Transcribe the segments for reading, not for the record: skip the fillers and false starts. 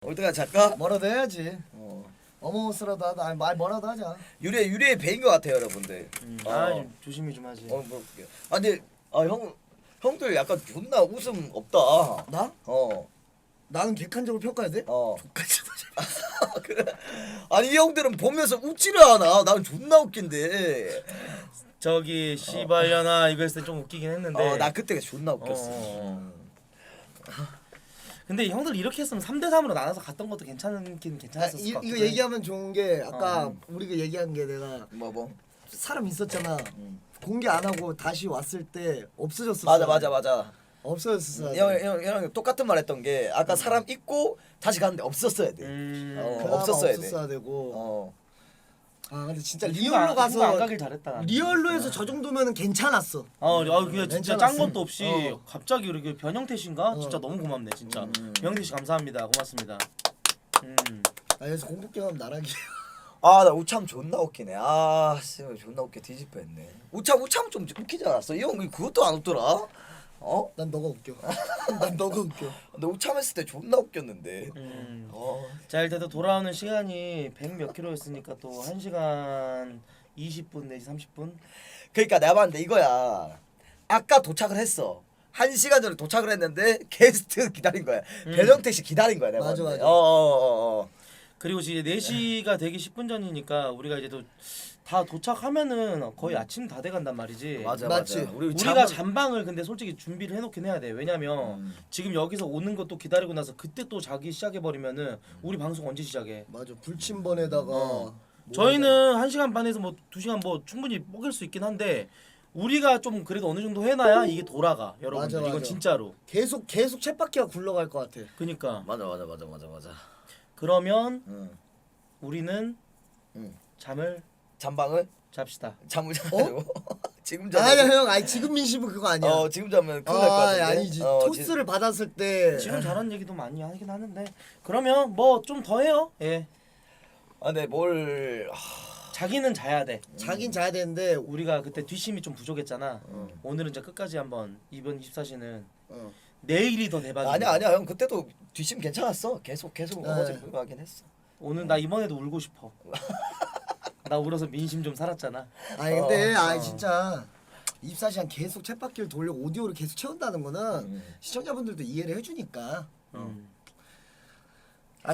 올때가 작가? 뭐라도 해야지. 어머머스라도 하다. 아니 말 뭐라도 하자. 유리에 배인 것 같아요, 여러분들. 좀 조심히 좀 하지. 물어볼게요. 근데 형들 약간 존나 웃음 없다. 나? 나는 객관적으로 평가해야 돼? 족같이 그래. 아니 이 형들은 보면서 웃지를 않아. 나는 존나 웃긴데. 저기 씨발려나 이거 했을 때 좀 웃기긴 했는데. 나 그때가 존나 웃겼어. 근데 형들 이렇게 했으면 3대 3으로 나눠서 갔던 것도 괜찮긴 괜찮았을 것 같아. 이거 얘기하면 좋은 게 아까 우리가 얘기한 게 내가 뭐? 사람 있었잖아. 공개 안 하고 다시 왔을 때 없어졌었어. 맞아. 없어졌었어. 형 똑같은 말 했던 게 아까 사람 있고 다시 갔는데 없었어야 돼. 없었어야 돼. 되고. 근데 진짜 누가 리얼로 안 가서 가길 잘했다. 리얼로 해서 저 정도면은 괜찮았어. 그냥 진짜 짠 괜찮았어. 것도 없이 갑자기 이렇게 변형태 씨인가? 진짜 너무 고맙네 진짜. 변형태 씨 감사합니다. 고맙습니다. 그래서 공포 게임 나락이. 나 우참 존나 웃기네. 씨 존나 웃겨 뒤집어했네. 우참 좀 웃기지 않았어? 이 형 그것도 안 웃더라. 난 너가 웃겨. 난 너가 웃겨. 근데 우참했을 때 존나 웃겼는데. 자 일단 또 돌아오는 시간이 100 몇 킬로였으니까 또 1시간 20분 내지 30분. 그러니까 내가 봤는데 이거야. 아까 도착을 했어. 1시간 전에 도착을 했는데 게스트 기다린 거야. 변형택 씨 기다린 거야 내가. 맞아, 봤는데. 맞아. 그리고 이제 4시가 되기 10분 전이니까 우리가 이제 또 다 도착하면은 거의 아침 다 돼간단 말이지. 맞지. 우리가 잠방을 근데 솔직히 준비를 해놓긴 해야 돼. 왜냐면 지금 여기서 오는 것도 기다리고 나서 그때 또 자기 시작해버리면은 우리 방송 언제 시작해? 맞아. 불침번에다가 저희는 1시간 반에서 뭐 2시간 뭐 충분히 먹일 수 있긴 한데 우리가 좀 그래도 어느 정도 해놔야 이게 돌아가. 여러분들 맞아. 이건 진짜로. 계속 챗바퀴가 굴러갈 것 같아. 그니까 맞아. 그러면 응. 우리는 잠을 잠방을 잡시다. 잠을 자가지고 지금 자면 아니야 형, 지금 민심은 그거 아니야. 지금 자면 큰일 날것 같은데. 아니지. 토스를 받았을 때 지금 저런 얘기도 많이 하긴 하는데 그러면 뭐 좀 더 해요. 예. 근데 뭘 자기는 자야 돼. 자긴 자야 되는데 우리가 그때 뒷심이 좀 부족했잖아. 오늘은 이제 끝까지 한번 이번 24시는 어. 내일이 더 대박이야. 아니야 형 그때도 뒷심 괜찮았어. 계속 어제 그거 하긴 했어. 오늘 나 이번에도 울고 싶어. 나 울어서 민심 좀 살았잖아. 근데 진짜 24시간 계속 챗바퀴를 돌려 오디오를 계속 채운다는 거는 시청자분들도 이해를 해주니까.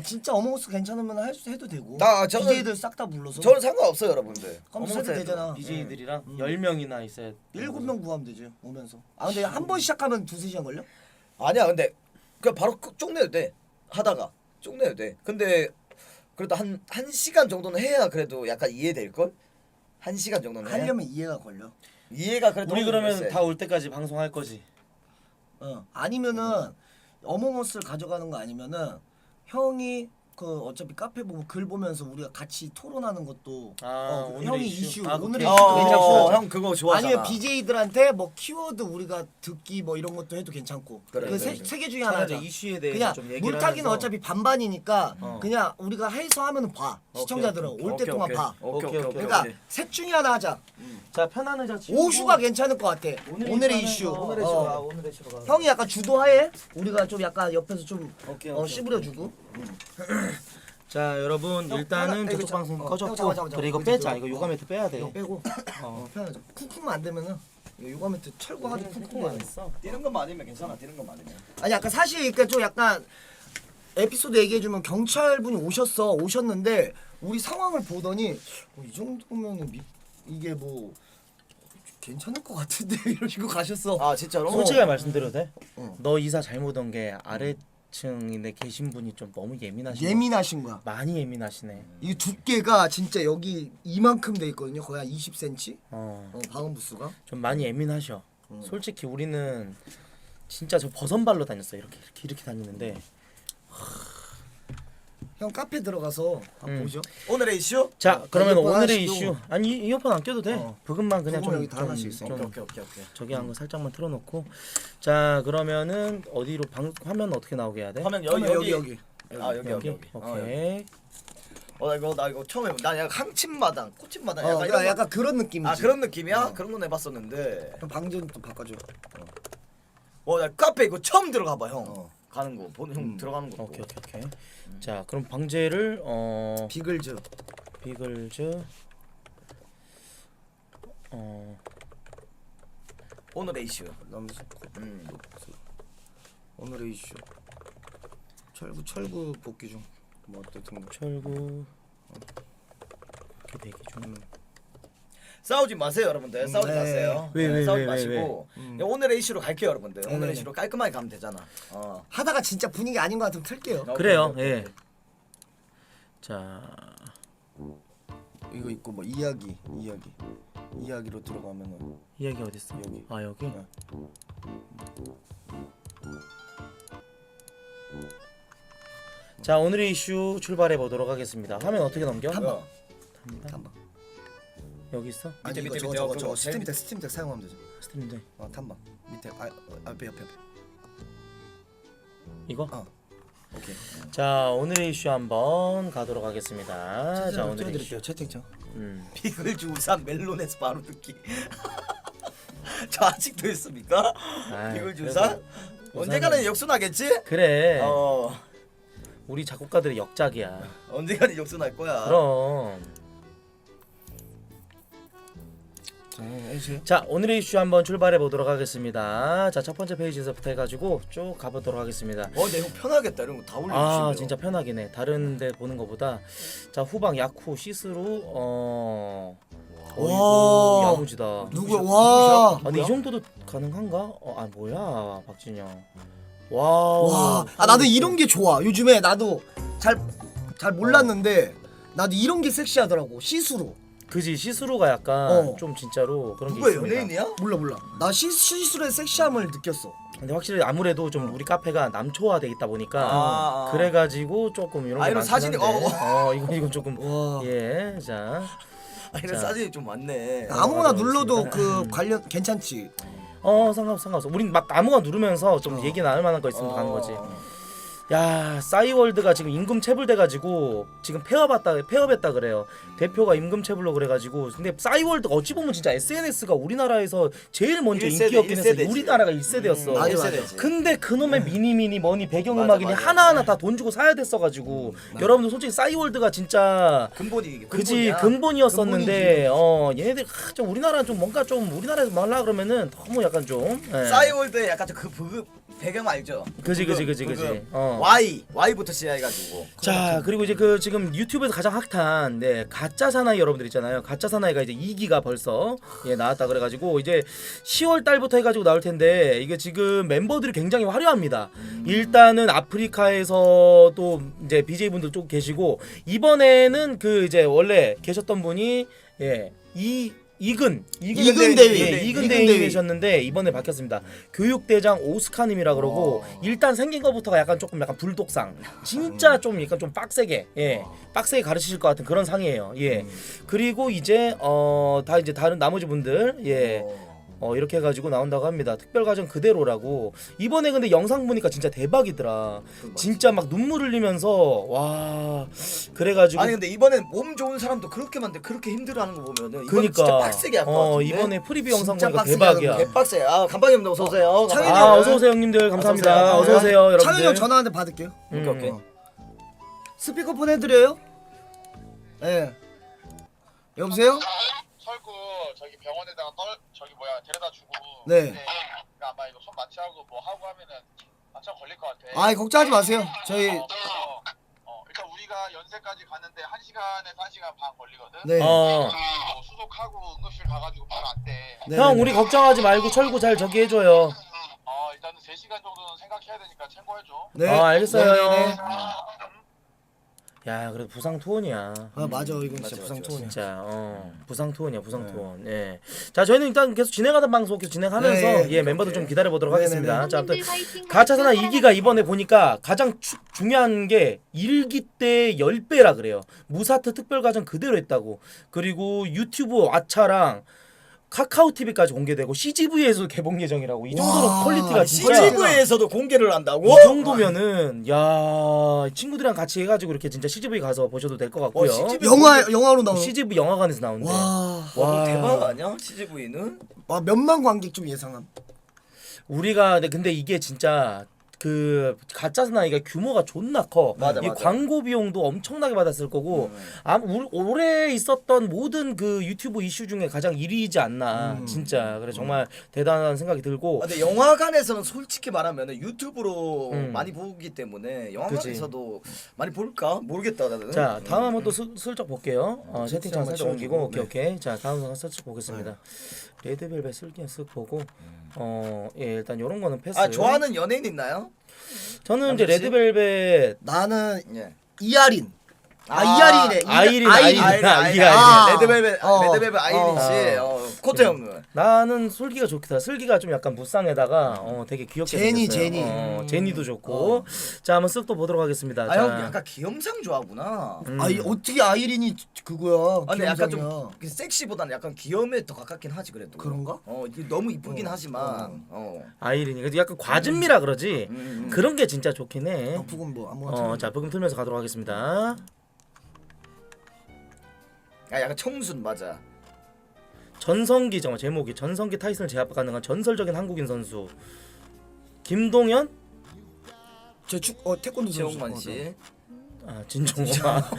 진짜 어몽어스 괜찮으면 해도 되고. 저는- BJ들 싹 다 불러서. 저는 상관없어요 여러분들. 그럼 해도 되잖아. BJ들이랑 10명이나 있어야 7명 구하면 되지 오면서. 근데 한 번 시작하면 2-3시간 걸려? 아니야 근데 그냥 바로 쭉 내도 돼. 하다가 쭉 내도 돼. 근데 그래도 한 시간 정도는 해야 그래도 약간 이해될 걸? 1시간 정도는 해야? 하려면 이해가 걸려. 이해가 그래도 우리 그러면 됐어요. 다 올 때까지 방송할 거지. 아니면은 어몽어스를 가져가는 거 아니면은 형이 어차피 카페 보고 글 보면서 우리가 같이 토론하는 것도 오늘의 형이 이슈. 이슈 아, 오늘의 그래. 이슈도 괜찮고 형 그거 좋아하잖아. 아니면 BJ들한테 뭐 키워드 우리가 듣기 뭐 이런 것도 해도 괜찮고 그래. 그 세 개 중에 하나죠. 차라리 이슈에 대해서 그냥 좀 얘기를 물타기는 하면서. 어차피 반반이니까 그냥 우리가 해서 하면은 봐 시청자들은 올 때 동안 봐. 오케이. 그러니까 셋 중에 하나 하자. 자 편한 의자 치우고 오슈가 괜찮을 것 같아. 오늘의 이슈. 오늘의 오늘의 시로 가. 형이 약간 주도하에 우리가 좀 약간 옆에서 좀 오케이. 씹으려주고. 자 여러분 일단은 하나, 저쪽 이거 방송 자- 꺼졌고 잠깐만. 그래 이거 이거 빼자. 이거 이거 요가 매트 빼야 돼. 이거 빼고 편하죠. 쿵쿵만 안 되면은 이거 요가 매트 철거 하도 쿵쿵만 안 해. 했어. 뛰는 것만 아니면 괜찮아. 뛰는 것만 아니면. 아니 약간 사실 그러니까 좀 약간 에피소드 얘기해주면 경찰분이 오셨는데 우리 상황을 보더니 이 정도면은 이게 뭐 괜찮을 것 같은데 이러시고 가셨어. 진짜로? 솔직하게 말씀드려도 돼? 어. 너 이사 잘못 온 게 아래층에 계신 분이 좀 너무 예민하시네. 예민하신 거야. 많이 예민하시네. 이 두께가 진짜 여기 이만큼 돼 있거든요. 거의 한 20cm. 방음 부스가. 좀 많이 예민하셔. 솔직히 우리는 진짜 저 버선발로 다녔어. 이렇게 다니는데. 형 카페 들어가서 한번 보죠. 오늘의 이슈? 자 그러면 이어폰 오늘의 하나씩 이슈. 아니 이어폰 안 껴도 돼. 부금만 그냥 부금 좀 여기 다 하나씩 있어. 좀 오케이. 저기 한 거 살짝만 틀어놓고. 자 그러면은 어디로 화면 어떻게 나오게 해야 돼? 화면 여기. 여기. 여기. 오케이. 오케이. 나 이거 처음에 나 약간 항침마당, 코침마당 약간, 이런 거- 약간 그런 느낌이지. 그런 느낌이야? 그런 건 해봤었는데. 형 방전 또 바꿔줘. 나 카페 이거 처음 들어가 봐 형. 가는 거 보는 형 들어가는 거. 오케이. 자 그럼 방제를 비글즈. 비글즈 오늘의 이슈. 남수. 음. 오늘의 이슈. 철구 복귀 중. 뭐 어쨌든 뭐. 철구 대기 중. 싸우지 마세요 여러분들. 싸우지 네. 마세요. 왜, 싸우지 왜, 마시고 오늘의 이슈로 갈게요 여러분들. 오늘의 네. 이슈로 깔끔하게 가면 되잖아. 하다가 진짜 분위기 아닌 것 같으면 틀게요. 그래요. 오케이. 예. 자 이거 있고 뭐 이야기로 들어가면은 이야기 어디 있어? 여기. 아 여기. 네. 자 오늘의 이슈 출발해 보도록 하겠습니다. 화면 어떻게 넘겨? 탐방. 탐방. 여기 있어? 아니 밑에, 이거 밑에, 저거 그거 스팀덱 사용하면 되죠. 스팀인데 탐방 밑에 앞에 이거? 오케이. 자 오늘의 이슈 한번 가도록 하겠습니다. 자 오늘의 이슈. 띄워드릴게요 채팅창. 비글즈 우산 멜론에서 바로 듣기. 저 아직도 있습니까? 아이, 비글즈 그래도 우산? 언젠가는 역순하겠지? 그래. 어 우리 작곡가들의 역작이야. 언젠가는 역순할 거야. 그럼. 자 오늘의 이슈 한번 출발해 보도록 하겠습니다. 자 첫 번째 페이지에서부터 해가지고 쭉 가보도록 하겠습니다. 근데 형 편하겠다 이런 거 다 올려주시면. 아 진짜 편하긴 해. 다른데 보는 거보다. 자 후방 야쿠 시스루 어이구 야무지다. 누구야? 와. 아니 이 정도도 가능한가? 아 뭐야 박진영. 와우. 와. 아 나도 이런 게 좋아. 요즘에 나도 잘 몰랐는데 나도 이런 게 섹시하더라고. 시스루. 그지 시스루가 약간 좀 진짜로 그런 게 누가 있습니다. 연예인이야? 몰라. 나 시스루의 섹시함을 느꼈어. 근데 확실히 아무래도 좀 우리 카페가 남초화돼 있다 보니까 아. 그래가지고 조금 이런 게 이런 많긴 사진이 한데. 이건 조금 와. 예. 자 이런 자. 사진이 좀 많네. 아무거나 맞아, 눌러도 그렇습니다. 그 관련 괜찮지. 상관없어. 우린 막 아무거나 누르면서 좀 얘기 나눌 만한 거 있으면 가는 거지. 야 싸이월드가 지금 임금 체불돼가지고 지금 폐업했다 그래요. 대표가 임금 체불로 그래가지고. 근데 싸이월드가 어찌 보면 진짜 SNS가 우리나라에서 제일 먼저 1세대, 인기였긴 했어. 1세대지. 우리나라가 1세대였어. 맞아. 근데 그놈의 미니 뭐니 배경음악이니 맞아. 하나하나 다 돈 주고 사야 됐어가지고 여러분들 솔직히 싸이월드가 진짜 근본이 그지 근본이었었는데 얘네들 좀 우리나라는 좀 뭔가 좀 우리나라에서 뭐 하려 그러면은 너무 약간 좀 싸이월드에 약간 그 배경 알죠? 그지. Y부터 시작해가지고. 자 그리고 이제 그 지금 유튜브에서 가장 핫한 가짜 사나이 여러분들 있잖아요. 가짜 사나이가 이제 2기가 벌써 나왔다 그래가지고 이제 10월 달부터 해가지고 나올 텐데 이게 지금 멤버들이 굉장히 화려합니다. 일단은 아프리카에서 또 이제 BJ 분들 좀 계시고 이번에는 그 이제 원래 계셨던 분이 이근 대위 계셨는데 이번에 바뀌었습니다. 교육대장 오스카님이라 그러고 일단 생긴 거부터가 약간 조금 약간 불독상 진짜 좀 약간 좀 빡세게 빡세게 가르치실 것 같은 그런 상이에요. 그리고 이제 다 이제 다른 나머지 분들 이렇게 해가지고 나온다고 합니다. 특별과정 그대로라고. 이번에 근데 영상 보니까 진짜 대박이더라. 진짜 막 눈물 흘리면서 와 그래가지고 아니 근데 이번엔 몸 좋은 사람도 그렇게 많은데 그렇게 힘들어하는 거 보면은 이건 그러니까 진짜 빡세게 할 것 같은데. 이번에 프리뷰 영상 진짜 보니까 빡세게 대박이야. 개빡세. 감방이 형님 어서 오세요. 창현이 아 어서 오세요 형님들 감사합니다. 어서 어서 오세요 여러분들. 창현이 형 전화 한 대 받을게요. 오케이. 스피커폰 해드려요? 네. 여보세요? 설구 저기 병원에다가 데려다 주고. 네. 그러니까 아마 이거 손 마취하고 뭐 하고 하면은 마취 걸릴 것 같아. 아이 걱정하지 마세요. 저희 일단 우리가 연세까지 갔는데 1시간에서 1시간 반 걸리거든. 네. 뭐 수속하고 응급실 가가지고 바로 안 돼. 네, 형 네. 우리 걱정하지 말고 철구 잘 저기 해줘요. 일단은 3시간 정도는 생각해야 되니까 참고해줘. 네. 알겠어요 네, 형. 네. 야 그래도 부상 투혼이야. 아 맞아 이건 진짜 맞아, 부상 맞아. 투혼이야. 진짜 부상 투혼이야 부상 투혼. 자 저희는 일단 계속 진행하던 방송 계속 진행하면서 네, 멤버들 좀 기다려 보도록 네, 하겠습니다. 네, 자 아무튼 가차사나 2기가 이번에 보니까 가장 중요한 게 1기 때 10배라 그래요. 무사트 특별과정 그대로 했다고. 그리고 유튜브 아차랑 카카오 TV까지 공개되고 CGV에서 개봉 예정이라고. 이 정도로 와, 퀄리티가 진짜 CGV에서도 공개를 한다고? 이 정도면은 야 친구들이랑 같이 해가지고 이렇게 진짜 CGV 가서 보셔도 될 것 같고요. CGV 영화로 나오는. CGV 영화관에서 나온대. 와. 대박 아니야? CGV는? 와 몇만 관객 좀 예상함. 우리가 근데 이게 진짜 그 가짜 사나이가 규모가 존나 커. 맞아, 이 맞아. 광고 비용도 엄청나게 받았을 거고 올해 있었던 모든 그 유튜브 이슈 중에 가장 1위이지 않나. 진짜. 그래 정말 대단한 생각이 들고. 근데 영화관에서는 솔직히 말하면 유튜브로 음. 많이 보기 때문에 영화관에서도 많이 볼까 모르겠다 나는. 자 다음 한번 또 슬쩍 볼게요. 채팅창 한번 살짝 옮기고 치워주고, 오케이. 자 다음 한번 슬쩍 보겠습니다. 레드벨벳 슬기는 쓱 보고 예 일단 요런 거는 패스. 아 좋아하는 연예인 있나요? 저는 이제 남준 씨? 레드벨벳 나는 예. 이하린. 아, 이하린이네. 아이린. 아. 레드벨벳 어. 레드벨벳 아이린 씨. 코트 형은. 나는 슬기가 좋겠다. 슬기가 좀 약간 무쌍에다가 되게 귀엽게 제니, 생겼어요. 제니도 좋고. 자 한번 쓱 또 보도록 하겠습니다. 아 자, 형 약간 귀염상 좋아하구나. 아이 어떻게 아이린이 그거야? 아, 근데 약간 귀염상이야. 좀 섹시보다는 약간 귀염에 더 가깝긴 하지 그래도. 그런가? 너무 이쁘긴 하지만. 아이린이 그래도 약간 과즙미라 그러지. 그런 게 진짜 좋긴 해. 부금 뭐 아무거나. 자 부금 틀면서 가도록 하겠습니다. 아 약간 청순 맞아. 전성기 정말 제목이 전성기 타이슨을 제압 가능한 전설적인 한국인 선수 김동현. 제축 태권도 선수. 최홍만 씨. 아 진종아.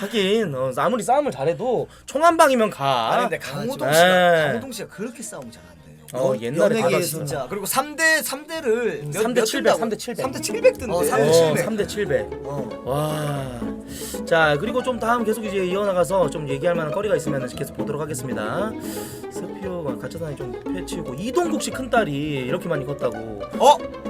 하긴 아무리 싸움을 잘해도 총 한 방이면 가. 아니 근데 강호동 네. 씨가 강호동 씨가 그렇게 싸움 잘한대. 옛날에 연예계에서는 진짜. 그리고 3대를 3대 700, 3대 700. 3대 700 뜬대. 3대 700. 와. 자, 그리고 좀 다음 계속 이제 이어나가서 좀 얘기할 만한 거리가 있으면 계속 보도록 하겠습니다. 스피어가 가짜사나이 좀 펼치고 이동국 씨 큰딸이 이렇게 많이 컸다고.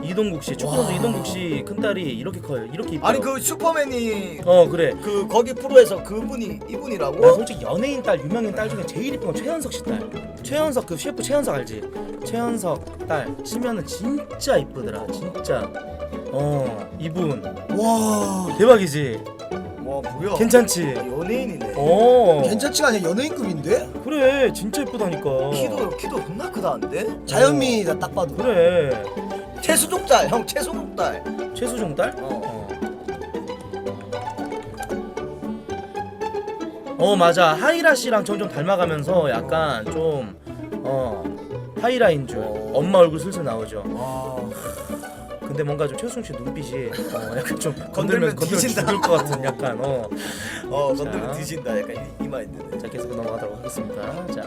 이동국 씨 축구 선수 이동국 씨 큰딸이 이렇게 커요. 이렇게 이뻐요. 아니 그 슈퍼맨이 그래. 그 거기 프로에서 그분이 나 이분이라고? 솔직히 연예인 딸 유명인 딸 중에 제일 이쁜 건 최현석 씨 딸. 최현석 그 셰프 최현석 알지? 최현석 딸 치면은 진짜 이쁘더라. 진짜. 이분 와. 대박이지. 와 뭐야? 괜찮지? 연예인이네. 괜찮지가 아니야 연예인급인데? 그래 진짜 이쁘다니까. 키도 존나 크다는데? 자연미나 딱 봐도. 그래. 최수종 딸, 형 최수종 딸. 최수종 딸? 맞아. 하이라 씨랑 좀 닮아가면서 약간 좀 하이라인 줄. 엄마 얼굴 슬슬 나오죠. 와. 근데 뭔가 좀 최수종 씨 눈빛이 약간 좀 건들면 건들면 뒤진다. 죽을 것 같은 약간 건드면 자. 뒤진다. 약간 이 마인드네. 자 계속 넘어가도록 하겠습니다. 자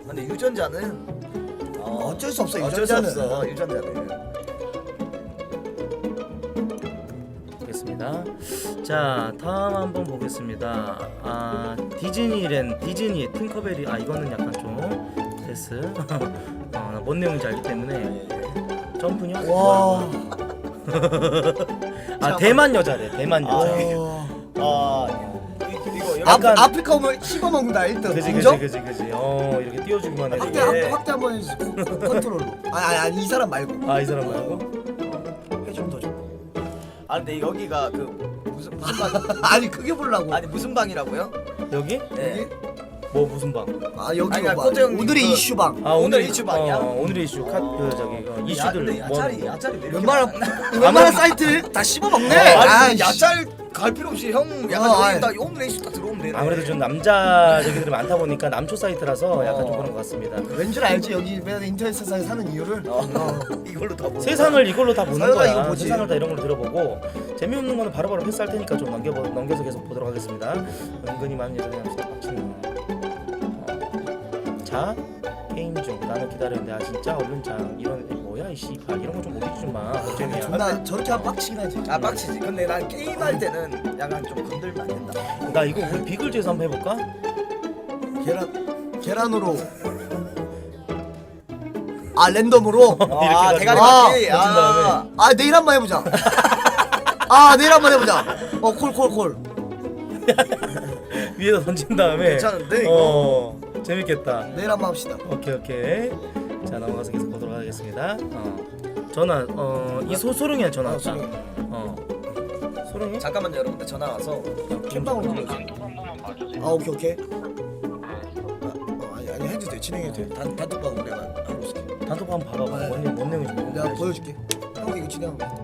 근데 유전자는 어쩔 수 없어 어쩔 수 유전자는. 없어. 유전자는. 보겠습니다. 자 다음 한번 보겠습니다. 디즈니 팅커벨이 이거는 약간 좀 패스. 뭔 내용인지 알기 때문에 점프냐? 와. 대만 여자래. 대만 여자. 이거 약간- 아프리카 오면 씹어먹는다 1등. 그지 인정? 그지. 이렇게 띄워주기만 해도. 확대 한번 해주세요. 컨트롤로. 아니 이 사람 말고. 이 사람 말고? 회좀 더 줘. 근데 여기가 그 무슨 방? 아니 크게 보려고. 아니 무슨 방이라고요? 여기? 네. 뭐 무슨 방? 여기 아니, 봐. 코트 형님 오늘의 그- 이슈방. 오늘 이슈 방이야? 오늘의 이슈 이슈들 근데 야짤이 왜 이렇게 웬만한 많아? 웬만한 사이트를 다 씹어먹네. 아니 씨. 야짤 갈 필요 없이 형 약간 아이. 여기 나 오늘 이슈 딱 들어오면 되네. 아무래도 좀 남자 얘기들이 많다 보니까 남초 사이트라서 약간 좀 그런 것 같습니다. 왠줄 알지 여기 맨날 인터넷 세상에 사는 이유를. 이걸로 다 보고. 세상을 이걸로 다 보는 서열아, 거야. 이거 보지. 세상을 다 이런 걸로 들어보고 재미없는 거는 바로바로 패스할 테니까 좀 넘겨서 계속 보도록 하겠습니다. 은근히 많은 여자들이 합시다. 빡치네. 자 게임 중 나는 기다렸는데 진짜 얼른 자 이런 뭐야 이 씨발 이런 거 좀 보여주지 마. 어잼이야. 존나 저렇게 하면 빡치긴 하지. 빡치지. 근데 난 게임할 때는 약간 좀 건들면 안 된다. 나 이거 우리 비글즈에서 한번 해볼까? 계란으로. 랜덤으로. 이렇게 대가리 아, 맞기. 던진 다음에. 내일 한번 해보자. 내일 한번 해보자. 콜. 위에다 던진 다음에 괜찮은데, 이거? 재밌겠다. 내일 한번 합시다. 오케이. 자 넘어가서 계속 보도록 하겠습니다. 전화 이 소룡이한테 전화 왔다. 소룡이? 잠깐만요 여러분들 전화 와서. 캠방으로 불러줘. 단톡 한 번만 봐주세요. 오케이. 아니 해도 돼. 진행해도 돼. 단톡방 내가 하고 있을게. 단톡 한번 봐봐. 뭔 내용인지 내가 모르겠어. 보여줄게. 형 이거 진행하고.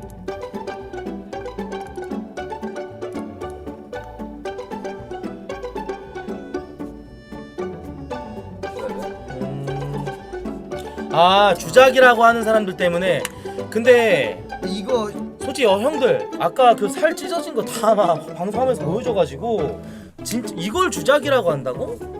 아 주작이라고 하는 사람들 때문에. 근데 이거 솔직히 형들 아까 그 살 찢어진 거 다 막 방송하면서 보여줘가지고 진짜 이걸 주작이라고 한다고?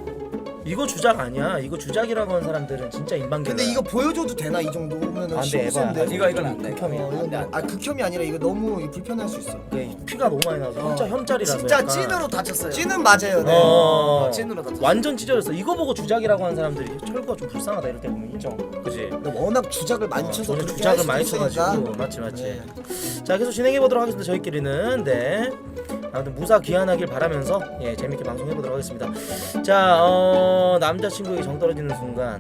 이거 주작 아니야. 이거 주작이라고 하는 사람들은 진짜 인방계. 근데 이거 보여줘도 되나 이 정도면은 안 돼, 에바. 심센데. 이건 안 돼. 극혐이야. 아 극혐이 아니라 이거 너무 불편할 수 있어. 피가 너무 많이 나서 혐짜리라서 진짜 약간. 찐으로 다쳤어요. 찌는 맞아요. 네. 찐으로 다쳤어. 완전 찢어졌어. 이거 보고 주작이라고 하는 사람들이 철구가 좀 불쌍하다 이럴 때 보면 인정. 그지? 근데 워낙 주작을 많이 쳐서 저는 그렇게 주작을 할 많이 수도 있으니까. 쳐가지고 맞지. 네. 자 계속 진행해 보도록 하겠습니다. 저희끼리는 네. 아무튼 무사 귀환하길 바라면서 예 재밌게 방송해 보도록 하겠습니다. 자 남자친구에게 정 떨어지는 순간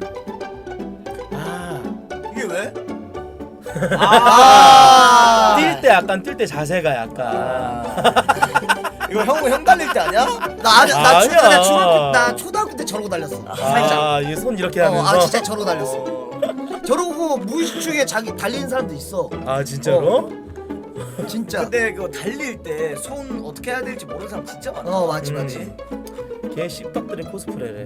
이게 왜? 뛸 때 약간 뛸 때 자세가 약간 이거 형 달릴 때 아니야? 나 아니야. 진짜 나 초등학교 때 저러고 달렸어. 살짝. 이 손 이렇게 하면서 진짜 저러고 달렸어. 저러고 무의식 중에 자기 달리는 사람도 있어. 진짜로? 진짜. 근데 그거 달릴 때 손 어떻게 해야 될지 모르는 사람 진짜 많아. 맞지. 걔 씹덕들의 코스프레래.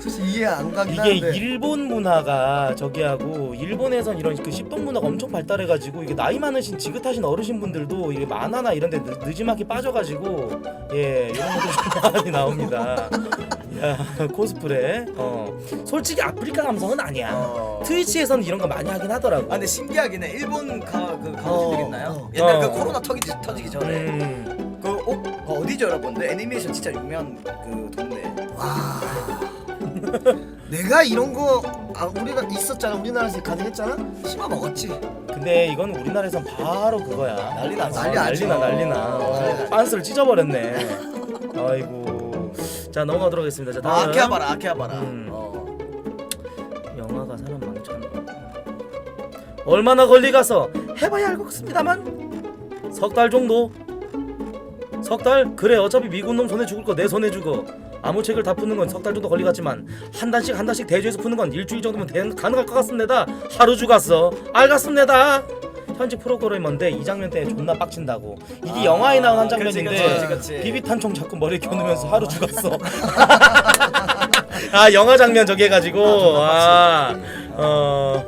사실 이해 안 가긴 이게 하는데. 일본 문화가 저기하고 일본에선 이런 그 씹덕 문화가 엄청 발달해가지고 이게 나이 많으신 지긋하신 어르신분들도 이게 만화나 이런데 느지막이 빠져가지고 예 이런 것들이 좀 많이 나옵니다. 야 코스프레. 솔직히 아프리카 감성은 아니야. 트위치에서는 이런 거 많이 하긴 하더라고. 근데 신기하긴 해. 일본 가보신 적 있나요? 옛날 그 코로나 터지기 전에 그 어디죠 여러분들? 애니메이션 진짜 유명한 그 동네. 내가 이런 거 우리가 있었잖아. 우리나라에서 가능했잖아. 씹어 먹었지. 근데 이건 우리나라에선 바로 그거야. 난리 나지. 난리나. 빤스를 찢어버렸네. 아이고. 자 넘어가도록 하겠습니다. 자 다음. 아케하바라. 영화가 사람 많잖아. 얼마나 걸리가서 해봐야 알겠습니다만 석 달 정도. 석 달? 그래 어차피 미군 놈 손에 죽을 거 내 손에 죽어. 아무 책을 다 푸는 건 석 달 정도 걸리겠지만 한 단씩 대조해서 푸는 건 일주일 정도면 가능할 것 같습니다. 하루 죽었어. 알겠습니다. 현지 프로그래머인데 이 장면 때문에 존나 빡친다고. 이게 영화에 나온 한 장면인데 그치. 비비탄총 자꾸 머리에 겨누면서 하루 죽었어. 영화 장면 저기 해가지고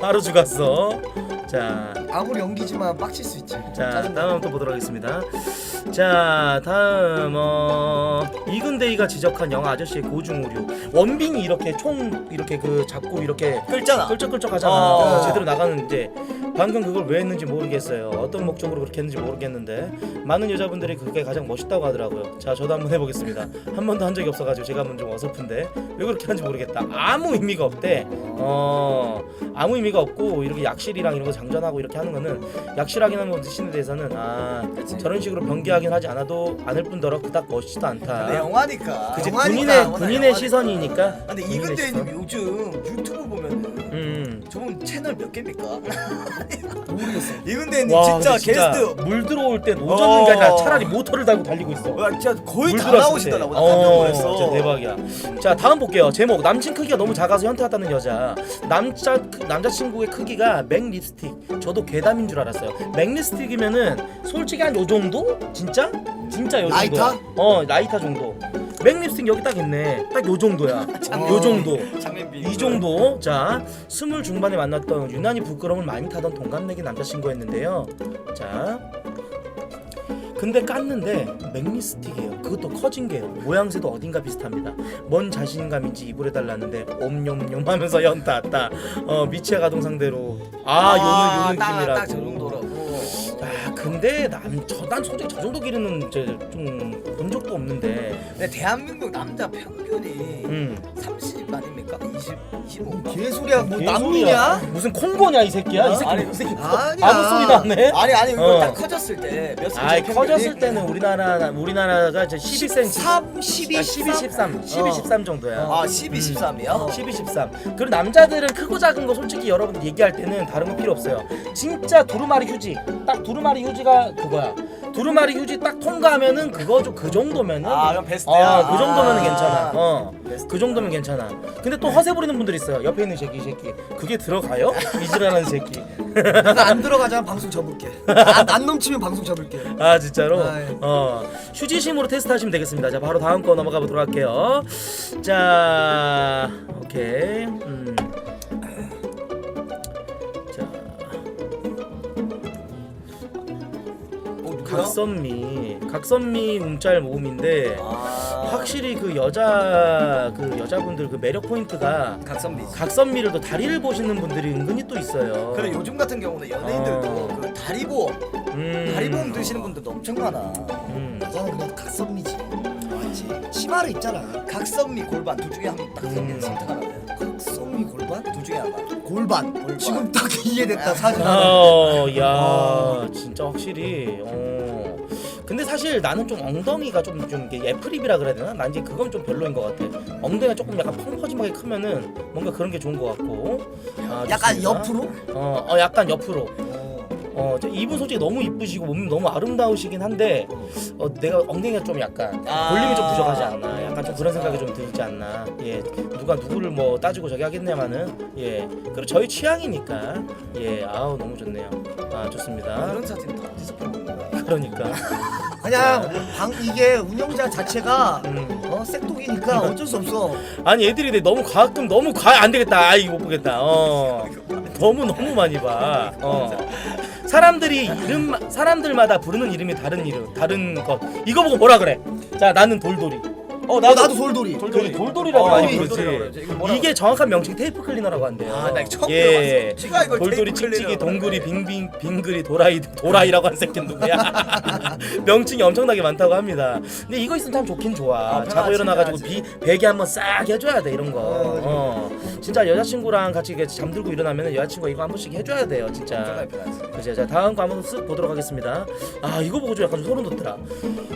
하루 죽었어. 자 아무리 연기지만 빡칠 수 있지. 자 다음 또 보도록 하겠습니다. 자 다음 이근대이가 지적한 영화 아저씨의 고중오류. 원빈이 이렇게 총 이렇게 그 잡고 이렇게 끌잖아. 끌적끌적 하잖아. 제대로 나가는데 방금 그걸 왜 했는지 모르겠어요. 어떤 목적으로 그렇게 했는지 모르겠는데 많은 여자분들이 그게 가장 멋있다고 하더라고요. 자 저도 한번 해보겠습니다. 한 번도 한 적이 없어가지고 제가 한번 좀 어설픈데 왜 그렇게 하는지 모르겠다. 아무 의미가 없대. 아무 의미가 없고 이렇게 약실이랑 이런 거 장전하고 이렇게 하는 거는 약실하긴 하는 것에 대해서는 저런 식으로 변기하긴 하지 않을 뿐더러 그닥 멋있지도 않다. 근데 영화니까. 그치, 영화니까, 본인의 영화니까. 시선이니까. 근데 본인의 이근대님 시선. 요즘 유튜브 보면은 저분 채널 몇 개입니까? 모르겠어. 이근대님 와, 진짜 근데 진짜 게스트 물 들어올 때 노젓는 게 아니라 차라리 모터를 달고 달리고 있어. 와, 진짜 거의 물 다 들어왔을 나오시더라고. 때. 나 깜짝 놀랐어. 진짜 대박이야. 자 다음 볼게요. 제목 남친 크기가 너무 작아서 현타왔다는 여자. 남자친구의 크기가 맥 립스틱. 저도 괴담인 줄 알았어요. 맥 립스틱이면은 솔직히 한 요 정도? 진짜 요 정도. 라이터? 라이터 정도. 맥 립스틱 여기 딱 있네. 딱 요 정도야. 요 정도. 장면비. 이 정도. 자, 20 중반에 만났던 유난히 부끄러움을 많이 타던 동갑내기 남자친구였는데요. 자, 근데 깠는데 맥립스틱이에요. 그것도 커진 게요. 모양새도 어딘가 비슷합니다. 뭔 자신감인지 입으로 달랐는데 옴뇸뇸 하면서 연타왔다. 미치아 가동 상대로 요는 느낌이라고. 딱 저 정도라고. 근데 난 솔직히 저 정도 길이는 좀 본 적도 없는데. 근데 대한민국 남자 평균이 30 아닙니까? 25인가? 개소리야. 뭐 개소리야. 남미냐? 무슨 콩고냐 이 새끼야? 이 새끼 아니, 이 새끼 아니야. 아무 소리 나네. 아니 이거 어. 딱 커졌을 때 몇 아이 cm 커졌을 때는 우리나라가 이제 12cm 12, 12, 13 정도야. 12, 13이요? 12, 13. 그리고 남자들은 크고 작은 거 솔직히 여러분 얘기할 때는 다른 거 필요 없어요. 진짜 두루마리 휴지. 딱 두루마리 휴지가 그거야. 두루마리 휴지 딱 통과하면은 그거 좀 그 정도면은 그럼 베스트야. 그 정도면은 괜찮아. 베스트야. 그 정도면 괜찮아. 근데 또 허세 부리는 분들 있어요. 옆에 있는 새끼 그게 들어가요? 이지라는 새끼. 내가 안 들어가자면 방송 접을게. 안 넘치면 방송 접을게. 아 진짜로? 아이. 휴지심으로 테스트하시면 되겠습니다. 자 바로 다음 거 넘어가 보도록 할게요. 자 오케이. 자 각선미 움짤 모음인데 확실히 그 여자분들 그 매력 포인트가 각선미를 또 다리를 보시는 분들이 은근히 또 있어요. 그래 요즘 같은 경우는 연예인들도 그 다리보험 드시는 분들도 엄청 많아. 여자는 그래도 각선미지. 맞지. 치마를 입잖아. 각선미 골반 둘 중에 딱 선택하라면. 각선미 골반? 둘 중에 하나. 골반. 지금 딱 이해됐다 사진. 야 진짜 확실히. 근데 사실 나는 좀 엉덩이가 좀 이게 애플립이라 그래야 되나? 난 이제 그건 좀 별로인 것 같아. 엉덩이가 조금 약간 펑퍼짐하게 크면은 뭔가 그런 게 좋은 것 같고. 약간 좋습니다. 옆으로? 약간 옆으로. 이분 솔직히 너무 이쁘시고 몸이 너무 아름다우시긴 한데 내가 엉덩이가 좀 약간 볼륨이 좀 부족하지 않나, 약간 좀 그런 생각이 좀 들지 않나. 예, 누가 누구를 뭐 따지고 저기 하겠냐마는 예, 그리고 저희 취향이니까 예, 아우 너무 좋네요. 좋습니다. 이런 사진 다 어디서 보는 거야? 그러니까 그냥 이게 운영자 자체가 색독이니까 어쩔 수 없어. 아니 애들이 너무 안 되겠다. 이거 못 보겠다. 너무 많이 봐. 사람들마다 부르는 이름이 다른 것. 이거 보고 뭐라 그래? 자, 나는 돌돌이. 나도 돌돌이. 돌돌이라고 많이 부르지. 돌돌이라고 그러지. 이게 정확한 명칭이 테이프 클리너라고 한대요. 나 이거 처음 예. 들어봤어. 지가 이걸 돌돌이 테이프 찍찍이 클리너라고 동그리 그래. 빙그리 도라이라고 하는 새끼는 누구야? 명칭이 엄청나게 많다고 합니다. 근데 이거 있으면 참 좋긴 좋아. 편하지, 자고 일어나가지고 편하지. 베개 한번 싹 해줘야 돼 이런 거. 진짜 여자친구랑 같이 이렇게 잠들고 일어나면 여자친구가 이거 한 번씩 해줘야 돼요 진짜. 엄청나게 편하지. 그죠? 자 다음 거 한번 쓱 보도록 하겠습니다. 이거 보고 좀 약간 좀 소름 돋더라.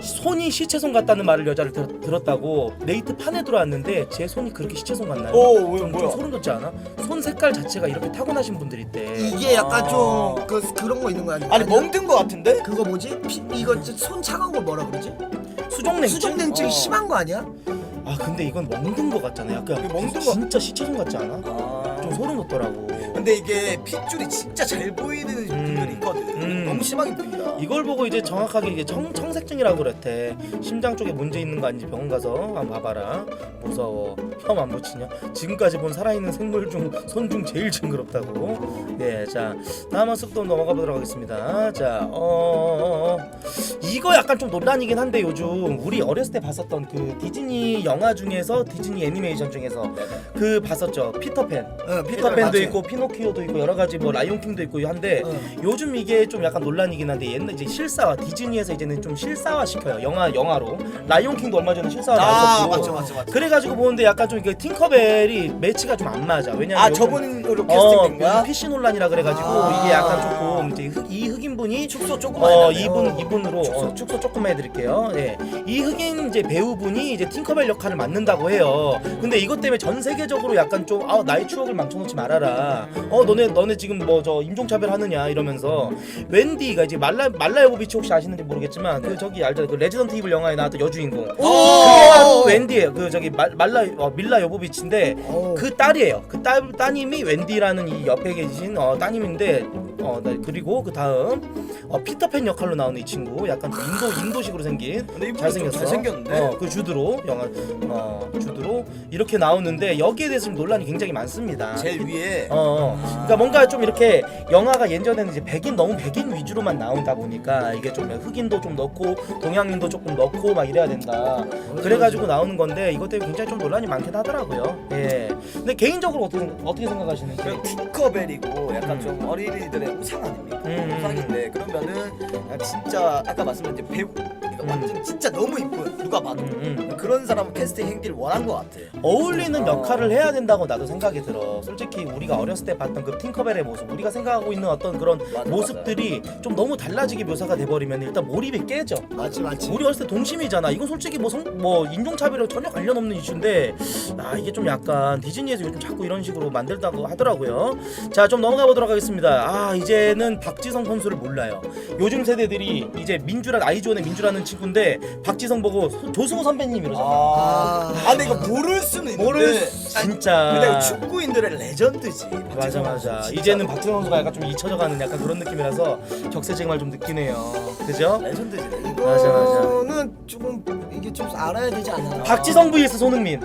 손이 시체손 같다는 말을 여자를 들었다고 네이트 판에 들어왔는데 제 손이 그렇게 시체손 같나요? 좀 소름 돋지 않아? 손 색깔 자체가 이렇게 타고나신 분들이 있대. 이게 약간 좀 그런 거 있는 거 아니야? 아니 멍든 거 같은데? 그거 뭐지? 이거 손 차가운 거 뭐라 그러지? 수족냉증? 수족냉증이 심한 거 아니야? 근데 이건 멍든 거 같잖아. 약간 멍든 거 진짜 시체손 같지 않아? 좀 소름 돋더라고. 근데 이게 핏줄이 진짜 잘 보이는 분들이 있거든. 너무 심하게 보인다. 이걸 보고 이제 정확하게 이게 청색증이라고 그랬대. 심장 쪽에 문제 있는 거 아닌지 병원 가서 한번 봐봐라. 무서워. 혐 안 붙이냐? 지금까지 본 살아있는 생물 중 손 중 제일 징그럽다고. 네, 자 다음 쓱 또 넘어가 보도록 하겠습니다. 자, 이거 약간 좀 논란이긴 한데 요즘 우리 어렸을 때 봤었던 그 디즈니 영화 중에서 디즈니 애니메이션 중에서 그 봤었죠. 피터팬. 피터팬도 맞지. 있고 피노키오도 있고 여러 가지 뭐 라이온킹도 있고 한데 요즘 이게 좀 약간 논란이긴 한데 옛날 이제 실사화 디즈니에서 이제는 좀 실사화 시켜요. 영화로. 라이온킹도 얼마 전에 실사화 나왔었고. 맞죠. 그래가지고 보는데 약간 좀 이게 팅커벨이 매치가 좀 안 맞아. 왜냐면 저분으로 캐스팅된 거야? PC 논란이라 그래가지고 이게 약간 조금 이제 이 흑인분이 축소 조금 많이 이분으로 축소 조금 해드릴게요. 예, 이 흑인 이제 배우분이 이제 팅커벨 역할을 맡는다고 해요. 근데 이것 때문에 전 세계적으로 약간 좀 나의 추억을 망쳐놓지 말아라. 너네 지금 뭐 저 인종차별 하느냐 이러면서 웬디가 이제 말라 요보비치 혹시 아시는지 모르겠지만 그 저기 알잖아요. 그 레지던트 이블 영화에 나왔던 여주인공. 그게 바로 웬디예요. 그 저기 밀라 요보비치인데 그 딸이에요. 그 따님이 웬디라는 이 옆에 계신 따님인데 그리고 그 다음 피터팬 역할로 나오는 이 친구 약간 인도식으로 생긴 잘생겼어. 잘생겼는데? 그 주드로 영화 주드로 이렇게 나오는데 여기에 대해서 좀 논란이 굉장히 많습니다. 제일 위에 그러니까 뭔가 좀 이렇게 영화가 예전에는 이제 너무 백인 위주로만 나온다 보니까 이게 좀 흑인도 좀 넣고 동양인도 조금 넣고 막 이래야 된다. 그래가지고 나오는 건데 이것 때문에 굉장히 좀 논란이 많긴 하더라고요. 예. 근데 개인적으로 어떻게 생각하시는지? 팅커벨이고 약간 좀 어린이들의 우상 아닙니까? 우상인데 그러면은 진짜 아까 말씀드린 배우 완전 진짜 너무 이쁜 누가 봐도 그런 사람은 캐스팅 행기를 원한 것 같아. 어울리는 역할을 해야 된다고 나도 생각이 들어. 솔직히 우리가 어렸을 때 봤던 그 팅커벨의 모습, 우리가 생각하고 있는 어떤 그런 맞아, 모습들이 좀 너무 달라지게 묘사가 돼버리면 일단 몰입이 깨져. 맞지. 우리 어렸을 때 동심이잖아. 이건 솔직히 뭐 인종차별이랑 전혀 관련 없는 이슈인데 이게 좀 약간 디즈니에서 요즘 자꾸 이런 식으로 만들다고 하더라고요. 자, 좀 넘어가 보도록 하겠습니다. 이제는 박지성 선수를 몰라요. 요즘 세대들이 이제 민주란 아이즈원의 민주라는 친구인데 박지성 보고 조승우 선배님 이러잖아. 근데 이거 모를 수는 있는데 진짜. 근데 축구인들의 레전드지. 맞아. 이제는 박지성 선수가 약간 좀 잊혀져가는 약간 그런 느낌이라서 격세지감을 좀 느끼네요. 그죠? 레전드지. 맞아. 이거는 조금 이게 좀 알아야 되지 않나. 박지성 vs 손흥민.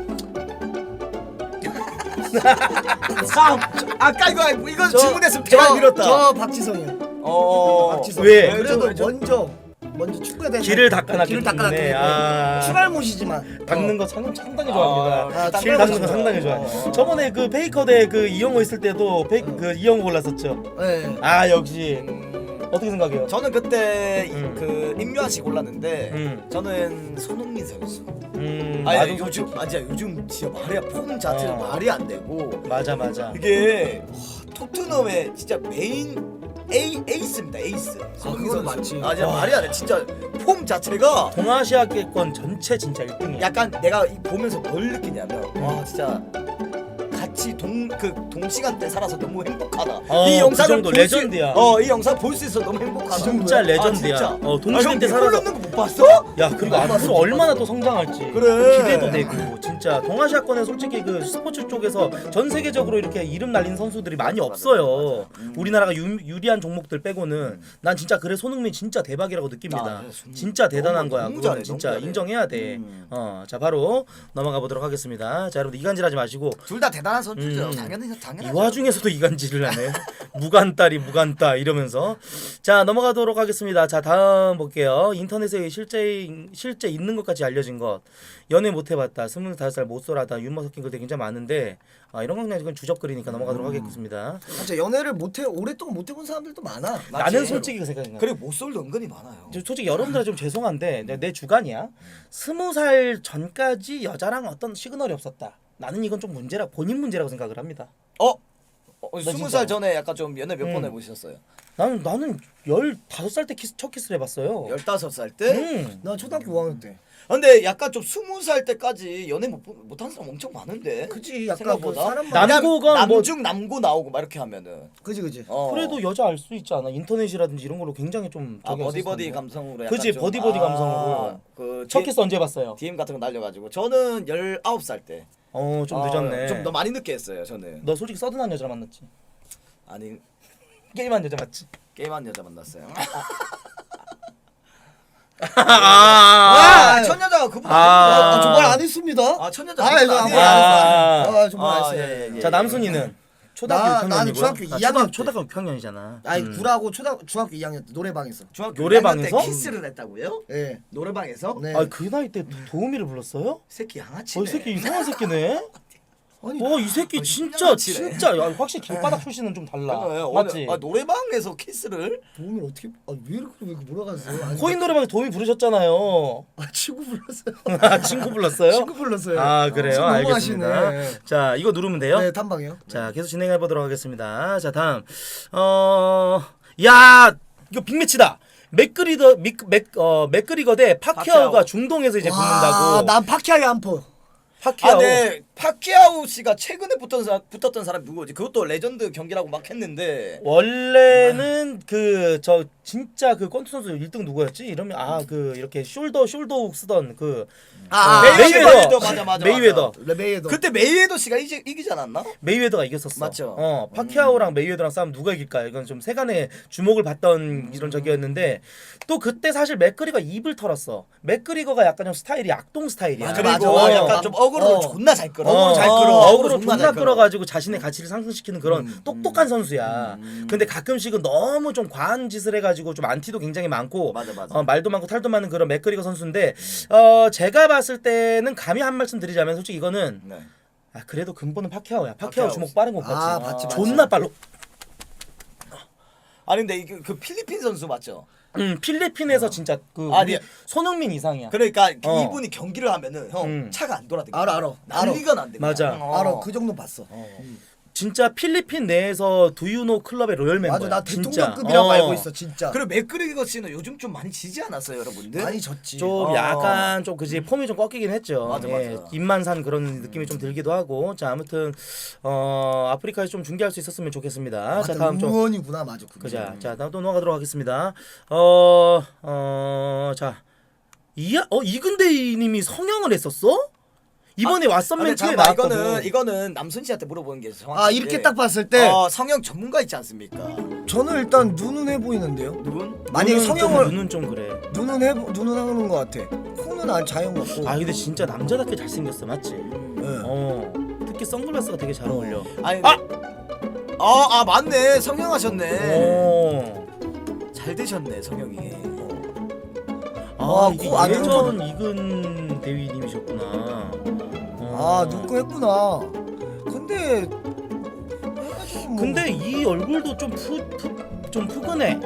아까 이거 저- 질문했으면 대가 밀었다. 저 박지성이요. 박지성. 왜? 그래도 먼저 축구에 대해서 길을 닦아놨기 길을 때문에. 닦아놨기 추갈못이지만 닦는 거 상당히 좋아합니다. 길 닦는 거 상당히 좋아해. 저번에 그 페이커 대 그 이영호 있을 때도 그 이영호 골랐었죠. 네. 역시 어떻게 생각해요? 저는 그때 그 임요한 씨 골랐는데 저는 손흥민 선수. 나도 요즘 요즘 진짜 폼 자체는 말이 안 되고 맞아. 이게 토트넘의 진짜 메인 에이스입니다. 에이스. 손흥민 그건 선수. 맞지. 진짜 말이 안 돼. 진짜 폼 자체가 동아시아계권 전체 진짜 1등이야. 약간 내가 보면서 뭘 느끼냐면 와 진짜 같이 동시간대 살아서 너무 행복하다. 이 영상을 그 정도 볼 레전드야. 이 영상 볼 수 있어 너무 행복하다. 진짜 레전드야. 진짜. 동시간대 형, 골 살아서. 넣는 거 못 봤어? 야, 그리고 앞으로 얼마나 또 성장할지 그래. 기대도 되고. 진짜 동아시아권에 솔직히 그 스포츠 쪽에서 전 세계적으로 이렇게 이름 날린 선수들이 많이 없어요. 우리나라가 유리한 종목들 빼고는 난 진짜 그래 손흥민 진짜 대박이라고 느낍니다. 진짜 대단한 거야. 너무 그거는 잘해, 진짜 너무 잘해. 인정해야 돼. 자, 바로 넘어가 보도록 하겠습니다. 자, 여러분들 이간질하지 마시고. 둘 다 대단한 선수죠. 당연히. 이 와중에서도 이간질을 하네. 무간따 이러면서. 자, 넘어가도록 하겠습니다. 자, 다음 볼게요. 인터넷에 실제 있는 것 같이 알려진 것. 연애 못 해봤다. 25살 못쏠하다. 유머 섞인 글들 굉장히 많은데 이런 건 그냥 이건 주접글이니까 넘어가도록 하겠습니다. 진짜 연애를 오랫동안 못 해본 사람들도 많아. 나는 솔직히 그 생각이 나. 그리고 못쏠도 은근히 많아요. 솔직히 여러분들 좀 죄송한데 내 주관이야. 20살 전까지 여자랑 어떤 시그널이 없었다. 나는 이건 좀 본인 문제라고 생각을 합니다. 20살 전에 약간 좀 연애 몇 번 해보셨어요? 나는 15살 때 첫 키스를 해봤어요. 15살 때? 나 초등학교 5학년 때. 근데 약간 좀 20살 때까지 연애 못한 사람 엄청 많은데. 그치 약간 생각보다. 그 사람 남고가 뭐 남중 남고 나오고 막 이렇게 하면은. 그지. 그래도 여자 알 수 있지 않아? 인터넷이라든지 이런 걸로 굉장히 좀 버디버디 없었었는데. 감성으로. 그치, 약간 좀, 버디버디 감성으로. 첫 키스 언제 해봤어요? DM 같은 거 날려가지고 저는 19살 때. 좀 늦었네. 좀 더 많이 늦게 했어요 저는. 너 솔직히 서든한 여자 만났지? 아니 게임한 여자 맞지? 게임한 여자 만났어요. 아, 첫 여자가 그분 정말 안 했습니다. 첫 여자. 이거 안 아니에요. 정말 안 했어요. 자, 남순이는 초등학교 나는 6학년이고요. 중학교 2학년 때. 초등학교 6학년이잖아. 아니 구라고 중학교 2학년 때 노래방에서. 중학교 노래방에서? 1학년 때 키스를 했다고요? 예. 노래방에서? 네. 그 나이 때 도우미를 불렀어요? 새끼 양아치네. 이 새끼 이상한 새끼네. 아니 이 새끼 진짜 신양아치네. 진짜 확실히 길바닥 출신은 좀 달라. 맞지? 노래방에서 키스를? 도움을 어떻게 왜 이렇게 몰아갔어요? 아니, 코인 노래방에 도우미 부르셨잖아요. 친구 불렀어요. 친구 불렀어요? 친구 불렀어요. 그래요? 친구 너무 알겠습니다. 하시네. 자, 이거 누르면 돼요? 네, 탐방이요. 자, 계속 진행해 보도록 하겠습니다. 자, 다음. 야, 이거 빅매치다. 맥그리거 대 파키아오가 파키아오. 중동에서 이제 붙는다고. 난 파키아이 안포. 파키아오. 네. 파키아오 씨가 최근에 붙었던 사람 누구지? 그것도 레전드 경기라고 막 했는데. 원래는 진짜 그 권투 선수 1등 누구였지? 이러면 이렇게 숄더 훅 쓰던 메이웨더. 맞아. 메이웨더. 레베이더. 그때 메이웨더 씨가 이기지 않았나? 메이웨더가 이겼었어. 맞죠. 파키아오랑 메이웨더랑 싸움 누가 이길까? 이건 좀 세간의 주목을 받던 이런 적이었는데 또 그때 사실 맥그리거 입을 털었어. 맥그리거가 약간 좀 스타일이 악동 스타일이야. 그리고 약간 좀 어그로 존나 잘 끌어. 어그로 존나 끌어가지고 자신의 가치를 상승시키는 그런 똑똑한 선수야. 근데 가끔씩은 너무 좀 과한 짓을 해가지고 좀 안티도 굉장히 많고 맞아. 말도 많고 탈도 많은 그런 맥그리거 선수인데 제가 봤을 때는 감히 한 말씀 드리자면 솔직히 이거는 네. 그래도 근본은 파키아오야. 파키아오 파키아오. 주먹 빠른 것 같지. 맞지. 존나 빨로. 아니 근데 이게 그 필리핀 선수 맞죠? 필리핀에서 진짜 그 아니, 우리 손흥민 이상이야. 그러니까 어. 이분이 경기를 하면은 형 음. 차가 안 돌아다니. 알아. 난리가 난대. 맞아. 알아. 그 정도 봤어. 진짜 필리핀 내에서 두유노 클럽의 로열 멤버야. 맞아. 나 진짜. 대통령급이라고 알고 있어. 진짜. 그리고 맥그리거 씨는 요즘 좀 많이 지지 않았어요, 여러분들? 많이 졌지. 좀 약간 좀 그지 폼이 좀 꺾이긴 했죠. 맞아, 예, 맞아. 입만 산 그런 느낌이 좀 들기도 하고. 자 아무튼 아프리카에서 좀 중계할 수 있었으면 좋겠습니다. 자 다음 좀 응원이구나. 맞아. 그자. 자 다음 또 넘어가도록 하겠습니다. 자 이근대님이 성형을 했었어? 이번에 왓썸 멘트에 잠깐만, 나왔거든. 이거는 남순 씨한테 물어보는 게 정확한데. 이렇게 딱 봤을 때 성형 전문가 있지 않습니까? 저는 일단 눈은 해 보이는데요. 누군? 만약에 성형을 눈은 좀 그래. 눈은 하는 것 같아. 코는 안 자연 같고. 아 근데 진짜 남자답게 잘생겼어, 맞지? 네. 특히 선글라스가 되게 잘 어울려. 아니, 아! 맞네. 성형하셨네. 오. 잘 되셨네, 성형이. 이게 코 안 예전 이근 대위님이셨구나. 눈꺼 했구나. 근데 해가지고 뭐. 근데 이 얼굴도 좀 푸근해.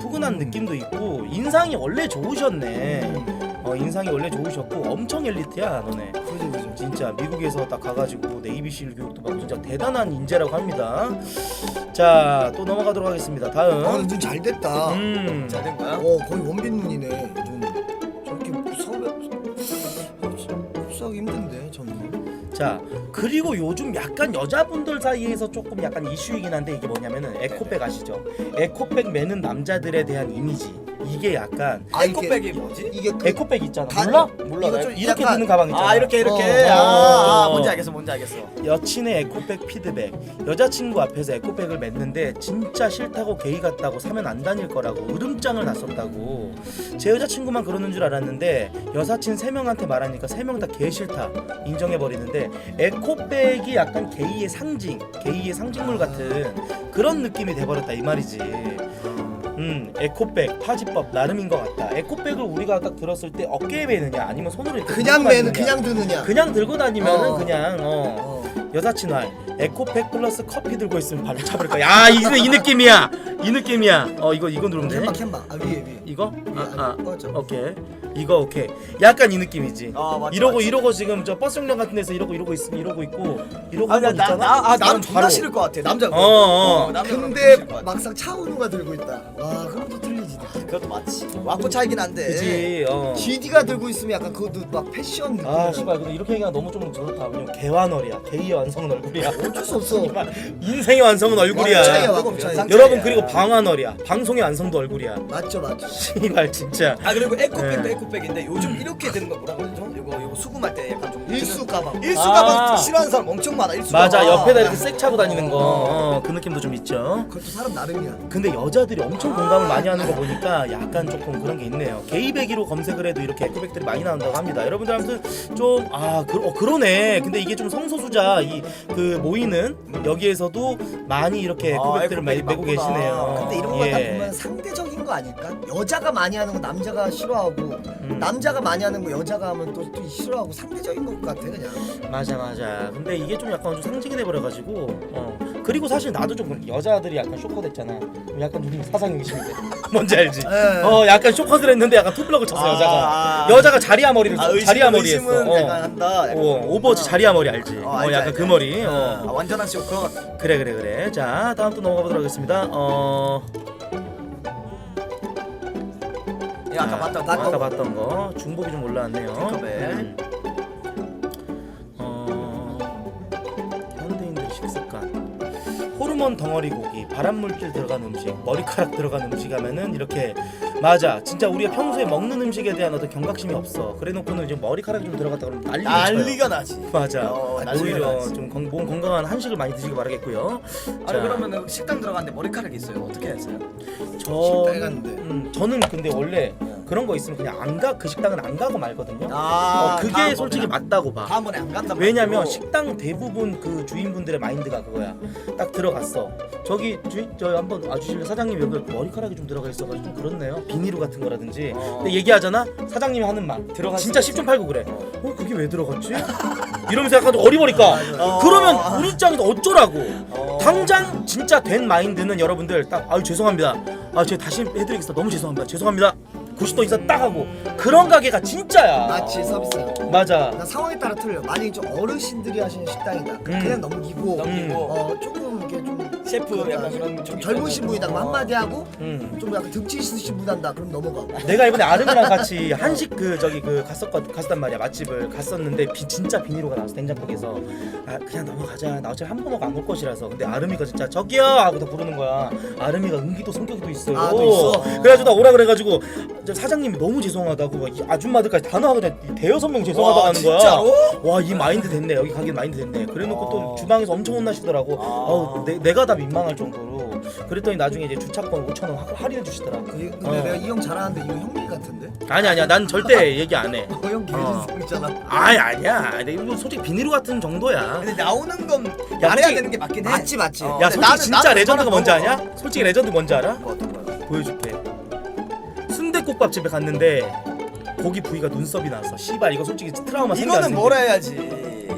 푸근한 느낌도 있고 인상이 원래 좋으셨네. 인상이 원래 좋으셨고 엄청 엘리트야 너네. 그죠. 진짜 미국에서 딱 가가지고 네이비실 교육도 받고 진짜 대단한 인재라고 합니다. 자 또 넘어가도록 하겠습니다. 다음. 눈 잘 됐다. 잘 된 거야? 거의 원빈 눈이네. 눈 저렇게 흡수하기 힘든데 저는. 자 그리고 요즘 약간 여자분들 사이에서 조금 약간 이슈이긴 한데 이게 뭐냐면은 에코백 아시죠? 에코백 매는 남자들에 대한 이미지 이게 약간 에코백이 뭐지? 이게 그 에코백 있잖아. 가- 몰라? 이거 좀 이렇게 약간- 드는 가방 있잖아. 이렇게. 어. 뭔지 알겠어. 여친의 에코백 피드백. 여자친구 앞에서 에코백을 맸는데 진짜 싫다고 게이 같다고 사면 안 다닐 거라고 으름장을 놨었다고. 제 여자친구만 그러는 줄 알았는데 여사친 3명한테 말하니까 3명 다 개 싫다 인정해버리는데 에코백이 약간 게이의 상징물 같은 그런 느낌이 돼버렸다 이 말이지. 에코백 파지법 나름인 것 같다. 에코백을 우리가 아까 들었을 때 어깨에 매느냐 아니면 손으로 이렇게 그냥 들고 매는 다니느냐. 그냥 드느냐. 그냥 들고 다니면은 어. 그냥 여사친 알 에코백 플러스 커피 들고 있으면 발로 차버릴 거야. 야 이 느낌이야. 이거 누르면 돼. 캔바. 위에. 이거? 맞아. 오케이. 이거 오케이. 약간 이 느낌이지. 맞아, 이러고 지금 저 버스 정류장 같은 데서 이러고 있고 이러고 난 있잖아. 존나 바로- 싫을 것 같아. 남자. 어. 근데 막상 차은우가 들고 있다. 와 그럼 또 틀리지. 그것도 맞지. 와꾸 차이긴 한데. 그지. GD가 들고 있으면 약간 그것도 막 패션 느낌. 씨발 근데 이렇게 얘기하면 너무 좀 좋다. 왜냐면 개완얼이야. 게이의 완성은 얼굴이야. 어쩔 수 없어. 인생의 완성은 얼굴이야. 와꾸차이야, 와꾸차이. 여러분 그리고 방완얼이야. 방송의 완성도 얼굴이야. 맞죠. 씨발 진짜. 그리고 에코백도 네. 에코백인데 요즘 이렇게 되는 거 뭐라 그러죠? 이거 수금할 때 약간 좀 일수 가방. 일수 가방 아. 싫어하는 사람 엄청 많아. 일수 맞아 가방. 옆에다 이렇게 색 차고 다니는 거. 그 느낌도 좀 있죠. 그것도 사람 나름이야. 근데 여자들이 엄청 공감을 많이 하는 거 보니까 약간 조금 그런 게 있네요. 게이백으로 검색을 해도 이렇게 에코백들이 많이 나온다고 합니다. 여러분들 아무튼 좀 그러네. 근데 이게 좀 성소수자 그 모이는 여기에서도 많이 이렇게 에코백들을 에코백이 메고 많구나. 계시네요. 근데 이런 거 다 보면 상대적인 거 아닐까? 여자가 많이 하는 거 남자가 싫어하고 남자가 많이 하는 거 여자가 하면 또 싫어하고 상대적인 것 같아 그냥. 맞아. 근데 이게 좀 약간 좀 상징이 돼버려가지고 그리고 사실 나도 좀 그래. 여자들이 약간 쇼커됐잖아. 약간 누님 사상이 의심돼. 뭔지 알지? 네. 약간 쇼커를 했는데 약간 투블럭을 쳤어 여자가 자리야 머리를 자리야 머리 했어. 의심은 약간 한다. 약간. 오버워치 자리야 머리 알지? 알지, 약간 알지, 그 머리. 완전한 쇼커. 그래. 자 다음 또 넘어가 보도록 하겠습니다. 아까 봤던 거 중복이 좀 올라왔네요. 팅커벨. 현대인들 식습관 호르몬 덩어리 고기, 발암물질 들어간 음식, 머리카락 들어간 음식 하면은 이렇게 맞아. 진짜 우리가 평소에 먹는 음식에 대한 어떤 경각심이 없어. 그래놓고는 이제 머리카락이 좀 들어갔다 그러면 난리가 나지. 맞아. 난리가 오히려 나지. 좀 몸 건강한 한식을 많이 드시기 바라겠고요. 아니 그러면은 식당 들어갔는데 머리카락이 있어요. 어떻게 했어요? 식당에 갔는데. 저는 근데 원래 그런 거 있으면 그냥 그 식당은 안 가고 말거든요. 그게 다음번에 솔직히 맞다고 봐. 다음번에 안 간다. 왜냐면 식당 대부분 그 주인분들의 마인드가 그거야. 딱 들어갔어. 저기 저 한번 와주실래? 사장님 여기 머리카락이 좀 들어가 있어가지고 좀 그렇네요. 비닐로 같은 거라든지. 근데 얘기하잖아. 사장님이 하는 말 진짜 10좀 팔고 그래. 그게 왜 들어갔지? 이러면서 약간 좀 어리버리까. 그러면 우리 입장에서 어쩌라고. 당장 진짜 된 마인드는 여러분들 딱 아유 죄송합니다. 아 제가 다시 해드리겠습니다. 너무 죄송합니다. 죄송합니다. 90도 인사 딱 하고 그런 가게가 진짜야. 마치 서비스. 맞아. 나 상황에 따라 틀려. 만약에 좀 어르신들이 하시는 식당이다. 그냥 넘기고. 조금 이렇게 좀 셰프 약간 그런 좀 젊으신 분이다. 그럼 한마디 하고 음. 좀 약간 등치 있으신 분 한다. 그럼 넘어가고. 내가 이번에 아름이랑 같이 한식 갔었단 말이야. 맛집을 갔었는데 진짜 비닐로가 나왔어. 냉장고에서. 아 그냥 넘어가자. 나 어차피 한 번 하고 안 올 것이라서. 근데 아름이가 진짜 저기요 하고 다 부르는 거야. 아름이가 은기도 성격도 있어요. 아, 또 있어? 그래가지고 나 오라 그래가지고 사장님이 너무 죄송하다고 막 이 아줌마들까지 다 나와서 대여섯 명 죄송하다고 와, 하는 거야. 진짜로? 와 이 마인드 됐네. 여기 가게 마인드 됐네. 그래놓고 또 아. 주방에서 엄청 혼나시더라고. 아. 아우 내가 다 민망할 정도로. 그랬더니 나중에 이제 주차권 5,000원 할인해 주시더라. 근데 어. 내가 이 형 잘하는데 이거 형님 같은데? 아니야 난 절대 얘기 안 해. 형 개진성이잖아. 아니야. 근데 이거 솔직히 비닐로 같은 정도야. 근데 나오는 건 야, 말해야 솔직히- 되는 게 맞긴 해. 맞지 맞지. 어. 야 근데 솔직히 진짜 나는 레전드가 뭔지 넘어가. 아냐? 솔직히 레전드 뭔지 알아? 뭐 어떤 거야? 보여줄게. 순댓국밥집에 갔는데 고기 부위가 눈썹이 나왔어. 씨발 이거 솔직히 트라우마 생겨 안 이거는 생겨? 뭐라 해야지.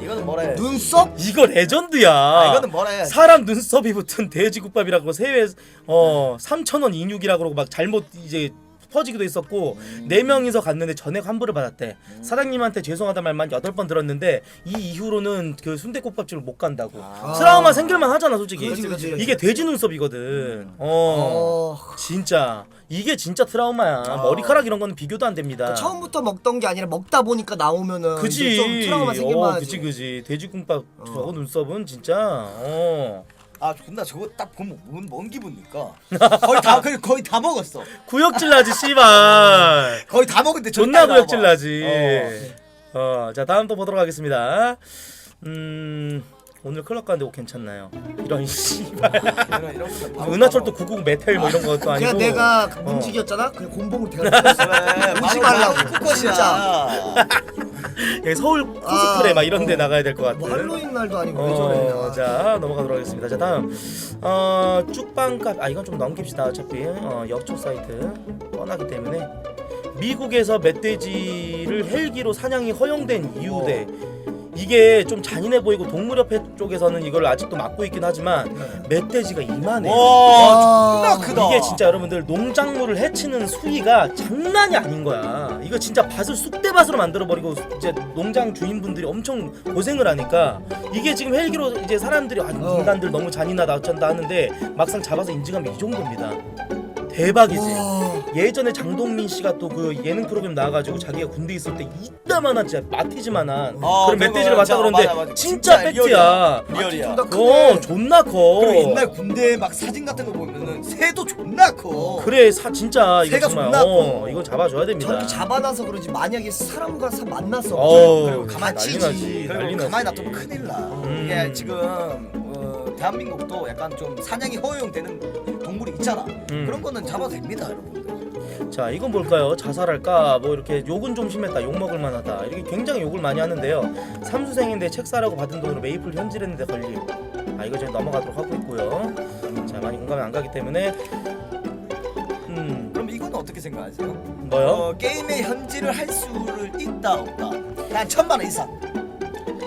이거는 뭐라 해야지. 눈썹? 이거 레전드야. 이거는 뭐라 해야지. 사람 눈썹이 붙은 돼지국밥이라고 세회 3,000원 인육이라고 그러고 막 잘못 이제 퍼지기도 했었고 4명이서 갔는데 전액 환불을 받았대. 사장님한테 죄송하다 말만 8번 들었는데 이 이후로는 그 순댓국밥집을 못 간다고. 트라우마 생길만 하잖아 솔직히. 그치. 이게 돼지 눈썹이거든. 어. 진짜 이게 진짜 트라우마야. 머리카락 이런 거는 비교도 안 됩니다. 처음부터 먹던 게 아니라 먹다 보니까 나오면은 그지. 이제 좀 트라우마 생길만 하지. 그지. 돼지국밥 저거 눈썹은 진짜. 아 존나 저거 딱 보면 뭔 기분입니까? 거의 다 먹었어. 구역질 나지 씨발. 거의 다 먹었는데 존나 저기 구역질 나와봐. 나지. 자 다음 또 보도록 하겠습니다. 오늘 클럽 가는데 옷 괜찮나요? 이런 씨발. 이런 거 바로 은하철도 999 메탈 뭐 이런 것도 아니고. 그냥 내가 문직이었잖아. 그냥 곰봉을 대가리 쳤어. 오지 말라고. 진짜. 여기 서울 코스프레 막 이런 데 나가야 될 것 같은. 뭐 할로윈 날도 아니고 왜 저래. 자 넘어가도록 하겠습니다. 자 다음 쭉방값 이건 좀 넘깁시다. 어차피 역초 사이트 뻔하기 때문에 미국에서 멧돼지를 헬기로 사냥이 허용된 이유대. 이게 좀 잔인해 보이고 동물협회 쪽에서는 이걸 아직도 막고 있긴 하지만 멧돼지가 이만해. 와 존나 크다. 이게 진짜 여러분들 농작물을 해치는 수위가 장난이 아닌 거야. 이거 진짜 밭을 쑥대밭으로 만들어버리고 이제 농장 주인분들이 엄청 고생을 하니까 이게 지금 헬기로 이제 사람들이 인간들 너무 잔인하다 어쩐다 하는데 막상 잡아서 인증하면 이 정도입니다. 대박이지. 예전에 장동민 씨가 또 그 예능 프로그램 나와가지고 자기가 군대 있을 때 이따만한 진짜 마티즈만한 그런 멧돼지를 봤다 그러는데 맞아. 진짜 팩트야. 리얼이야. 존나 커. 그리고 옛날 군대 막 사진 같은 거 보면은 새도 존나 커. 그래 진짜 이거 새가 정말 존나 커. 이거 잡아줘야 됩니다. 저렇게 잡아놔서 그러지 만약에 사람과 만났어. 그리고 가만히 난리 치지. 나지, 난리 그리고 가만히 나지. 놔두면 큰일 나. 이게 지금 대한민국도 약간 좀 사냥이 허용되는 동물이 있잖아. 그런 거는 잡아도 됩니다, 여러분들. 자 이건 뭘까요? 자살할까? 뭐 이렇게 욕은 좀 심했다. 욕 먹을 만하다. 이렇게 굉장히 욕을 많이 하는데요. 삼수생인데 책 사라고 받은 돈으로 메이플 현질했는데 걸림. 이거 좀 넘어가도록 하고 있고요. 자 많이 공감이 안 가기 때문에 그럼 이거는 어떻게 생각하세요? 뭐요? 게임에 현질을 할 수를 있다 없다. 난 1,000만 원 이상.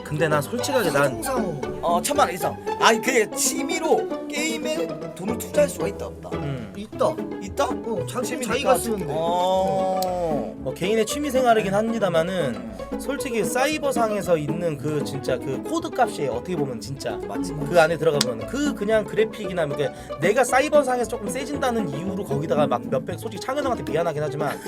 근데 난 솔직하게 난 1,000만 원 이상. 아니 그게 취미로 게임에 돈을 투자할 수가 있다 없다. 있다. 있다? 자기가 쓰는데. 뭐 개인의 취미 생활이긴 합니다만은 솔직히 사이버상에서 있는 그 진짜 그 코드 값이 어떻게 보면 진짜 맞지. 그 안에 들어가면 그 그냥 그래픽이나 뭐 이렇게 내가 사이버상에서 조금 세진다는 이유로 거기다가 막 몇백 솔직히 창현형한테 미안하긴 하지만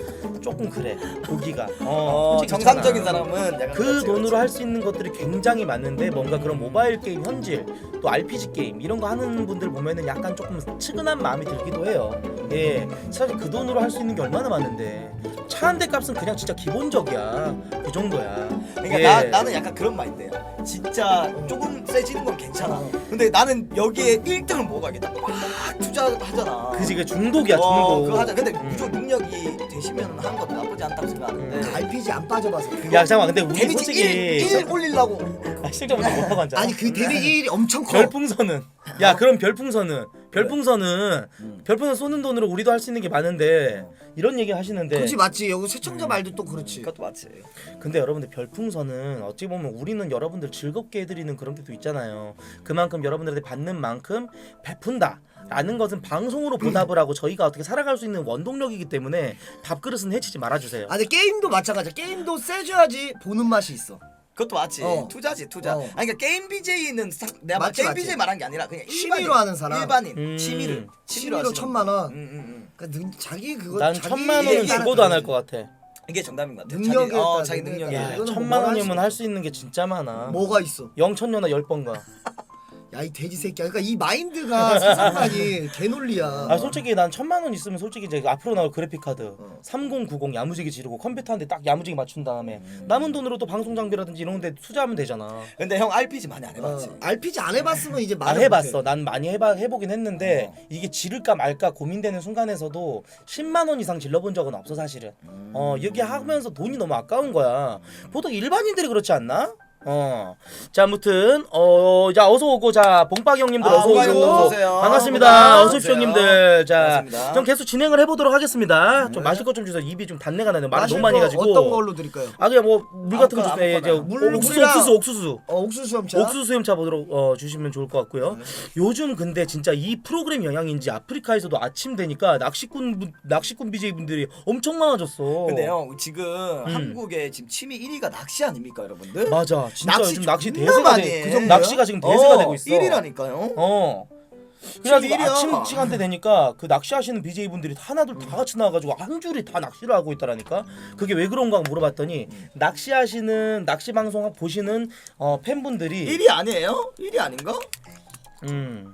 조금 그래 보기가 솔직히 정상적인 그렇잖아. 사람은 약간 그 그렇지, 돈으로 그렇지. 할 수 있는 것들이 굉장히 많은데 뭔가 그런 모바일 게임 현질 또 RPG 게임 이런 거 하는 분들 보면은 약간 조금 측은한 마음이 들기도 해요. 예, 사실 그 돈으로 할 수 있는 게 얼마나 많은데 차 한 대 값은 그냥 진짜 기본적이야. 그 정도야. 그러니까 나는 약간 그런 마인드야. 진짜 조금 세지는 건 괜찮아. 근데 나는 여기에 1등을 못 하겠다. 막 투자하잖아. 그지 그 중독이야 중독. 그거 하자. 근데 무조건 능력이 되시면 하는 것도 나쁘지 않다고 생각하는데. RPG 안 빠져봐서. 야 잠깐만 근데 우리 데미지 솔직히 1 올리려고. 실적으로 못하고 앉아. 아니 그 데미지 1이 엄청 커. 별풍선은 야 그럼 별풍선은 별풍선은 별풍선 쏘는 돈으로 우리도 할 수 있는 게 많은데 이런 얘기 하시는데 그렇지 맞지. 여기 시청자 말도 또 그렇지. 그것도 맞지. 근데 여러분들 별풍선은 어찌 보면 우리는 여러분들 즐겁게 해드리는 그런 게 또 있잖아요. 그만큼 여러분들한테 받는 만큼 베푼다 라는 것은 방송으로 보답을 하고 저희가 어떻게 살아갈 수 있는 원동력이기 때문에 밥그릇은 해치지 말아주세요. 아 근데 게임도 마찬가지야. 게임도 세줘야지 보는 맛이 있어. 그것도 맞지. 투자지 투자. 어. 아니 그러니까 게임 BJ는 내가 맞지, 게임 맞지. BJ 말한 게 아니라 그냥 취미로 일반인, 하는 사람. 일반인 취미를 취미로 하시는 1,000만 원. 분. 그러니까 자기 그거 난 자기 1,000만 원은 이게 죽어도 안 할 것 같아. 이게 정답인 것 같아. 능력에 따라 자기 능력에 능력에. 따라. 야, 이거는 1,000만 뭐라 원이면 할 할 수 있는 게 진짜 많아. 뭐가 있어? 영천년아 10번가. 야 이 돼지 새끼야. 그러니까 이 마인드가 사상관이 개논리야. 아 솔직히 난 1,000만 원 있으면 솔직히 이제 앞으로 나올 그래픽 카드 3090 야무지게 지르고 컴퓨터 한 대 딱 야무지게 맞춘 다음에 남은 돈으로 또 방송 장비라든지 이런 데 투자하면 되잖아. 근데 형 RPG 많이 안 해봤지. RPG 안 해봤으면 이제 아 말을 해봤어. 못해. 난 많이 해보긴 했는데 이게 지를까 말까 고민되는 순간에서도 10만 원 이상 질러본 적은 없어 사실은. 여기 하면서 돈이 너무 아까운 거야. 보통 일반인들이 그렇지 않나? 자 아무튼 자 어서 오고 자 봉박이 형님들 어서 봉박이 형님 어서 오고 오세요. 반갑습니다. 어서 어서 오십시오 오세요. 형님들. 자 반갑습니다. 좀 계속 진행을 해보도록 하겠습니다. 좀 마실 것 좀 주세요. 입이 좀 단내가 나네요. 말을 마실 너무 많이 거 해가지고. 어떤 걸로 드릴까요? 아 그냥 뭐 물 같은 거 아무거나, 주세요. 이제 아무거나. 옥수수. 옥수수 수염차. 옥수수 수염차 보도록 주시면 좋을 것 같고요. 요즘 근데 진짜 이 프로그램 영향인지 아프리카에서도 아침 되니까 낚시꾼 BJ 분들이 엄청 많아졌어. 근데 형 지금 한국의 지금 취미 1위가 낚시 아닙니까 여러분들? 맞아. 진짜 낚시 요즘 낚시 존나 대세가 많이 해. 그 정도야? 낚시가 지금 대세가 되고 있어. 1위라니까요. 그래가지고 일이야. 아침 시간대 되니까 그 낚시하시는 BJ 분들이 하나둘 다 같이 나와가지고 한 줄이 다 낚시를 하고 있다라니까. 그게 왜 그런가 물어봤더니 낚시하시는 낚시 방송 보시는 팬분들이 1위 아니에요? 1위 아닌가? 음.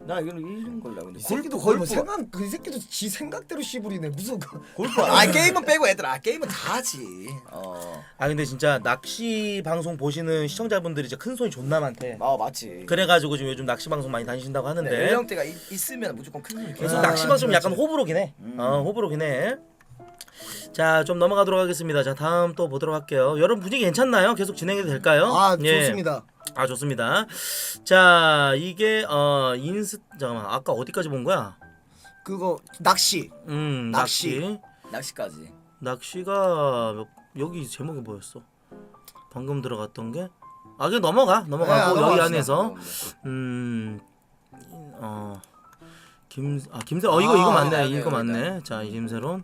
나 이거는 1위인 걸로 알고 있는데. 이 새끼도 거의 뭐 생각 그 새끼도 지 생각대로 씨부리네. 무슨 골프. 아 게임은 빼고 얘들아. 게임은 다 하지. 아 근데 진짜 낚시 방송 보시는 시청자분들이 이제 큰 손이 존나 많대. 맞지. 그래가지고 지금 요즘 낚시 방송 많이 다니신다고 하는데 네, 연령대가 있으면 무조건 큰 힘이 계속 아, 낚시 방송 맞지, 약간 맞지. 호불호긴 해. 호불호긴 해. 자, 좀 넘어가도록 하겠습니다. 자, 다음 또 보도록 할게요. 여러분 분위기 괜찮나요? 계속 진행해도 될까요? 아 예. 좋습니다. 아, 좋습니다. 자, 이게 잠깐만. 아까 어디까지 본 거야? 그거 낚시. 낚시. 낚시까지. 낚시가 여기 제목이 뭐였어? 방금 들어갔던 게 그냥 넘어가고 여기 넘어갑시다. 안에서 김세 이거 맞네. 네, 이거 네, 맞네. 자, 김세론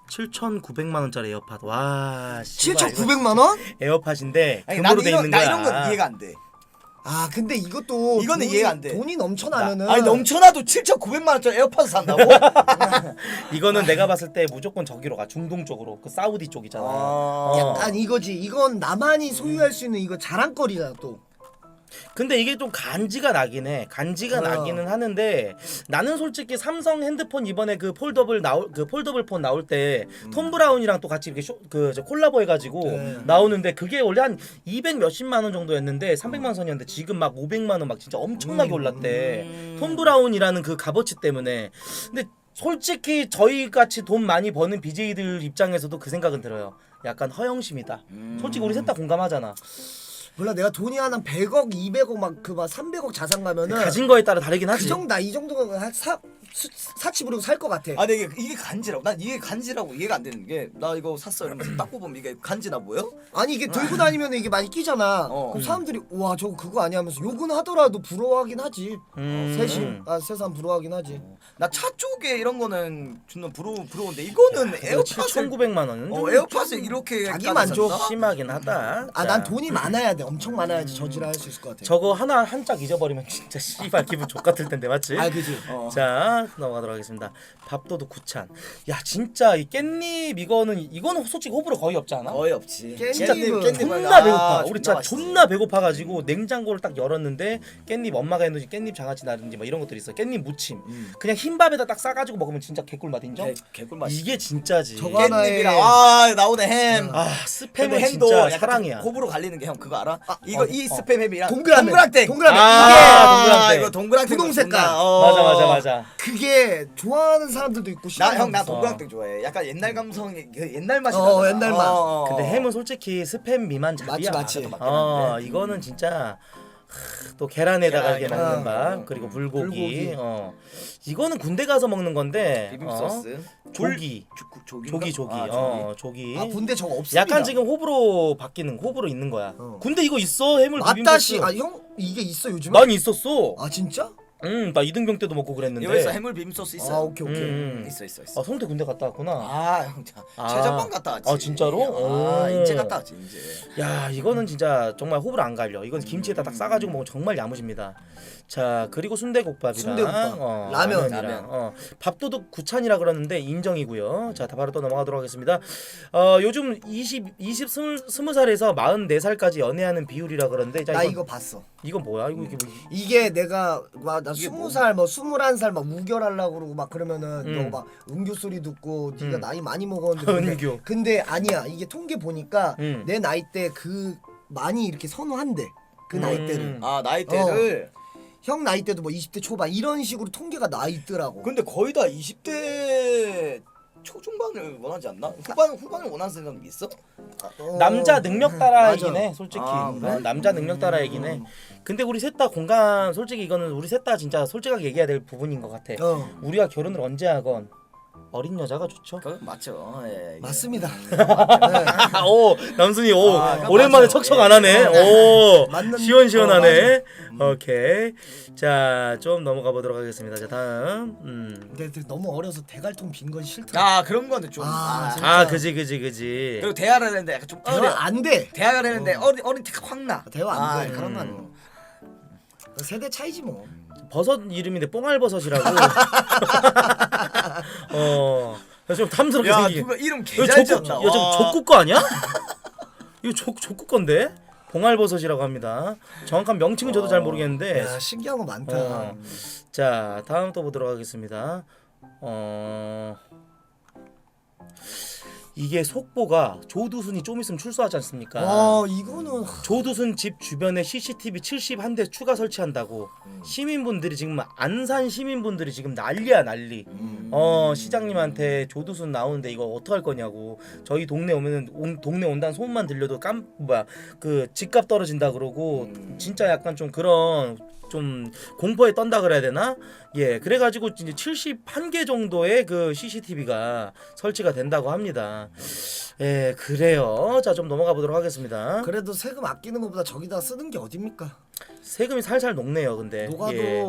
7,900만 원짜리 에어팟. 와, 씨발, 이거 7,900만 원? 에어팟인데 아니 금으로 나는 돼 있는 나 거야. 이런 건 이해가 안 돼. 아 근데 이것도 이거는 이해가 안 돼. 돈이 넘쳐나면은 아니 넘쳐나도 7,900만 원짜리 에어팟 산다고? 이거는 내가 봤을 때 무조건 저기로 가. 중동 쪽으로. 그 사우디 쪽 있잖아. 약간 이거지. 이건 나만이 소유할 수 있는 이거 자랑거리잖아 또. 근데 이게 좀 간지가 나긴 해. 간지가 나기는 하는데 나는 솔직히 삼성 핸드폰 이번에 그 폴더블 폰 나올 때 톰 브라운이랑 또 같이 이렇게 콜라보 해가지고 나오는데 그게 원래 한 200 몇십만 원 정도였는데 300만 선이었는데 지금 막 500만 원 막 진짜 엄청나게 올랐대. 톰 브라운이라는 그 값어치 때문에. 근데 솔직히 저희 같이 돈 많이 버는 BJ들 입장에서도 그 생각은 들어요. 약간 허영심이다. 솔직히 우리 셋 다 공감하잖아. 몰라 내가 돈이 한 100억, 200억 막 300억 자산 가면은 가진 거에 따라 다르긴 그 하지. 정도 이 정도면 사치 부리고 살 것 같아. 아 근데 이게 간지라고. 난 이게 간지라고 이해가 안 되는 게 나 이거 샀어 이러면서 딱 뽑으면 이게 간지나 보여? 아니 이게 들고 다니면 이게 많이 끼잖아. 그럼 사람들이 와 저거 그거 아니야 하면서 욕은 하더라도 부러워하긴 하지. 세상 부러워하긴 하지. 나 차 쪽에 이런 거는 존나 부러운데 이거는 에어팟을 7,900만 원은 좀 에어팟을 이렇게 자기 만족. 심하긴 하다. 아 자, 난 돈이 많아야 돼. 엄청 많아야지 저지를 할 수 있을 것 같아. 저거 하나 한 짝 잊어버리면 진짜 씨발 기분 족같을 텐데 맞지? 아 그지. 자 넘어가도록 하겠습니다. 밥도둑 구찬. 야 진짜 이 깻잎 이거는 솔직히 호불호 거의 없지 않아? 거의 없지. 깻잎은 존나 배고파. 우리 진짜 맛있지. 존나 배고파가지고 냉장고를 딱 열었는데 깻잎 엄마가 해놓은 깻잎 장아찌나든지 막 이런 것들이 있어. 깻잎 무침. 그냥 흰밥에다 딱 싸가지고 먹으면 진짜 개꿀맛 인정? 개꿀 맛. 이게 진짜지. 저거 하나에- 깻잎이랑 나오네 햄. 아 근데 스팸은 햄도 진짜 약간 사랑이야. 호불호 갈리는 게 형 그거 알아? 이 스팸 햄이랑 동그라미. 동그랑땡. 동그라미. 동그랑땡. 이거 동그랑땡 분홍 색깔. 맞아. 그게 좋아하는 사람들도 있고 싫어하는 나 사람들도 동그랑땡 좋아해. 약간 옛날 감성의 그 옛날 맛이 어, 나잖아. 옛날 맛. 근데 햄은 솔직히 스팸 미만 잡이야. 맞지. 맞긴 한데. 이거는 진짜 또 계란에다가 계란, 이렇게 먹는 계란. 밥 그리고 불고기. 불고기. 이거는 군대 가서 먹는 건데 비빔 소스. 조기 조기. 조기 아, 조기. 아 군대 저거 없습니다. 약간 지금 호불호 바뀌는 호불호 있는 거야. 어. 군대 이거 있어 해물 비빔 맞다시. 소스. 아 형 이게 있어 요즘? 난 있었어. 아 진짜? 나 이등병 때도 먹고 그랬는데. 여기서 해물 비빔 소스 있어. 아 오케이 오케이. 있어. 아 성태 군대 갔다 왔구나. 형 아. 최전방 갔다 왔지. 아, 진짜로? 아 오. 인제 갔다 왔지 인제. 야 이거는 진짜 정말 호불호 안 갈려. 이건 김치에다 딱 싸가지고 먹으면 정말 야무집니다. 자 그리고 순대국밥이랑 순대국밥, 라면. 라면이랑 밥도둑 구찬이라 그러는데 인정이고요. 자 다 바로 또 넘어가도록 하겠습니다. 요즘 20살에서 44살까지 연애하는 비율이라 그러는데 자, 나 이거 봤어. 이건 뭐야? 이게 뭐 이게 내가 나 이게 20살 뭐 21살 막 우결하려고 그러고 막 그러면은 음. 너 막 은교 소리 듣고 네가 음. 나이 많이 먹었는데 은교. 근데 아니야. 이게 통계 보니까 내 나이 때 그 많이 이렇게 선호한대. 그 나이 때를. 아 나이대를. 형 나이 때도 뭐 20대 초반 이런 식으로 통계가 나 있더라고. 근데 거의 다 20대 초중반을 원하지 않나? 후반을 원하는 사람이 있어? 남자 능력 따라이긴 맞아. 해 솔직히. 아, 그래? 남자 능력 따라이긴 해. 근데 우리 셋 다 공감 솔직히 이거는 우리 셋 다 진짜 솔직하게 얘기해야 될 부분인 것 같아. 우리가 결혼을 언제 하건 어린 여자가 좋죠. 그건 맞죠. 예, 맞습니다. 오 남순이 그건 오랜만에 맞죠. 척척 안 하네. 오 맞는- 시원시원하네. 오케이. 자 좀 넘어가 보도록 하겠습니다. 자 다음. 근데 너무 어려서 대갈통 빈 건 싫다. 아 그런 거는 좀. 진짜. 그지. 그리고 대화를 했는데 약간 좀 어려. 대화 안 돼. 대화를 했는데 어린 티가 확 나. 대화 안 돼. 그런 건. 세대 차이지 뭐. 버섯 이름인데 뽕알버섯이라고. 좀 탐스럽게 야 생긴. 누가 이름 이거 개잘 족구, 지었다. 야, 저 족구 거 아니야? 이거 족구 건데? 봉알버섯이라고 합니다. 정확한 명칭은 저도 잘 모르겠는데. 야 신기한 거 많다. 자, 다음 또 보도록 하겠습니다. 이게 속보가 조두순이 좀 있으면 출소하지 않습니까? 이거는 조두순 집 주변에 CCTV 71대 추가 설치한다고 시민분들이 지금 안산 시민분들이 지금 난리야 난리. 시장님한테 조두순 나오는데 이거 어떡할 거냐고. 저희 동네 오면은 동네 온다는 소문만 들려도 그 집값 떨어진다 그러고 진짜 약간 좀 그런 좀 공포에 떤다 그래야 되나? 예, 그래가지고 이제 71개 정도의 그 CCTV가 설치가 된다고 합니다. 예, 그래요. 자, 좀 넘어가 보도록 하겠습니다. 그래도 세금 아끼는 것보다 저기다 쓰는 게 어딥니까? 세금이 살살 녹네요, 근데. 녹아도 예.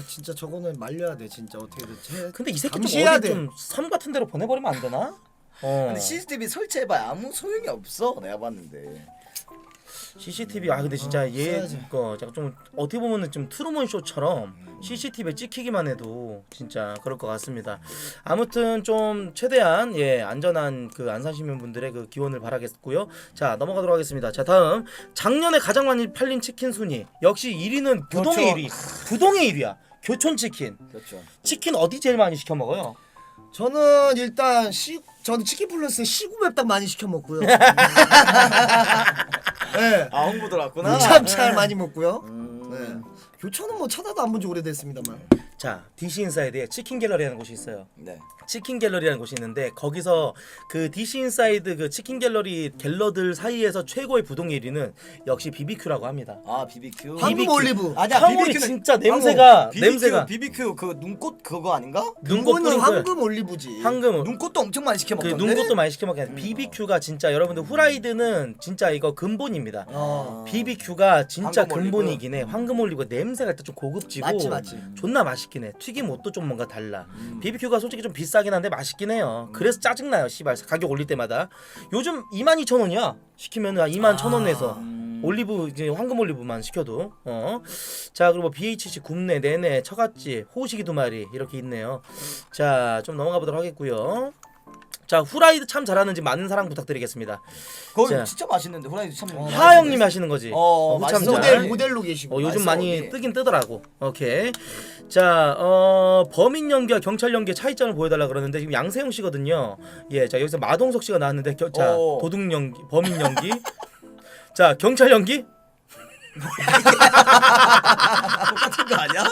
진짜 저거는 말려야 돼 진짜 어떻게든. 근데 이 새끼 좀 감시해야 어디 돼. 좀 섬 같은 데로 보내버리면 안 되나? 근데 CCTV 설치해봐야 아무 소용이 없어. 내가 봤는데. CCTV 근데 진짜 써야지. 약간 좀 어떻게 보면은 좀 트루먼 쇼처럼 CCTV에 찍히기만 해도 진짜 그럴 것 같습니다. 아무튼 좀 최대한 안전한 그 안산 시민분들의 그 기원을 바라겠고요. 자 넘어가도록 하겠습니다. 자 다음 작년에 가장 많이 팔린 치킨 순위 역시 1위는 부동의 1위. 부동의 1위야. 교촌 치킨. 그렇죠. 치킨 어디 제일 많이 시켜 먹어요? 저는 일단 저는 치킨 플러스에 시구맵당 많이 시켜 먹고요. 네. 홍보 들어왔구나. 무참잘 많이 먹고요. 네. 교촌은 뭐 쳐다도 안 본 지 오래됐습니다만. 자 DC 인사이드에 치킨 갤러리라는 곳이 있어요. 네. 치킨 갤러리라는 곳이 있는데 거기서 그 DC 인사이드 그 치킨 갤러들 사이에서 최고의 부동 1위는 역시 BBQ라고 합니다. BBQ. 황금 올리브. 아니야 황홀이 BBQ 는 진짜 냄새가 BBQ 그 눈꽃 그거 아닌가? 눈꽃 눈꽃은 뿌린 거야. 황금 올리브지. 황금 눈꽃도 엄청 많이 시켜 그 먹던데. 눈꽃도 많이 시켜 먹게 하는데 BBQ가 진짜 여러분들 후라이드는 진짜 이거 근본입니다. BBQ가 진짜 황금 올리브. 근본이긴 해. 황금 올리브 냄새가 일단 좀 고급지고 맞지. 존나 맛있긴 해. 튀김 옷도 좀 뭔가 달라. BBQ가 솔직히 좀 비싸긴 한데 맛있긴 해요. 그래서 짜증나요. 씨발 가격 올릴 때마다. 요즘 22,000원이야. 시키면은 21,000원 내서 올리브 이제 황금 올리브만 시켜도. 자 그리고 BHC 굽네 내내 처갓집 호식이 2마리 이렇게 있네요. 자 좀 넘어가 보도록 하겠고요. 자 후라이드 참 잘하는지 많은 사랑 부탁드리겠습니다. 거기 자. 진짜 맛있는데 후라이드 참. 하 형님이 하시는 거지. 후참 맛있어. 잘. 모델로 계시고. 요즘 맛있어, 많이 거기. 뜨긴 뜨더라고. 오케이. 자, 범인 연기와 경찰 연기의 차이점을 보여달라 그러는데 지금 양세형 씨거든요. 예, 자 여기서 마동석 씨가 나왔는데 자 도둑 연기, 범인 연기. 자 경찰 연기. 똑같은 거 아니야?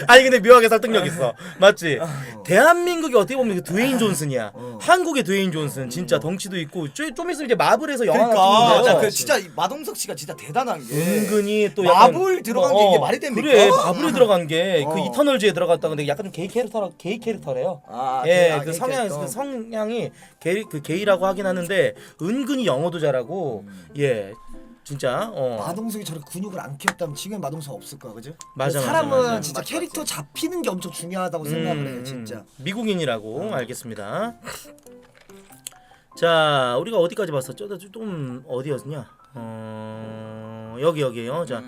아니 근데 묘하게 설득력 있어. 맞지? 대한민국이 어떻게 보면 그 드웨인 존슨이야. 한국의 드웨인 존슨 진짜 덩치도 있고 좀 있으면 이제 마블에서 영화 그러니까 같은 그 진짜 이 마동석 씨가 진짜 대단한 게 은근히 또 약간 마블 들어간 게 이게 말이 됩니까? 그래 마블에 들어간 게 그 어. 이터널즈에 들어갔다 근데 약간 좀 게이 캐릭터래요. 아, 예, 아, 그 게이 성향 캐릭터. 그 성향이 게이라고 하긴 하는데 은근히 영어도 잘하고 예 진짜 마동석이 저렇게 근육을 안 키웠다면 지금 마동석 없을 거야, 그죠? 맞아, 사람은 맞아, 맞아. 진짜 캐릭터 잡히는 게 엄청 중요하다고 생각을 해, 진짜. 미국인이라고 알겠습니다. 자 우리가 어디까지 봤었죠? 좀 어디였냐? 여기에요. 자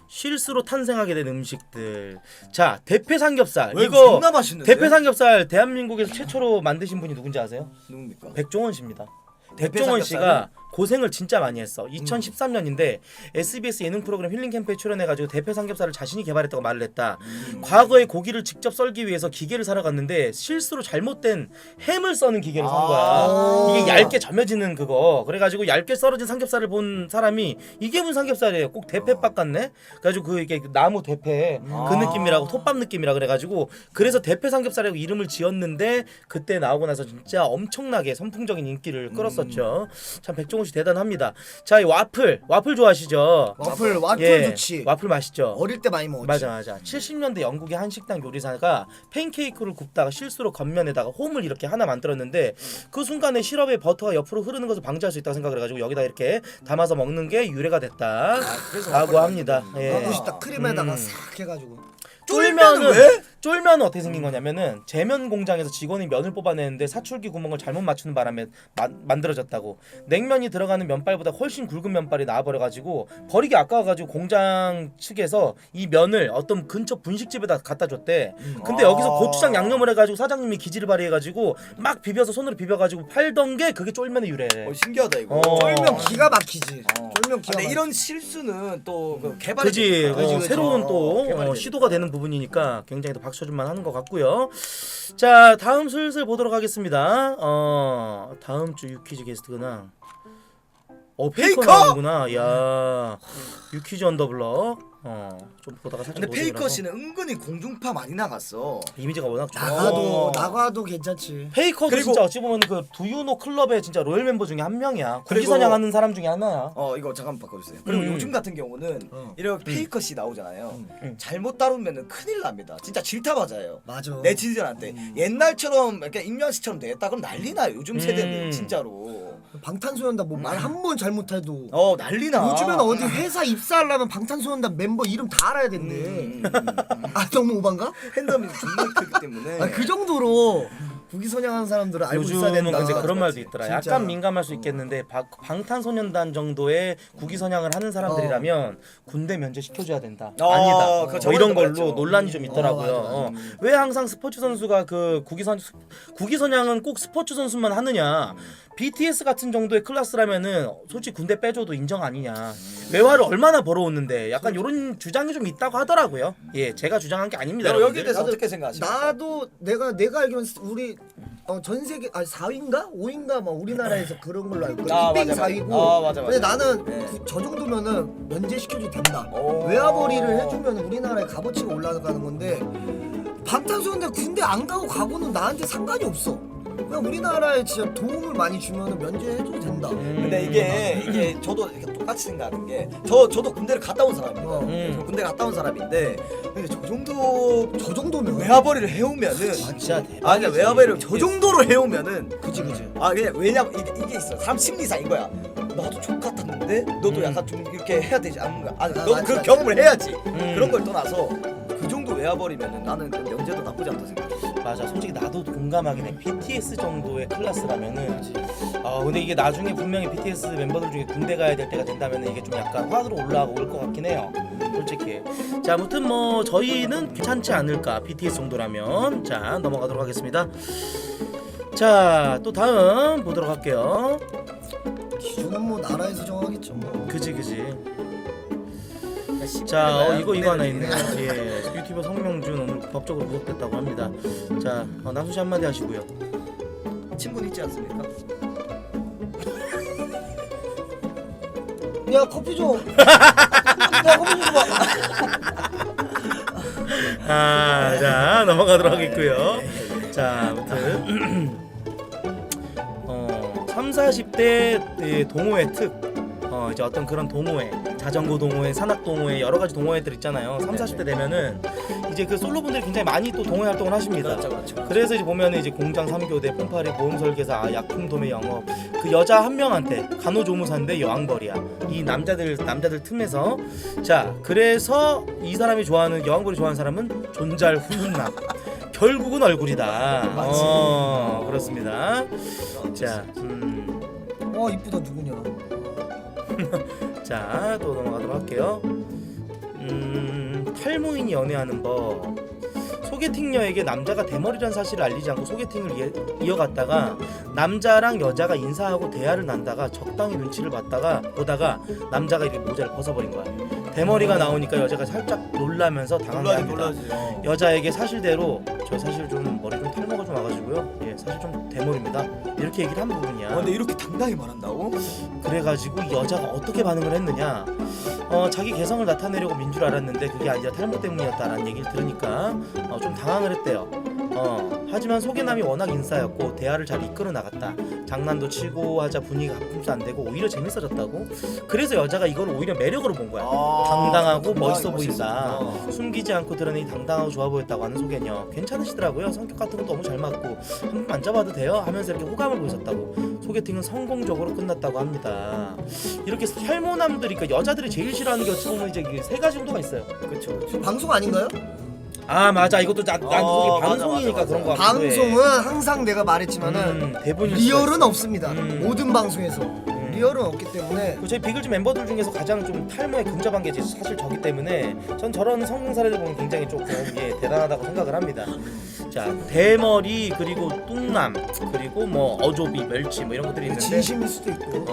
실수로 탄생하게 된 음식들. 자 대패 삼겹살. 왜 이거 존나 맛있는데? 대패 삼겹살 대한민국에서 최초로 만드신 분이 누군지 아세요? 누굽니까? 백종원 씨입니다. 대패 백종원 삼겹살을? 씨가 고생을 진짜 많이 했어. 2013년인데 SBS 예능 프로그램 힐링 캠프에 출연해가지고 대패 삼겹살을 자신이 개발했다고 말을 했다. 과거에 고기를 직접 썰기 위해서 기계를 사러 갔는데 실수로 잘못된 햄을 써는 기계를 산 거야. 이게 얇게 점여지는 그거. 그래가지고 얇게 썰어진 삼겹살을 본 사람이 이게 무슨 삼겹살이에요? 꼭 대패밥 같네. 그래가지고 그 이게 나무 대패 그 느낌이라고 톱밥 느낌이라 그래가지고 그래서 대패 삼겹살이라고 이름을 지었는데 그때 나오고 나서 진짜 엄청나게 선풍적인 인기를 끌었었죠. 참 백종원 씨 대단합니다. 자, 이 와플 좋아하시죠? 와플 예, 좋지. 와플 맛있죠. 어릴 때 많이 먹었지. 맞아. 70년대 영국의 한 식당 요리사가 팬케이크를 굽다가 실수로 겉면에다가 홈을 이렇게 하나 만들었는데 그 순간에 시럽에 버터가 옆으로 흐르는 것을 방지할 수 있다고 생각을 해가지고 여기다 이렇게 담아서 먹는 게 유래가 됐다라고 합니다. 예. 먹고 싶다. 크림에다가 싹 해가지고. 쫄면은 어떻게 생긴 거냐면은 제면 공장에서 직원이 면을 뽑아내는데 사출기 구멍을 잘못 맞추는 바람에 만들어졌다고. 냉면이 들어가는 면발보다 훨씬 굵은 면발이 나와버려가지고 버리기 아까워가지고 공장 측에서 이 면을 어떤 근처 분식집에다 갖다 줬대. 근데 여기서 고추장 양념을 해가지고 사장님이 기지를 발휘해가지고 막 비벼서 손으로 비벼가지고 팔던 게 그게 쫄면의 유래래. 신기하다 이거. 쫄면 기가 막히지. 쫄면 기가 근데 막히지. 이런 실수는 또 그 개발. 그지 그지. 새로운 또 개발이 시도가 되는 부분이니까 굉장히 더 박수 줄만 하는 것 같고요. 자 다음 슬슬 보도록 하겠습니다. 다음 주 유퀴즈 게스트구나. 페이커 나오는구나. 야 유퀴즈 언더블럭. 좀 보다가 살짝. 근데 페이커 노잼이라서. 씨는 은근히 공중파 많이 나갔어. 이미지가 워낙 좋아. 나가도 괜찮지. 페이커도 그리고- 진짜 어찌 보면 그 두유노 클럽의 진짜 로열 멤버 중에 한 명이야. 그리고- 국기선양하는 사람 중에 하나야. 이거 잠깐 바꿔주세요. 그리고 요즘 같은 경우는 이렇게 페이커 씨 나오잖아요. 잘못 다루면은 큰일 납니다. 진짜 질타 맞아요. 맞아. 네티즌한테 옛날처럼 이렇게 임요한 씨처럼 됐다 그럼 난리 나요. 요즘 세대는 진짜로. 방탄소년단 뭐 말 한 번 잘못해도 난리 나. 요즘에는 어디 회사 입사하려면 방탄소년단 멤버 이름 다 알아야 된대. 아 너무 오반가? 팬덤이 존나 크기 때문에. 그 정도로 국기선양하는 사람들은 알고 있어야 요즘은 된다. 근데 그런 말도 있더라. 진짜. 약간 민감할 수 있겠는데 방탄소년단 정도의 국위선양을 하는 사람들이라면 군대 면제 시켜줘야 된다. 아니다. 그거 뭐 저번에도 이런 걸로 말했죠. 논란이 좀 있더라고요. 맞아. 왜 항상 스포츠 선수가 그 국위선양은 꼭 스포츠 선수만 하느냐? BTS 같은 정도의 클래스라면은 솔직히 군대 빼줘도 인정 아니냐? 외화를 얼마나 벌어오는데 약간 이런 주장이 좀 있다고 하더라고요. 예, 제가 주장한 게 아닙니다. 여기에 여러분들. 대해서 어떻게 생각하십니까? 나도 내가 알기로는 우리 전 세계 4위인가 5위인가 뭐 우리나라에서 그런 걸로 알고 있거든. 빅뱅 맞아, 4위고. 맞아. 근데 나는 네. 저 정도면은 면제시켜도 된다. 오. 외화벌이를 해주면 우리나라의 값어치가 올라가는 건데 방탄소년단 군대 안 가고 가고는 나한테 상관이 없어. 그냥 우리나라에 진짜 도움을 많이 주면은 면제해줘도 된다. 근데 이게 저도 이렇게 똑같이 생각하는 게 저도 군대를 갔다 온 사람입니다. 저 군대 갔다 온 사람인데 근데 저 정도면 외화벌이를 해오면은 진짜 그러니까 외화벌이를 저 정도로 해오면은 그지. 그냥 왜냐면 이게 있어. 사람 심리상인 거야. 나도 족 같았는데 너도 약간 좀 이렇게 해야 되지 않는가? 너도 맞지, 그 맞지. 경험을 해야지. 그런 걸 떠나서 그 정도 외화벌이면은 나는 그 명제도 나쁘지 않다 생각해. 맞아, 솔직히 나도 공감하긴 해. BTS 정도의 클래스라면은 근데 이게 나중에 분명히 BTS 멤버들 중에 군대 가야 될 때가 된다면 이게 좀 약간 화두로 올라올 것 같긴 해요, 솔직히. 자, 아무튼 뭐 저희는 괜찮지 않을까, BTS 정도라면. 자, 넘어가도록 하겠습니다. 자, 또 다음 보도록 할게요. 기준은 뭐 나라에서 정하겠죠 뭐. 그지. 자, 이거 하나 있네요. 예, 유튜버 성명준 오늘 법적으로 구속됐다고 합니다. 자, 남수 씨 한마디 하시고요. 친분 있지 않습니까? 야 커피 좀. 야 커피 좀 봐. 자 넘어가도록 하겠고요. 자 아무튼 3, 40대 동호회 특 이제 어떤 그런 동호회, 자전거 동호회, 산악 동호회 여러 가지 동호회들 있잖아요. 3, 40대 되면은 이제 그 솔로분들이 굉장히 많이 또 동호회 활동을 하십니다. 그렇죠. 그래서 이제 보면은 이제 공장 3교대, 폰파리, 보험 설계사, 약품 도매 영업, 그 여자 한 명한테 간호조무사인데 여왕벌이야. 이 남자들 틈에서 자 그래서 이 사람이 좋아하는 여왕벌이 좋아하는 사람은 존잘 훈훈남. 결국은 얼굴이다. 맞지. 그렇습니다. 자, 와 이쁘다 누구냐? 자, 또 넘어가도록 할게요. 탈모인이 연애하는 법. 소개팅녀에게 남자가 대머리란 사실을 알리지 않고 소개팅을 이어갔다가 남자랑 여자가 인사하고 대화를 나누다가 적당히 눈치를 보다가 남자가 이렇게 모자를 벗어버린 거야. 대머리가 나오니까 여자가 살짝 놀라면서 당황합니다. 여자에게 사실대로 저 사실 좀 머리 좀 탈모가 좀 와가지고요. 예, 사실 좀 대머리입니다. 이렇게 얘기를 한 부분이야. 근데 이렇게 당당히 말한다고? 그래가지고 이 여자가 어떻게 반응을 했느냐? 자기 개성을 나타내려고 민 줄 알았는데 그게 아니라 탈모 때문이었다라는 얘기를 들으니까 좀 당황을 했대요. 하지만 소개남이 워낙 인싸였고 대화를 잘 이끌어 나갔다. 장난도 치고 하자 분위기가 합품도 안 되고 오히려 재밌어졌다고. 그래서 여자가 이걸 오히려 매력으로 본 거야. 당당하고 멋있어 보인다. 숨기지 않고 드러내니 당당하고 좋아 보였다고 하는 소개녀. 괜찮으시더라고요. 성격 같은 것도 너무 잘 맞고 한번 만져봐도 돼요? 하면서 이렇게 호감을 보였었다고. 소개팅은 성공적으로 끝났다고 합니다. 이렇게 탈모남들이 그러니까 여자들이 제일 싫어하는 게 어찌 보면 이제 세 가지 정도가 있어요. 그렇죠. 방송 아닌가요? 아 맞아 이것도 난 그게 맞아, 방송이니까 맞아, 그런 거 맞아. 같기도 해. 방송은 항상 내가 말했지만은 대본이 리얼은 없습니다. 음. 모든 방송에서 리얼은 없기 때문에 저희 비글즈 멤버들 중에서 가장 좀 탈모에 근접한 게 사실 저기 때문에 전 저런 성공 사례들 보면 굉장히 조금 대단하다고 생각을 합니다. 자 대머리 그리고 뚱남 그리고 뭐 어조비 멸치 뭐 이런 것들이 있는데 진심일 수도 있고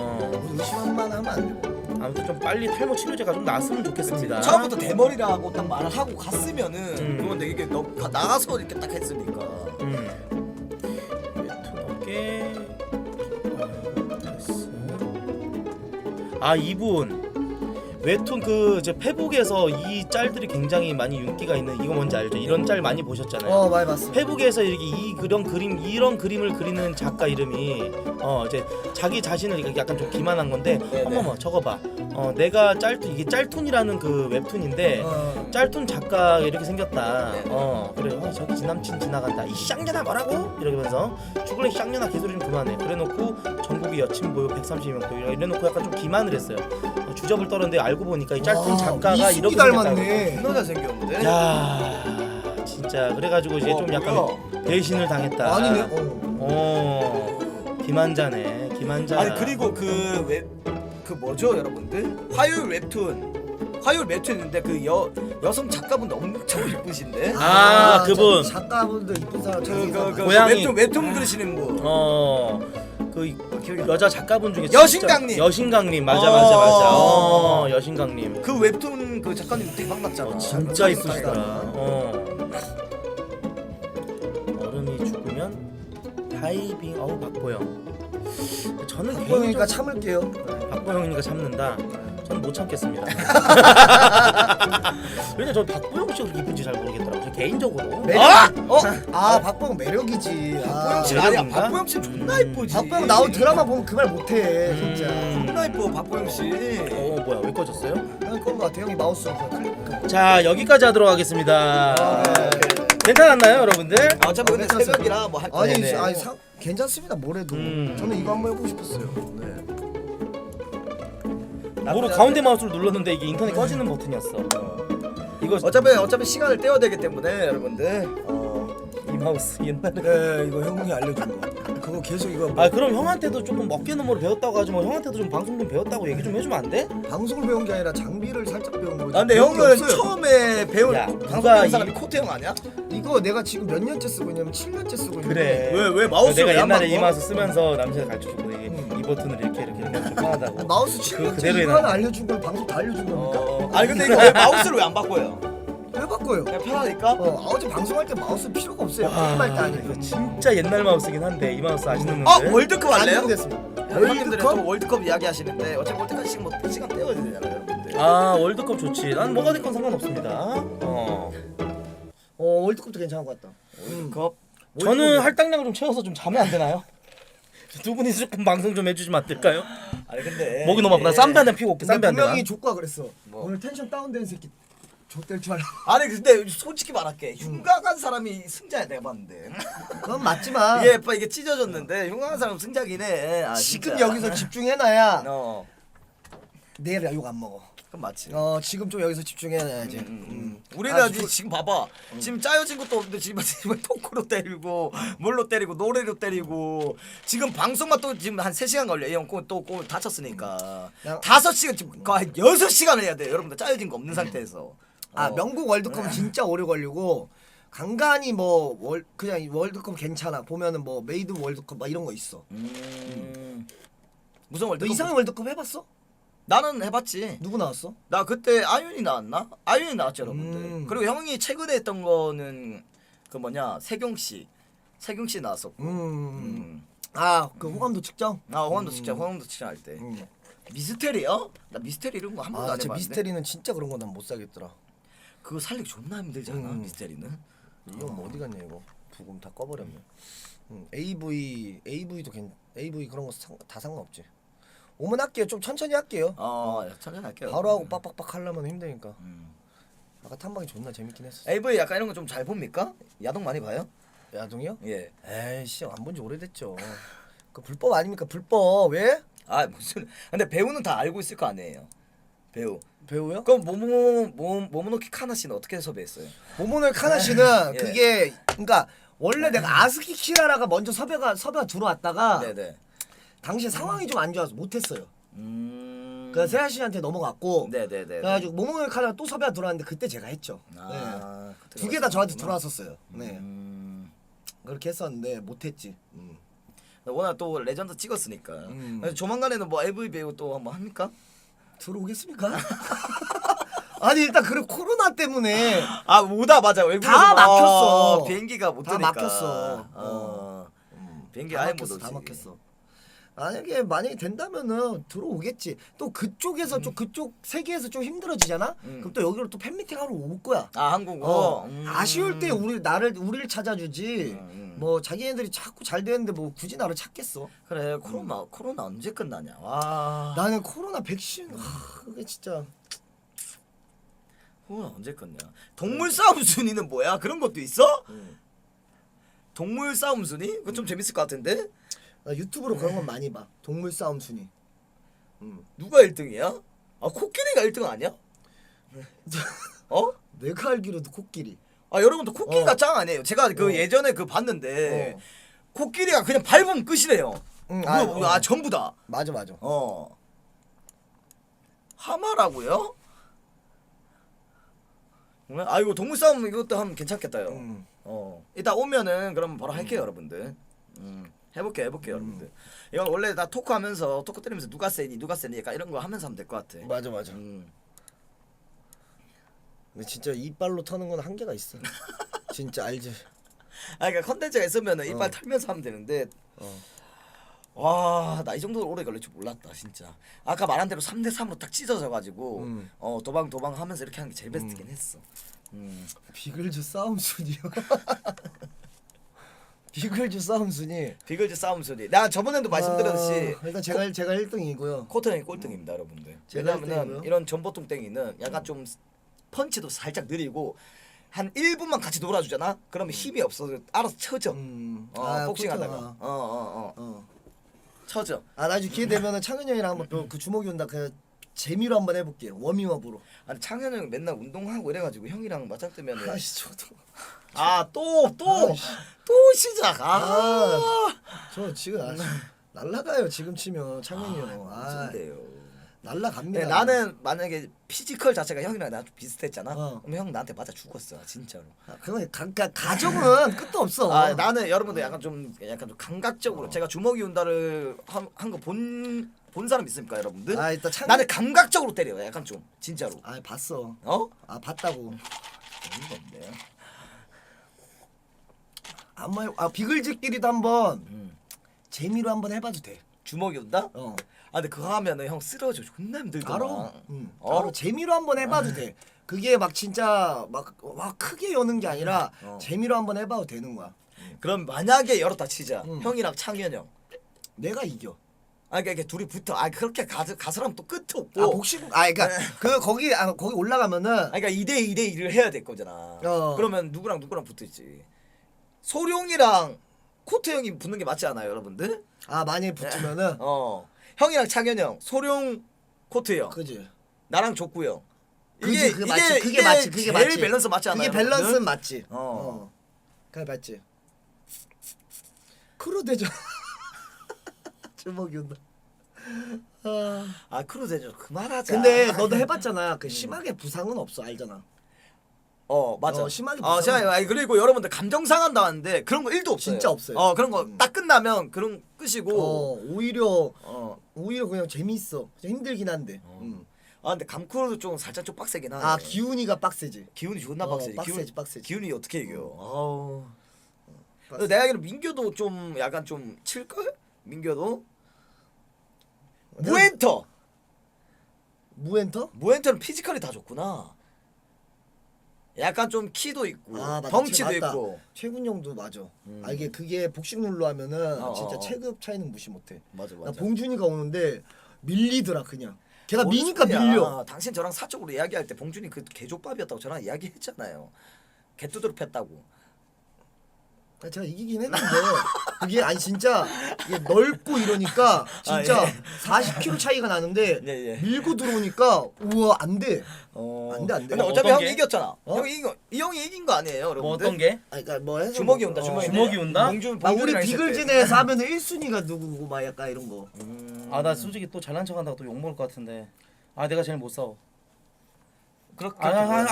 의심만 하면 안 되고. 아무튼 좀 빨리 탈모 치료제가 좀 나왔으면 좋겠습니다. 처음부터 대머리라고 딱 말을 하고 갔으면은 음. 그건 되게 나가서 이렇게 딱 했으니까. 웹툰 어깨 됐어. 아 이분 웹툰 그 이제 페북에서 이 짤들이 굉장히 많이 인기가 있는 이거 뭔지 알죠? 이런 짤 많이 보셨잖아요. 많이 봤어. 페북에서 이렇게 이런 그림을 그리는 작가 이름이 이제 자기 자신을 이렇게 약간 좀 기만한 건데 어머머 저거 봐. 내가 이게 짤툰이라는 그 웹툰인데 짤툰 작가 이렇게 생겼다. 그래 저기 지남친 지나간다. 이 쌍년아 뭐라고? 이러면서 죽을래 쌍년아 개소리 좀 그만해. 그래놓고 전국의 여친 보여 130명 보여 이래놓고 약간 좀 기만을 했어요. 주접을 떨었는데 알고 보니까 이 짤툰 작가가 이순이 이렇게 닮았네. 존나 잘생겼는데? 야 진짜 그래가지고 이제 좀 약간 배신을 당했다. 아니네. 김한자네. 김한자. 아니 그리고 그 뭐죠 여러분들? 화요일 웹툰인데 그 여성 작가분도 엄청 이쁘신데? 그분. 작가분들 이쁜 사람 그 고양이. 웹툰 그리시는 분. 그 기억이 안 여자 작가분 중에 여신강님. 여신강님 맞아. 여신강님. 그 웹툰 그 작가님 대박 났잖아. 진짜 이쁘시더라. 얼음이 죽으면 다이빙. 박보영. 저는 그러니까 참을게요. 박보영이니까 참는다. 저는 못 참겠습니다. 왜냐 저 박보영 씨가 그렇게 이쁜지 잘 모르겠더라고요. 저 개인적으로. 박보영 매력이지. 박보영 씨 매력인가? 아니야. 박보영 씨 존나 이쁘지. 박보영 나온 드라마 보면 그 말 못해 진짜. 존나 이뻐 박보영 씨. 뭐야 왜 꺼졌어요? 그런 거 같아. 형이 마우스 클릭. 자 여기까지 하도록 하겠습니다. 괜찮았나요 여러분들? 어차피 근데 괜찮았어요. 새벽이라 뭐 할 거. 아니 네네. 괜찮습니다. 뭐래도 저는 이거 한번 해보고 싶었어요. 네. 뭐로 가운데 마우스를 눌렀는데 이게 인터넷 꺼지는 버튼이었어. 이거 어차피 시간을 떼어야 되기 때문에 여러분들. 이 마우스 옛날에. 네 이거 형이 알려준 거. 그거 계속 이거 그럼 형한테도 조금 먹개 너머로 배웠다고 하지 뭐 형한테도 좀 방송 좀 배웠다고 얘기 좀 해주면 안 돼? 방송을 배운 게 아니라 장비를 살짝 배운 거지. 근데 배운 게 형은 없어요. 처음에 배운 야, 방송 누가 배운 이- 사람이 코트 형 아니야? 이거 내가 지금 몇 년째 쓰고 있냐면 7년째 쓰고 있는데. 그래. 왜 마우스 내가 왜안 옛날에 이 바꿔? 마우스 쓰면서 남자가 가르쳐줬고 이 버튼을 이렇게 하면 좀 편하다고. 마우스 7년째 그대로 이거 해놔. 하나 알려준 걸 방송 다 알려준 겁니까? 아니 근데 이거 왜 마우스를 왜 안 바꿔요? 왜 바꿔요? 그냥 편하니까? 어제 방송할 때 마우스 필요가 없어요. 와, 게임할 때 아니고. 이거 진짜 옛날 마우스긴 한데 이 마우스 아시는 어 분들? 월드컵 할래요? 됐습니다. 형님들은 월드컵? 또 월드컵 이야기하시는데 어차피 월드컵 시간 때워야 되잖아요, 여러분들. 아 월드컵 좋지. 난 뭐가 됐건 상관없습니다. 월드컵도 괜찮은 것 같다. 월드컵. 저는 할당량을 좀 채워서 좀 자면 안 되나요? 두 분이 조금 방송 좀 해주시면 안 될까요? 아니 근데 목이 너무 아프다. 쌈배 한 잔 피고 올게. 난 쌈배 한 잔. 분명히 조과 그랬어. 뭐? 오늘 텐션 다운된 새끼 족될 줄 알아. 아니 근데 솔직히 말할게 흉가 간 사람이 승자야 내가 봤는데. 그건 맞지만 이게 예뻐 이게 찢어졌는데 흉가 간 사람 승자긴 해. 아, 지금 진짜. 여기서 집중해놔야 어 내일 욕 안 먹어. 그럼 맞지. 지금 좀 여기서 집중해놔야지. 우리는 아직 지금 봐봐. 지금 짜여진 것도 없는데 지금 토크로 때리고 뭘로 때리고 노래로 때리고 지금 방송만 또 지금 한 3시간 걸려. 형또골 다쳤으니까 야. 5시간 지금 거의 6시간 해야 돼. 여러분들 짜여진 거 없는 상태에서. 명국 월드컵은 진짜 오래 걸리고 간간히 뭐 그냥 월드컵 괜찮아. 보면은 뭐 메이드 월드컵 막 이런 거 있어. 무슨 너 월드컵? 이상형 월드컵 해봤어? 나는 해봤지. 누구 나왔어? 나 그때 아윤이 나왔나? 아윤이 나왔죠, 여러분들. 음. 그리고 형이 최근에 했던 거는 그 뭐냐 세경 씨 나왔었고. 그 호감도 측정? 호감도 측정 할 때. 미스테리요? 나 미스테리 이런 거 한 번도 안 제 해봤는데. 미스테리는 진짜 그런 거 난 못 사겠더라. 그거 살리기 존나 힘들지 않아? 미스테리는? 이거 뭐 어디 갔냐 이거. 부금 다 꺼버렸네. AV도 AV 그런 거 다 상관없지. 오면 할게요. 좀 천천히 할게요. 천천히 할게요. 바로 하고 빡빡빡 하려면 힘드니까. 아까 탐방이 존나 재밌긴 했어. AV 약간 이런 거 좀 잘 봅니까? 야동 많이 봐요? 야동이요? 예. 에이씨 안 본 지 오래됐죠. 그 불법 아닙니까? 불법 왜? 아 무슨? 근데 배우는 다 알고 있을 거 아니에요. 배우요? 그럼 모모노키 카나 씨는 어떻게 섭외했어요? 모모노 카나 씨는 예. 그게 그러니까 원래 내가 아스키 키라라가 먼저 섭외가 들어왔다가 네네. 당시에 상황이 좀 안 좋아서 못했어요. 그래서 세아 씨한테 넘어갔고 네네네. 그래가지고 모모노 카나 또 섭외가 들어왔는데 그때 제가 했죠. 두 개 다 저한테 들어왔었어요. 네. 그렇게 했었는데 못했지. 워낙 또 레전드 찍었으니까. 그래서 조만간에는 뭐 AV 배우 또 한번 합니까? 들어오겠습니까? 아니 일단 그래 코로나 때문에 오다 맞아. 외국에서 다 막혔어. 비행기가 못 다 뜨니까. 막혔어. 비행기 다 아예 막혔어, 못 오지. 다 막혔어. 만약에 된다면은 들어오겠지. 또 그쪽에서 좀 그쪽 세계에서 좀 힘들어지잖아. 그럼 또 여기로 또 팬미팅 하러 올 거야. 한국어. 아쉬울 때 우리를 찾아주지. 뭐 자기네들이 자꾸 잘 되는데 뭐 굳이 나를 찾겠어. 그래 코로나 언제 끝나냐. 와. 나는 코로나 백신 그게 진짜 코로나 언제 끝냐. 동물 싸움 순위는 뭐야? 그런 것도 있어? 동물 싸움 순위? 그거 좀 재밌을 것 같은데? 나 유튜브로 그런 건 많이 봐. 동물 싸움 순위. 누가 1등이야? 코끼리가 1등 아니야? 내가 알기로도 코끼리. 여러분들 코끼리가 짱 아니에요. 제가 예전에 봤는데 코끼리가 그냥 밟으면 끝이래요. 전부 다. 맞아. 하마라고요? 이거 동물 싸움 이것도 하면 괜찮겠다요. 이따 오면은 그럼 바로 할게요, 여러분들. 해볼게요, 여러분들. 이건 원래 나 토크 때리면서 누가 세니 약간 이런 거 하면서 하면 될 것 같아. 맞아. 근데 진짜 이빨로 터는 건 한계가 있어. 진짜 알지. 그러니까 컨텐츠가 있으면은 이빨 털면서 하면 되는데. 와, 나 이 정도로 오래 걸릴 줄 몰랐다, 진짜. 아까 말한 대로 3대 3으로 딱 찢어져가지고 도방 하면서 이렇게 하는 게 제일 베스트긴 했어. 비글즈 싸움 순이요. 비글즈 싸움 순이. 비글즈 싸움 순위. 나 저번에도 말씀드렸듯이 일단 제가 1등이고요. 코트형이 꼴등입니다, 여러분들. 제가 왜냐면은 1등이고요. 이런 전보통땡이는 약간 좀 펀치도 살짝 느리고 한 1분만 같이 놀아주잖아. 그러면 힘이 없어서 알아서 쳐져. 복싱하다가. 쳐져. 나중에 기회 되면은 창현 형이랑 한번 그 주먹이 온다 그 재미로 한번 해볼게요. 워밍업으로. 아니 창현 형 맨날 운동하고 이래가지고 형이랑 맞짱 뜨면은 아씨 저도. 또 시작. 저 지금 날라가요 지금 치면 창현이 형. 무슨데요. 날라갑니다. 네, 나는 만약에 피지컬 자체가 형이랑 나랑 좀 비슷했잖아. 그럼 형 나한테 맞아 죽었어, 진짜로. 그건 가정은 끝도 없어. 나는 여러분들 약간 좀 감각적으로 제가 주먹이 운다를 한 거 본 사람 있습니까, 여러분들? 일단 나는 감각적으로 때려, 약간 좀 진짜로. 봤어. 봤다고. 건데. 비글즈끼리도 한번 재미로 한번 해봐도 돼. 주먹이 온다? 어. 아 근데 그거 하면은 형 쓰러져 존나 힘들더만. 알아. 어? 알아. 재미로 한번 해봐도 돼. 그게 막 진짜 막 크게 여는 게 아니라 재미로 한번 해봐도 되는 거야. 그럼 만약에 열었다 치자. 응. 형이랑 창현 형. 내가 이겨. 아 그러니까 이게 둘이 붙어. 아 그렇게 가서라면 또 끝이 없고. 아 복식. 아 그러니까 그 거기 올라가면은. 아 그러니까 2대 1을 해야 될 거잖아. 어. 그러면 누구랑 붙어있지. 소룡이랑 코트 형이 붙는 게 맞지 않아요, 여러분들? 아 만약에 붙으면은. 형이랑 창현 형, 소룡, 코트 형, 그지. 나랑 족구 형. 그지, 그게 맞지. 그게 맞지. 그게 제일 맞지. 밸런스 맞지 않아요? 그게 밸런스는 여러분들? 맞지. 그게 맞지. 크루 대전. 주먹이 온다. 아 크루제죠. 그만하자. 근데 너도 해봤잖아. 그 심하게 부상은 없어 알잖아. 맞아. 심하게 심하게. 아니, 그리고 여러분들 감정 상한다는데 그런 거 1도 없어요. 진짜 없어요. 그런 거 딱 끝나면 그런 끝이고. 오히려 그냥 재밌어. 그냥 힘들긴 한데. 아 근데 감크루도 좀 살짝 좀 빡세긴 하네. 아 기훈이가 빡세지. 기운이 존나 빡세지. 빡세지. 기운이 어떻게 이겨? 빡세. 근데 내가 알기로 민규도 좀 약간 좀 칠걸? 민규도 무엔터. 무엔터는 피지컬이 다 좋구나. 약간 좀 키도 있고 맞다. 덩치도 맞다. 있고. 최군 형도 맞아. 아 이게 그게 복식 룰로 하면은 진짜 어. 체급 차이는 무시 못해. 맞아. 나 봉준이가 오는데 밀리더라 그냥. 걔가 뭔 미니까 소리야. 밀려. 당신 저랑 사적으로 이야기할 때 봉준이 그 개족밥이었다고 저랑 이야기했잖아요. 개뚜드러 팼다고. 제가 이기긴 했는데 그게 아니 진짜 이게 넓고 이러니까 진짜 아, 예. 40kg 차이가 나는데 예. 밀고 들어오니까 우와 안 돼. 안 돼. 근데 어차피 어떤 형이 게? 이겼잖아. 이 형이 이긴 거 아니에요, 여러분들? 뭐 어떤 게? 아니 그러니까 뭐 해서 주먹이 뭐, 온다. 주먹이 주먹이 온다? 봉준 막 우리 봉준이랑 있을 때. 비글진에서 하면은 1순위가 누구고 막 약간 이런 거. 아 나 솔직히 또 잘난 척한다고 또 욕 먹을 것 같은데. 아 내가 제일 못 싸워. 그렇게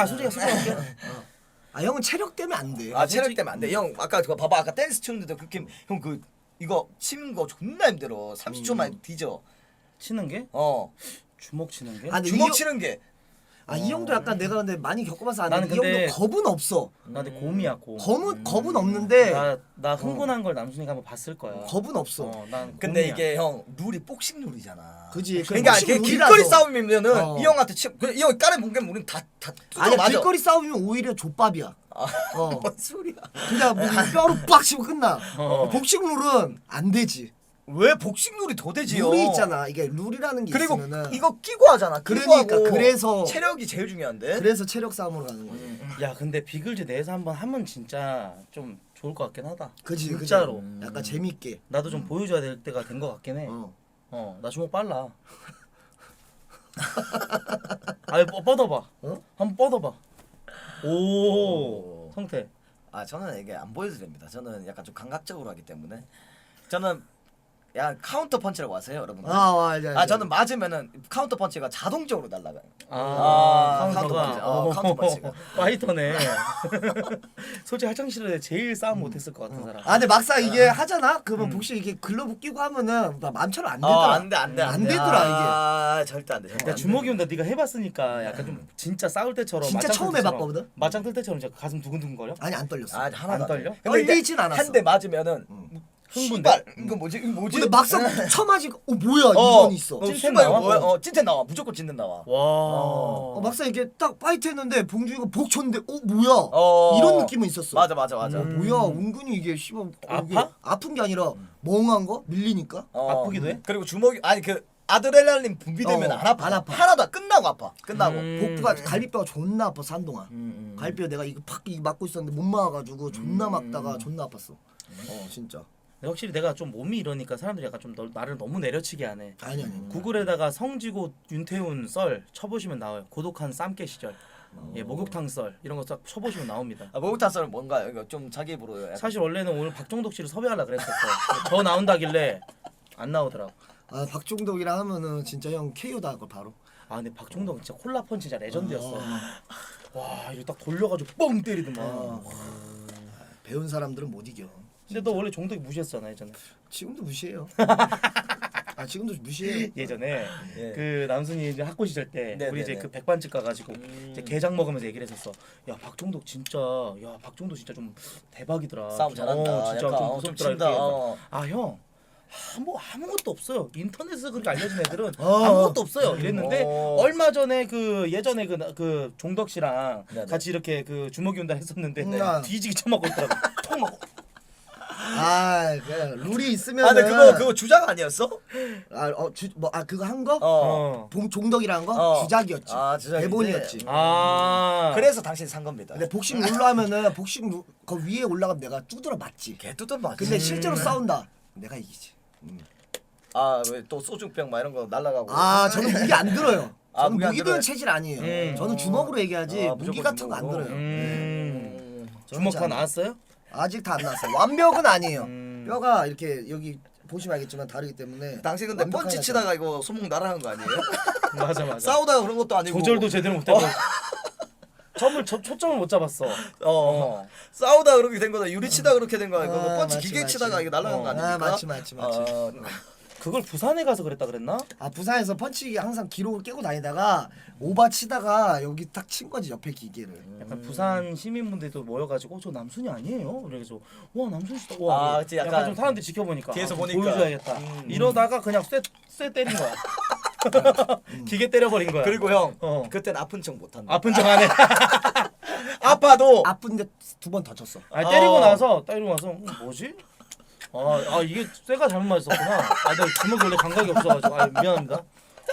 솔직히 할게. 아 형은 체력 때문에 안 돼. 체력 때문에 안 돼. 형 아까 그거 봐봐. 아까 댄스 추는데도 그렇게 형 그 이거 치는 거 존나 힘들어. 30초 만에 뒤져. 치는 게? 주먹 치는 게? 아, 근데 주먹 이 치는 게. 이 형도 약간 내가 근데 많이 겪어봐서 나는 아는데 이 근데- 형도 겁은 없어. 나 근데 곰이야 곰. 겁은 없는데 나 흥분한 걸 남순이가 한번 봤을 거야. 겁은 없어. 난 근데 곰이야. 이게 형 룰이 복식 룰이잖아. 그지. 그러니까 복식 이게 룰이라서. 길거리 싸움이면은 어. 이 형한테 이 형이 까는 공개면 우린 다 아니 맞아. 길거리 싸움이면 오히려 족밥이야. 뭔 소리야? 그냥 뭐 뼈로 빡 치고 끝나. 어. 복식 룰은 안 되지. 왜 복식 룰이 더 되지요? 룰이 있잖아. 이게 룰이라는 게 그리고 있으면은 이거 끼고 하잖아. 끼고 그러니까, 하고 그래서- 체력이 제일 중요한데. 그래서 체력 싸움으로 가는 거지. 야 근데 비글즈 내에서 한번 하면 진짜 좀 좋을 것 같긴 하다. 그지. 진짜로. 약간 재밌게. 나도 좀 보여줘야 될 때가 된 것 같긴 해. 나 주먹 빨라. 아니 뻗어봐. 한번 뻗어봐. 오 성태. 저는 이게 안 보여드립니다. 저는 약간 좀 감각적으로 하기 때문에 저는 야 카운터 펀치라고 아세요, 여러분들? 알지. 저는 맞으면은 카운터 펀치가 자동적으로 날아가요. 카운터가. 카운터 펀치가. 파이터네. 솔직히 화장실에 제일 싸움 못했을 것 같은 사람. 근데 막상 이게 하잖아. 그러면 복식 이게 글러브 끼고 하면은 나 마음처럼 안 되더라. 안 되더라, 절대 안 돼. 절대 야 안 돼. 주먹이 온다. 네가 해봤으니까 약간 좀 진짜 싸울 때처럼. 진짜 맞짱 처음 뜰 때처럼, 해봤거든? 맞짱 뜰 때처럼 진짜 가슴 두근두근 거려? 아니 안 떨렸어. 하나도 안 떨려? 떨리진 않았어. 한 대 맞으면은 흥분돼? 씨발, 이거 뭐지? 근데 막상 쳐맞으니까 뭐야 이건 있어. 찐텐 씨발 나와? 뭐야? 찐텐 나와. 무조건 찐텐 나와. 와. 막상 이게 딱 파이트 했는데 봉준이가 복 쳤는데 뭐야 이런 느낌은 있었어. 맞아. 뭐야 은근히 이게 씨발 이게 아파? 아픈 게 아니라 멍한 거 밀리니까. 아프기도 해? 그리고 주먹이 그 아드레날린 분비되면 안 아파. 안 아파. 하나도 끝나고 아파. 끝나고. 복부가 갈비뼈가 존나 아파 한동안. 갈비뼈 내가 이거 팍 이거 맞고 있었는데 못 막아가지고 존나 막다가 존나 아팠어. 진짜. 확실히 내가 좀 몸이 이러니까 사람들이 약간 좀 나를 너무 내려치게 하네. 아니. 구글에다가 성지고 윤태훈 썰 쳐보시면 나와요. 고독한 쌈깨 시절. 예, 목욕탕 썰 이런 거 딱 쳐보시면 나옵니다. 목욕탕 썰은 뭔가요? 이거 좀 자기 입으로. 사실 원래는 오늘 박종덕 씨를 섭외하려 그랬었어. 저 나온다길래 안 나오더라고. 박종덕이랑 하면은 진짜 형 KO다 할 걸 바로. 아 근데 박종덕 진짜 콜라펀 진짜 레전드였어. 와 이거 딱 돌려가지고 뻥 때리더만. 배운 사람들은 못 이겨. 근데 너 원래 종덕이 무시했잖아 예전에. 지금도 무시해요. 지금도 무시해요. 예전에 예. 그 남순이 이제 학교 시절 때 네, 우리 네, 이제 네. 그 백반집 가가지고 이제 게장 먹으면서 얘기를 했었어. 야 박종덕 진짜 좀 대박이더라. 싸움 잘한다. 진짜 약간 좀 좀 무섭더라. 친다. 이렇게. 아 형 뭐 아무것도 없어요. 인터넷에서 그렇게 알려진 애들은 어. 아무것도 없어요. 이랬는데 어. 얼마 전에 그 예전에 그 종덕 씨랑 네네. 같이 이렇게 그 주먹이 온다 했었는데 네. 뒤지기 쳐맞고 있더라고. 통 맞고. 그 룰이 있으면. 아 근데 그거 주작 아니었어? 그거 한 거? 어. 종덕이라는 거? 어. 주작이었지. 아, 주작이지. 대본이었지. 그래서 당신 산 겁니다. 근데 복싱 룰로 하면은 그 위에 올라가면 내가 두드려 맞지. 개뚜던 맞지. 근데 실제로 싸운다. 내가 이기지. 아왜 또 소주병 막 이런 거 날라가고. 저는 무기 안 들어요. 아, 저는 무기 안 무기 들어요? 드는 체질 아니에요. 저는 주먹으로 얘기하지 아, 무기 무조건 같은 거 안 주먹으로. 들어요. 주먹 다 잘 나왔어요? 아직 다 안 나왔어요. 완벽은 아니에요. 음. 뼈가 이렇게 여기 보시면 알겠지만 다르기 때문에. 당신 근데 완벽하게 펀치 치다가 이거 손목 날아간 거 아니에요? 맞아. 싸우다가 그런 것도 아니고. 조절도 제대로 못하고. 초점을 못 잡았어. 싸우다 그렇게 된 거다. 유리 치다 그렇게 된 거야. 이거 아, 펀치 맞지, 기계 맞지. 치다가 이거 날아간 거 아닙니까? 맞지. 그걸 부산에 가서 그랬다 그랬나? 부산에서 펀치 항상 기록을 깨고 다니다가 오바 치다가 여기 딱 친 거지 옆에 기계를. 약간 부산 시민분들도 모여가지고 저 남순이 아니에요? 그래서 와 남순 씨다. 와 그치, 약간 좀 사람들이 지켜보니까 뒤에서 아, 보니까. 보여줘야겠다. 이러다가 그냥 쇠 때린 거야. 기계 때려버린 거야. 그리고 형, 그땐 아픈 척 못한다. 아픈 척 안 해. 아파도 아픈데 2번 더 쳤어. 때리고 나서 뭐지? 이게 쇠가 잘못 맞았었구나. 내가 주먹이 원래 감각이 없어가지고 미안합니다.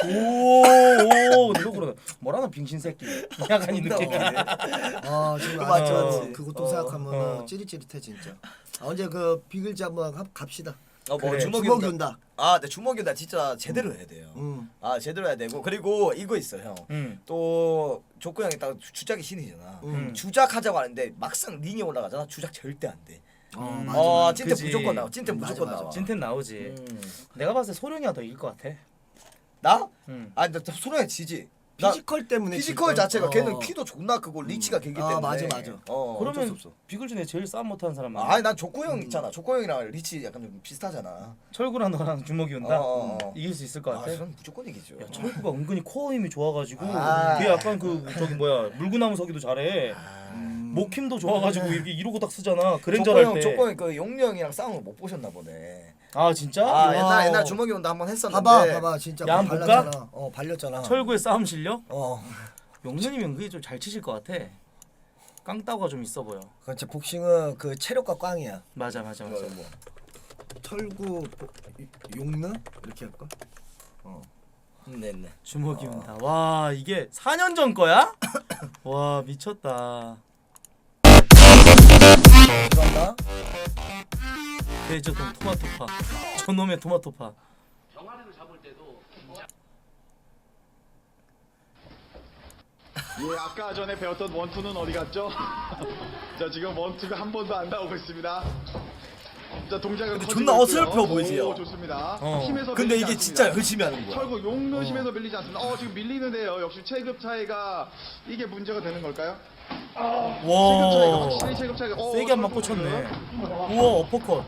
오 이거 그러네. 뭐라나 빙신 새끼. 약간 이 느낌. 지금 맞지. 그것도 생각하면 찌릿찌릿해 진짜. 언제 그 비글즈 한번 갑시다. 뭐 주먹이 주먹이 온다. 네, 주먹이 온다. 진짜 제대로 해야 돼요. 제대로 해야 되고 그리고 이거 있어 형. 또 조코 형이 딱 주작이 신이잖아. 주작하자고 하는데 막상 링에 올라가잖아. 주작 절대 안 돼. 맞아. 찐텐 그지. 무조건 나와. 찐텐 맞아, 무조건 맞아. 나와. 찐텐 나오지. 내가 봤을 때 소령이가 더 이길 것 같아. 나? 응. 나 소령이 지지. 나 피지컬 때문에 피지컬 자체가 걔는 키도 존나 크고 리치가 길기 때문에. 맞아. 어쩔 수 그러면 없어. 비글준에 제일 싸움 못하는 사람 아니 난 조코 형 있잖아. 조코 형이랑 리치 약간 좀 비슷하잖아. 철구랑 너랑 주먹이 온다. 어. 이길 수 있을 것 같아. 저는 무조건 이기죠. 야, 철구가 은근히 코어 힘이 좋아가지고 아. 걔 약간 물구나무 서기도 잘해. 목 힘도 좋아가지고 이렇게 이러고 딱 쓰잖아. 그랜저 조코 할 형, 때. 조코 형그 용리 형이랑 싸우는 거 못 보셨나 보네. 아 진짜? 옛날 주먹이 온다 한번 했었는데. 봐봐 진짜 야, 뭐 한번 발랐잖아. 발렸잖아. 철구의 싸움 실력? 어. 용준이면 그게 좀 잘 치실 것 같아. 깡따구가 좀 있어 보여. 그렇지 복싱은 그 체력과 꽝이야. 맞아. 뭐. 털구 용느 이렇게 할까? 네네. 주먹이 온다. 와 이게 4년 전 거야? 와 미쳤다. 들어간다. 대저동 토마토파. 저놈의 토마토파. 예, 아까 전에 배웠던 원투는 어디 갔죠? 자, 지금 원투가 한 번도 안 나오고 있습니다. 자, 동작은 근데 커지고 존나 있고요. 어설퍼 보이지요? 오, 좋습니다. 어. 힘에서 근데 밀리지 이게 않습니다. 진짜 열심히 하는 거야. 철구 용느 힘에서 밀리지 않습니다. 지금 밀리는데요. 역시 체급 차이가 이게 문제가 되는 걸까요? 체급 차이가 와 확실히 체급 차이가 세게 한 방 꽂혔네. 우와 어퍼컷.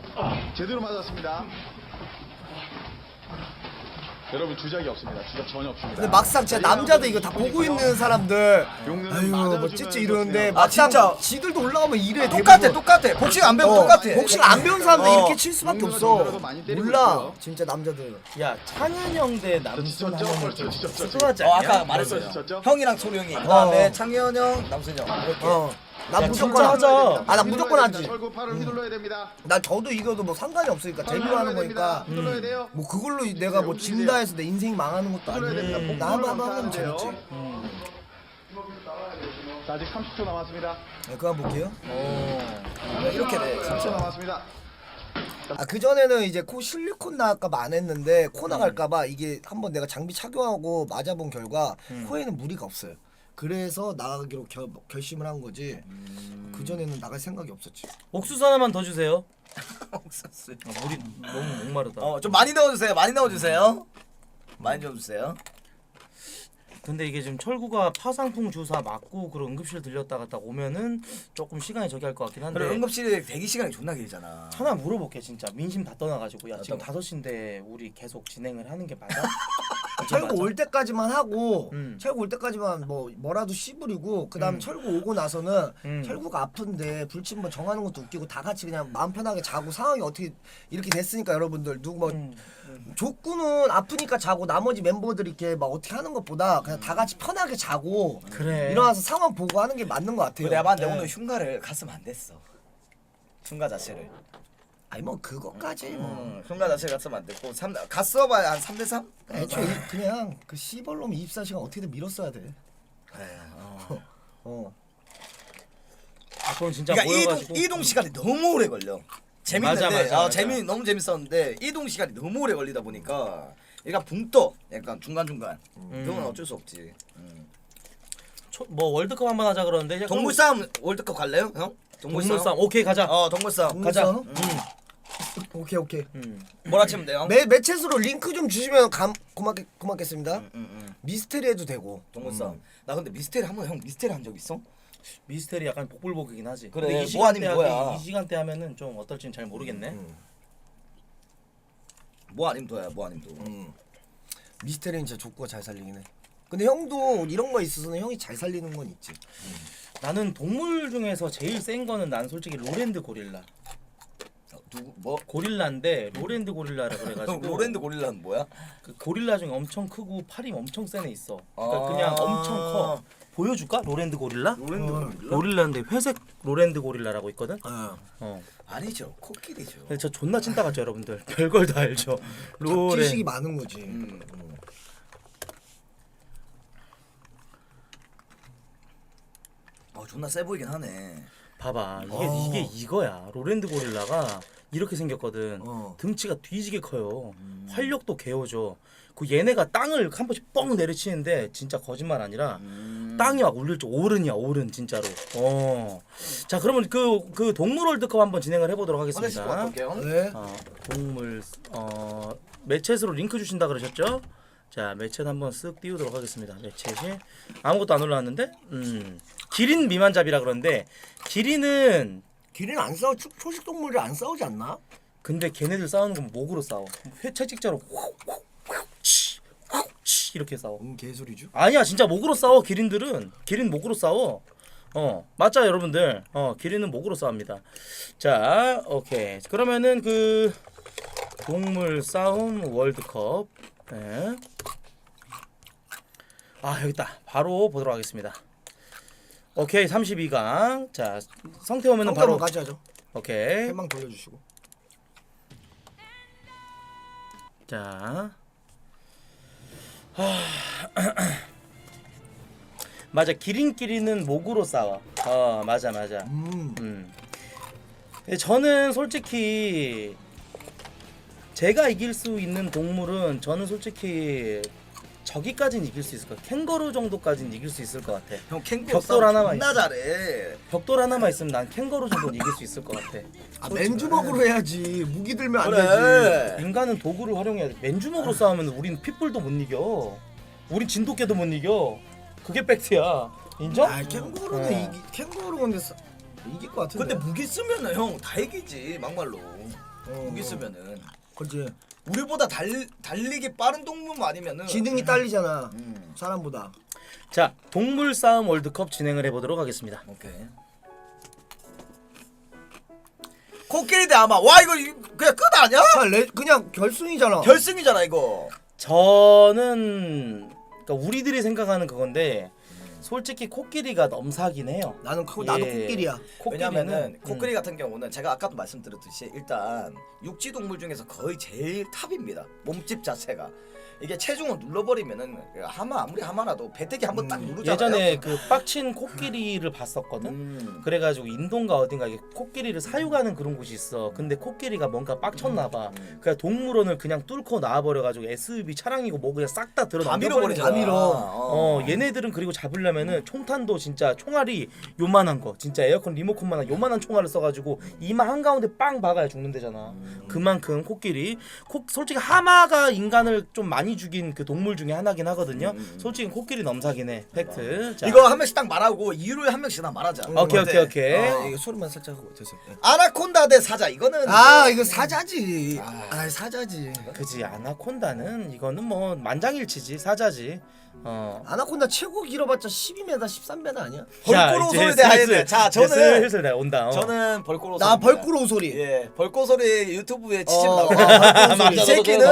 제대로 맞았습니다. 여러분 주작이 없습니다. 주작 전혀 없습니다. 근데 막상 진짜 남자들 이거 다 보고 있는 사람들 용느는 아유 뭐 맞아주면 찌찌 이러는데 좋습니다. 막상 진짜. 지들도 올라가면 이래 똑같아. 복싱 안 배우면 똑같아. 복싱 안 배운 사람들 어. 이렇게 칠 수밖에 용느가 없어. 정도라도 많이 때리고 몰라 있고요. 진짜 남자들. 야 창현형 대 남순 지쳤죠? 하면 벌써 좀 지쳤죠, 씁쓸하지 않냐? 아까 말했어요. 지쳤죠? 형이랑 소룡 형이. 그다음에 창현 형, 남순 형 이렇게. 나 야, 무조건 진짜 하자. 하자. 나 무조건 하지. 철구 팔을 휘둘러야 됩니다. 나 저도 이겨도 뭐 상관이 없으니까 재미로 하는 거니까. 휘둘러야 돼요. 뭐 그걸로 내가 뭐 진다 해서 내 인생이 망하는 것도 휘둘러야 됩니다. 아니고 복부를 나만 하면 감싸는데요. 재밌지. 자, 아직 30초 남았습니다. 네, 그만 볼게요. 이렇게 돼. 30초 남았습니다. 그 전에는 이제 코 실리콘 나갈까봐 안 했는데 코 나갈까봐 이게 한번 내가 장비 착용하고 맞아본 결과 코에는 무리가 없어요. 그래서 나가기로 결심을 한 거지. 그 전에는 나갈 생각이 없었지. 옥수수 하나만 더 주세요. 옥수수. 물이 너무 목마르다. 좀 많이 넣어주세요. 많이 넣어주세요. 많이 넣어주세요. 근데 이게 지금 철구가 파상풍 주사 맞고 그런 응급실 들렸다가 딱 오면은 조금 시간이 저기 할 것 같긴 한데. 그리고 응급실에 대기 시간이 존나 길잖아. 하나 물어볼게 진짜 민심 다 떠나가지고 야 지금 어떤 5시인데 우리 계속 진행을 하는 게 맞아? 철구 올 때까지만 하고 음. 철구 올 때까지만 뭐라도 씨부리고 그다음 철구 오고 나서는 철구가 아픈데 불침 뭐 정하는 것도 웃기고 다 같이 그냥 마음 편하게 자고 상황이 어떻게 이렇게 됐으니까 여러분들 누구 뭐 족구는 아프니까 자고 나머지 멤버들이 이렇게 막 어떻게 하는 것보다 그냥 다 같이 편하게 자고 그래. 일어나서 상황 보고 하는 게 맞는 것 같아요. 내가 봤는데 네. 오늘 흉가를 갔으면 안 됐어. 흉가 자체를. 아니 뭐 그것까지 뭐 흉가 자체를 갔으면 안 됐고 갔어봐야 한 3대 3? 애초에 그냥 그 씨벌놈 24시간 어떻게든 밀었어야 돼. 그건 진짜 그러니까 모여가지고 이동 시간이 너무 오래 걸려. 재밌는데 맞아. 너무 재밌었는데 이동 시간이 너무 오래 걸리다 보니까 얘가 붕 떠. 약간 중간. 그건 어쩔 수 없지. 뭐 월드컵 한번 하자 그러는데 이제 동물 싸움 월드컵 갈래요, 형? 동물 싸움 오케이 가자. 동물 싸움. 가자. 오케이. 뭐라 치면 돼요? 매체수로 링크 좀 주시면 고맙겠습니다. 미스테리 해도 되고. 동물 싸움. 나 근데 미스테리 형 미스테리 한 적 있어? 미스테리 약간 복불복이긴 하지. 그래, 근데 이 뭐 아니면 시간대 뭐야. 이 시간대 하면은 좀 어떨지는 잘 모르겠네. 뭐 아니면 도야, 뭐 아니면 도. 미스테리는 진짜 족구가 잘 살리긴 해. 근데 형도 이런 거 있어서는 형이 잘 살리는 건 있지. 나는 동물 중에서 제일 센 거는 난 솔직히 로랜드 고릴라. 누구 뭐? 고릴라인데 로랜드 고릴라라 그래가지고. 로랜드 고릴라는 뭐야? 그 고릴라 중에 엄청 크고 팔이 엄청 센 애 있어. 그러니까 아. 그냥 엄청 커. 보여줄까? 로랜드 고릴라? 로랜드 고릴라? 고릴라인데 회색 로랜드 고릴라라고 있거든. 아니죠, 코끼리죠. 근데 저 존나 찐따 같죠 여러분들. 별걸 다 알죠. 지식이 많은 거지. 존나 세 보이긴 하네. 봐봐 이게 이거야. 로랜드 고릴라가 이렇게 생겼거든. 등치가 뒤지게 커요. 활력도 개워져. 그 얘네가 땅을 한 번씩 뻥 내리치는데 진짜 거짓말 아니라 땅이 막 울릴 줄 오른 진짜로. 자 그러면 그 동물 월드컵 한번 진행을 해보도록 하나씩 하겠습니다. 갈게요. 네. 동물 매챗으로 링크 주신다 그러셨죠? 자 매챗 한번 쓱 띄우도록 하겠습니다. 매챗이 아무것도 안 올라왔는데 기린 미만잡이라 그러는데 기린은 안 싸워. 초식 동물이 안 싸우지 않나? 근데 걔네들 싸우는 건 목으로 싸워. 채찍자로 이렇게 싸워. 개소리죠. 아니야 진짜 목으로 싸워. 기린 목으로 싸워. 맞죠 여러분들. 기린은 목으로 싸웁니다. 자 오케이 그러면은 그 동물 싸움 월드컵 네. 여기 있다. 바로 보도록 하겠습니다. 오케이 32강. 자 성태 오면은 바로 가져야죠. 오케이. 해망 돌려주시고. 자 맞아 기린끼리는 목으로 싸워. 맞아. 근데 저는 솔직히 제가 이길 수 있는 동물은 저는 솔직히 저기까지는 이길 수 있을 것 같아. 캥거루 정도까지는 이길 수 있을 것 같아. 형 캥거루 벽돌 싸움 하나만 존나 있어. 잘해. 벽돌 하나만 있으면 난 캥거루 정도는 이길 수 있을 것 같아. 맨주먹으로 해야지. 무기 들면 안 되지. 그래. 인간은 도구를 활용해야 돼. 맨주먹으로 싸우면 우린 핏불도 못 이겨. 우린 진돗개도 못 이겨. 그게 팩트야. 인정? 캥거루는 캥거루 근데 이길 것 같은데. 근데 무기 쓰면은 형 다 이기지 막말로. 무기 쓰면은. 그렇지. 우리보다 달리기 빠른 동물 아니면은 지능이 딸리잖아. 사람보다. 자, 동물 싸움 월드컵 진행을 해보도록 하겠습니다. 오케이. 코끼리 대 아마. 와 이거 그냥 끝 아니야? 그냥 결승이잖아. 결승이잖아 이거. 저는 그러니까 우리들이 생각하는 그건데 솔직히 코끼리가 넘사긴 해요. 나도 예. 코끼리야. 왜냐면은 코끼리 같은 경우는 제가 아까도 말씀드렸듯이 일단 육지 동물 중에서 거의 제일 탑입니다. 몸집 자체가. 이게 체중을 눌러버리면은 아무리 하마라도 배때기 한번 딱 누르잖아요. 예전에 그 빡친 코끼리를 봤었거든. 그래가지고 인도인가 어딘가 이게 코끼리를 사육하는 그런 곳이 있어. 근데 코끼리가 뭔가 빡쳤나봐. 그냥 동물원을 그냥 뚫고 나와버려가지고 SUV 차량이고 뭐 그냥 싹 다 들어 다 넘겨버리는 밀어버리잖아. 거야. 다 밀어. 얘네들은 그리고 잡으려면 하려면은 총탄도 진짜 총알이 요만한 거 진짜 에어컨 리모컨만한 요만한 총알을 써가지고 이마 한가운데 빵 박아야 죽는데잖아. 그만큼 코끼리 솔직히 하마가 인간을 좀 많이 죽인 그 동물 중에 하나긴 하거든요. 솔직히 코끼리 넘사긴 해. 팩트. 자. 이거 한 명씩 딱 말하고 이유를 한 명씩 다 말하자. 오케이. 이거 소리만 살짝 하고 됐어요. 아나콘다 대 사자. 이거는 아 이거 사자지. 아 사자지. 그지. 아나콘다는 이거는 뭐 만장일치지. 사자지. 아나콘다 최고 길어봤자 12m, 13m 아니야? 벌꾸로 소리 대 하이에나. 자, 저는 슬슬 내 온다. 저는 벌꾸로 나 벌꾸로 소리. 예, 벌꿀 소리 유튜브에 치심 어, 나오고 이 새끼는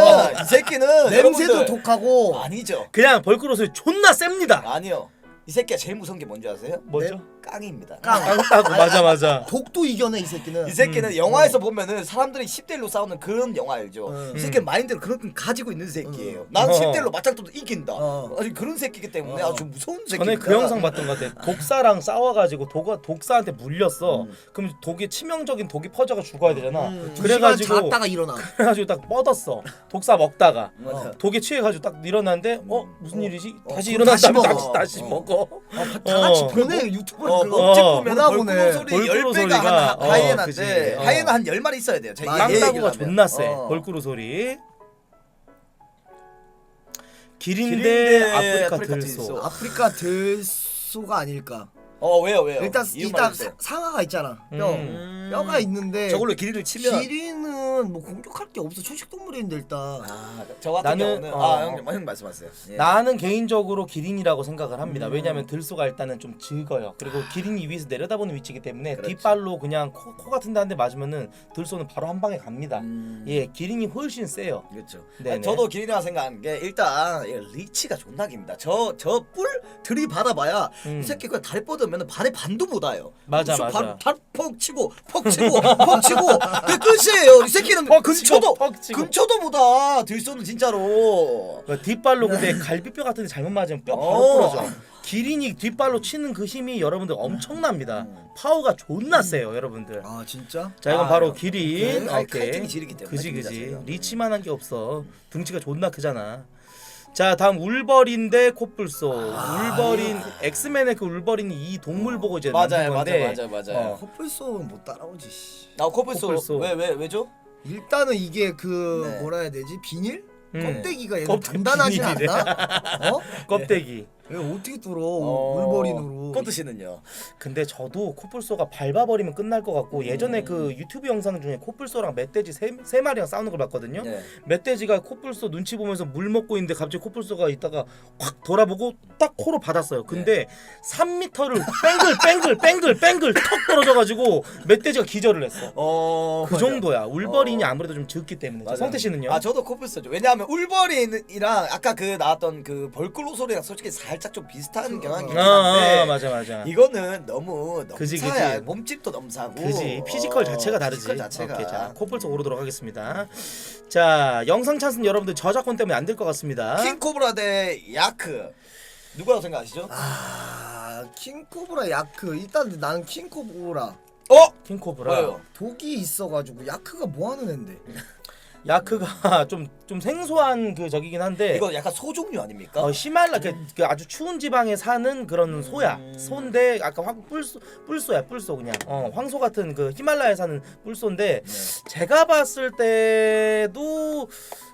냄새도 여러분들 독하고. 아니죠. 그냥 벌꾸로 소리 존나 셉니다. 아니요. 이 새끼가 제일 무서운 게 뭔지 아세요? 뭐죠? 깡입니다. 깡따고 맞아. 독도 이겨내 이 새끼는. 이 새끼는 영화에서 보면은 사람들이 10대1로 싸우는 그런 영화 알죠? 이 새끼는 마인드를 그렇게 가지고 있는 새끼예요. 나는 어. 10대1로 맞짱도 이긴다. 어. 아니 그런 새끼기 때문에 아주 무서운 새끼. 전에 그 영상 봤던 것 같아. 독사랑 싸워가지고 독사한테 물렸어. 그럼 독이 치명적인 독이 퍼져가 죽어야 되잖아. 그래가지고 잤다가 일어나. 그래가지고 딱 뻗었어. 독사 먹다가 맞아. 독에 취해가지고 딱 일어났는데 무슨 일이지? 다시 그럼 일어난 다시 다음에 먹어. 다시 먹어. 다 같이 보내 유튜브를 그거. 억지 보면 보나 벌꿀 보네. 소리 벌꿀 10배가 소리가, 한 하이에나인데 그치. 하이에나 한 10마리 있어야 돼요. 제가 맞아. 얘 얘기를 깡따구가 하면. 존나 세. 벌꾸로 소리. 기린 대 아프리카 들소. 아프리카 들소가 아닐까. 왜요? 일단 이유 말해주세요. 상아가 있잖아. 뼈가 있는데 저걸로 기린을 치면 기린은 뭐 공격할 게 없어. 초식 동물인데 일단. 저 같은 나는- 경우는 형 말씀하세요. 예. 나는 개인적으로 기린이라고 생각을 합니다. 왜냐하면 들소가 일단은 좀 적어요. 그리고 기린이 위에서 내려다보는 위치이기 때문에 그렇지. 뒷발로 그냥 코 같은 데 한 대 맞으면은 들소는 바로 한 방에 갑니다. 예, 기린이 훨씬 세요. 그렇죠. 네네. 아니, 저도 기린이라 생각하는 게 일단 얘 리치가 존나 깁니다. 저 뿔 들이받아봐야 이 새끼 그냥 다리 뻗으면 발에 반도 못 와요. 맞아, 무슨 맞아. 퍽 치고 퍽 치고 퍽 치고 그 끝이에요. 이 새끼는 퍽 근처도 치고, 퍽 치고. 근처도 못와 들쏘는 진짜로. 그 뒷발로 근데 갈비뼈 같은 데 잘못 맞으면 뼈 바로 어. 부러져. 기린이 뒷발로 치는 그 힘이 여러분들 엄청납니다. 파워가 존나 세요, 여러분들. 아 진짜? 자, 이건 바로 기린. 오케이. 칼등이 지르기 때문에 그지. 기린 자체가. 리치만한 게 없어. 등치가 존나 크잖아. 자, 다음 울버린 대 코뿔소. 울버린 엑스맨의 그 울버린이 이 동물 보고 이제 만든 건데. 맞아요. 커플소는 못 따라오지. 씨. 나 코뿔소 코뿔소. 왜죠? 일단은 이게 그 네. 뭐라 해야 되지? 비닐? 껍데기가 얘는 껍데기 단단하지 비닐이래. 않나? 어? 껍데기. 이거 어떻게 뚫어? 울버린으로. 꽃드 씨는요? 근데 저도 코뿔소가 밟아버리면 끝날 것 같고 예전에 그 유튜브 영상 중에 코뿔소랑 멧돼지 세 마리랑 싸우는 걸 봤거든요. 네. 멧돼지가 코뿔소 눈치 보면서 물 먹고 있는데 갑자기 코뿔소가 있다가 확 돌아보고 딱 코로 받았어요. 근데 3m를 뺑글 턱 떨어져가지고 멧돼지가 기절을 했어. 그 정도야. 울버린이 아무래도 좀 적기 때문에. 자, 성태 씨는요? 저도 코뿔소죠. 왜냐하면 울버린이랑 아까 그 나왔던 그 벌꿀 소리랑 솔직히 살짝 좀 비슷한 경향이 있긴 한데 맞아. 이거는 너무 그지, 넘사야. 그지. 몸집도 넘사고. 그지. 피지컬 자체가 다르지. 피지컬 자체가. 오케이, 자, 코뿔소 오르도록 하겠습니다. 자, 영상 찬스는 여러분들 저작권 때문에 안 될 것 같습니다. 킹코브라 대 야크. 누구라고 생각하시죠? 킹코브라 야크. 일단 나는 킹코브라. 킹코브라. 뭐예요? 독이 있어가지고 야크가 뭐 하는 앤데? 야크가 좀 생소한 그 적이긴 한데 이거 약간 소 종류 아닙니까? 히말라 그 아주 추운 지방에 사는 그런 소야. 소인데 아까 뿔소야 뿔소 그냥 황소 같은 그 히말라야에 사는 뿔소인데 제가 봤을 때도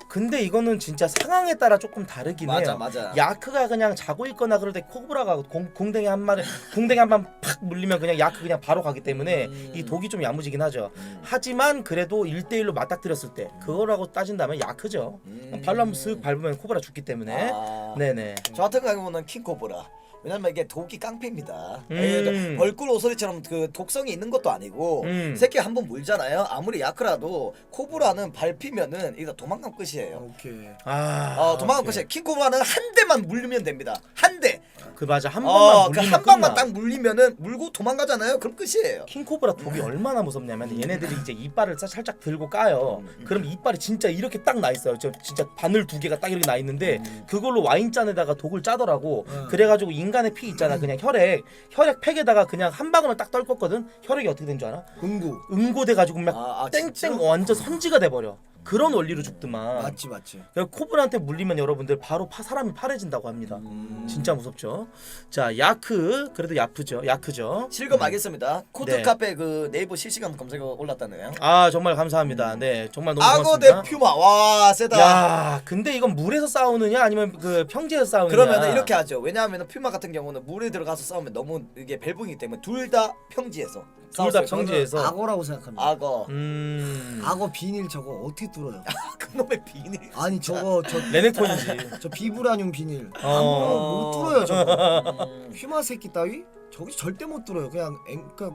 근데 이거는 진짜 상황에 따라 조금 다르긴 해요. 맞아. 야크가 그냥 자고 있거나 그럴 때 코브라가 궁뎅이 한 방 팍 물리면 그냥 야크 그냥 바로 가기 때문에 이 독이 좀 야무지긴 하죠. 하지만 그래도 1대1로 맞닥뜨렸을 때 그거라고 따진다면 야크죠. 발로 한번 쓱 밟으면 코브라 죽기 때문에. 네네. 저 같은 경우는 킹코브라. 왜냐면 이게 독이 깡패입니다. 음. 벌꿀 오소리처럼 그 독성이 있는 것도 아니고 새끼 한번 물잖아요. 아무리 야크라도 코브라는 밟히면은 이거 도망가면 끝이에요. 오케이. 도망가면 오케이. 끝이에요. 킹코브라는 한 대만 물리면 됩니다. 한 대. 그 맞아 한 번만 물리면 한 방만 끝나. 딱 물리면은 물고 도망가잖아요. 그럼 끝이에요. 킹코브라 독이 얼마나 무섭냐면 얘네들이 이제 이빨을 살짝 들고 까요. 그럼 이빨이 진짜 이렇게 딱 나 있어요. 저 진짜 바늘 2개가 딱 이렇게 나 있는데 그걸로 와인잔에다가 독을 짜더라고. 그래가지고 인간의 피 있잖아. 그냥 혈액 팩에다가 그냥 한 방울을 딱 떨궜거든. 혈액이 어떻게 된 줄 알아? 응고. 응고돼 가지고 막 땡땡 진짜? 완전 선지가 돼 버려. 그런 원리로 죽더만. 맞지 맞지. 코브라한테 물리면 여러분들 바로 사람이 파래진다고 합니다. 진짜 무섭죠. 자 야크 그래도 야크죠. 실검 알겠습니다. 코드 네. 카페 그 네이버 실시간 검색어 올랐다네요. 아 정말 감사합니다. 네 정말 너무 악어 대 고맙습니다. 퓨마 와 세다. 야 근데 이건 물에서 싸우느냐 아니면 그 평지에서 싸우느냐. 그러면 이렇게 하죠. 왜냐하면 퓨마 같은 경우는 물에 들어가서 싸우면 너무 이게 벨붕이기 때문에 둘 다 평지에서. 둘 다 싸웠어요. 평지에서. 악어라고 생각합니다. 악어. 악어 비닐 저거 어떻게 뚫어요? 그놈의 비닐. 아니 저거 레넥톤이지. 저 비브라늄 비닐 어. 못 뚫어요 저거. 휘마 새끼 따위? 저기 절대 못 뚫어요. 그냥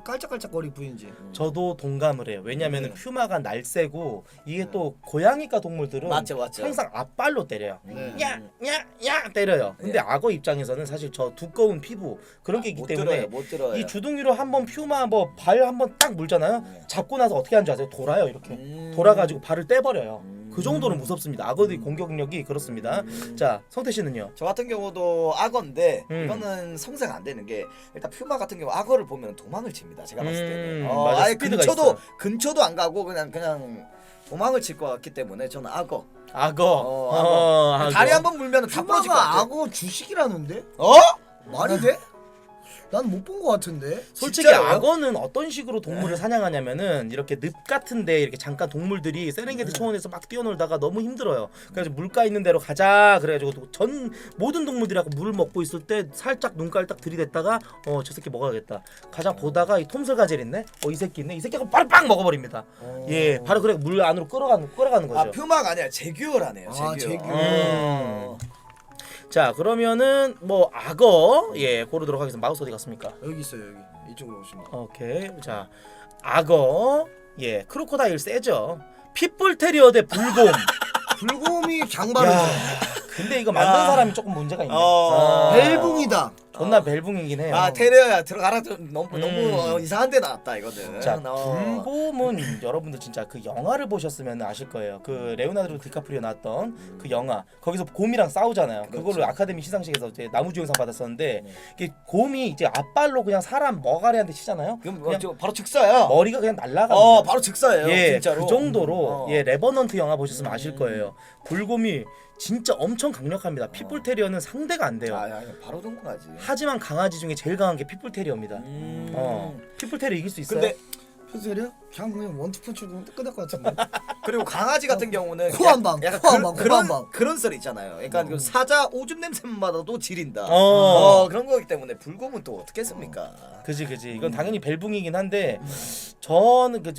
깔짝깔짝거릴 뿐이지. 저도 동감을 해요. 왜냐면은 네. 퓨마가 날쌔고 이게 또 고양이과 동물들은 맞죠. 항상 앞발로 때려요. 네. 야 때려요. 근데 네. 악어 입장에서는 사실 저 두꺼운 피부 그런 게 있기 못 때문에 들어요. 못 들어요. 이 주둥이로 한번 퓨마 뭐 발 한번 딱 물잖아요. 네. 잡고 나서 어떻게 하는 줄 아세요? 돌아요 이렇게. 돌아가지고 발을 떼버려요. 그 정도로 무섭습니다. 악어들이 공격력이 그렇습니다. 자 성태 씨는요? 저 같은 경우도 악어인데 음. 이거는 성사가 안 되는 게 일단 퓨마 같은 경우 악어를 보면 도망을 칩니다. 제가 봤을 때는. 맞아, 아예 스피드가 근처도 있어. 근처도 안 가고 그냥 도망을 칠 것 같기 때문에 저는 악어. 악어. 악어. 다리 악어. 한번 물면 다 부러질 것 퓨마가 같아. 악어 주식이라는데? 어? 말이 돼? 난 못 본 것 같은데. 솔직히 진짜로요? 악어는 어떤 식으로 동물을 사냥하냐면은 이렇게 늪 같은데 이렇게 잠깐 동물들이 세렝게티 초원에서 막 뛰어놀다가 너무 힘들어요. 그래서 물가 있는 데로 가자 그래가지고 전 모든 동물들이 물을 먹고 있을 때 살짝 눈깔 딱 들이댔다가 저 새끼 먹어야겠다. 가자 보다가 이 톰슬가젤 있네. 이 새끼 있네. 이 새끼가 바로 빵 먹어버립니다. 예, 바로 그래 물 안으로 끌어가는 거죠. 아 퓨마가 아니라 제규어라네요. 아, 제규어. 제규어. 자 그러면은 뭐 악어 고르도록 하겠습니다. 마우스 어디 갔습니까? 여기 있어요 여기. 이쪽으로 오시면. 오케이. 자 악어 크로코다일 세죠. 핏불 테리어 대 불곰. 불곰이 장발이죠. 근데 이거 만든 사람이 조금 문제가 있네. 벨붕이다. 존나 벨붕이긴 해요. 아 테레어야 들어가라 좀 너무 이상한 데 나왔다 이거는. 자 불곰은 여러분들 진짜 그 영화를 보셨으면 아실 거예요. 그 레오나르도 디카프리오 나왔던 그 영화 거기서 곰이랑 싸우잖아요. 그걸로 아카데미 시상식에서 이제 나무주연상 받았었는데 이게 곰이 이제 앞발로 그냥 사람 머가리한테 치잖아요. 그럼 그냥 바로 즉사야. 머리가 그냥 날아갑니다. 바로 즉사예요. 진짜로. 그 정도로 음. 레버넌트 영화 보셨으면 아실 거예요. 불곰이 진짜 엄청 강력합니다. 핏불 테리어는 상대가 안 돼요. 바로 동그라지. 하지만 강아지 중에 제일 강한 게 핏불 테리어입니다. 핏불 테리어 이길 수 있어요? 근데 표세려? 그냥 원투펀치로 끝날 것 같은데. 그리고 강아지 같은 경우는 코 한 방, 약간 코 한 방, 코 한 방. 그런 썰 있잖아요. 그러니까 그 사자 오줌 냄새만 맡아도 지린다. 그런 거기 때문에 불곰은 또 어떻게 했습니까? 그지. 이건 당연히 벨붕이긴 한데 저는 그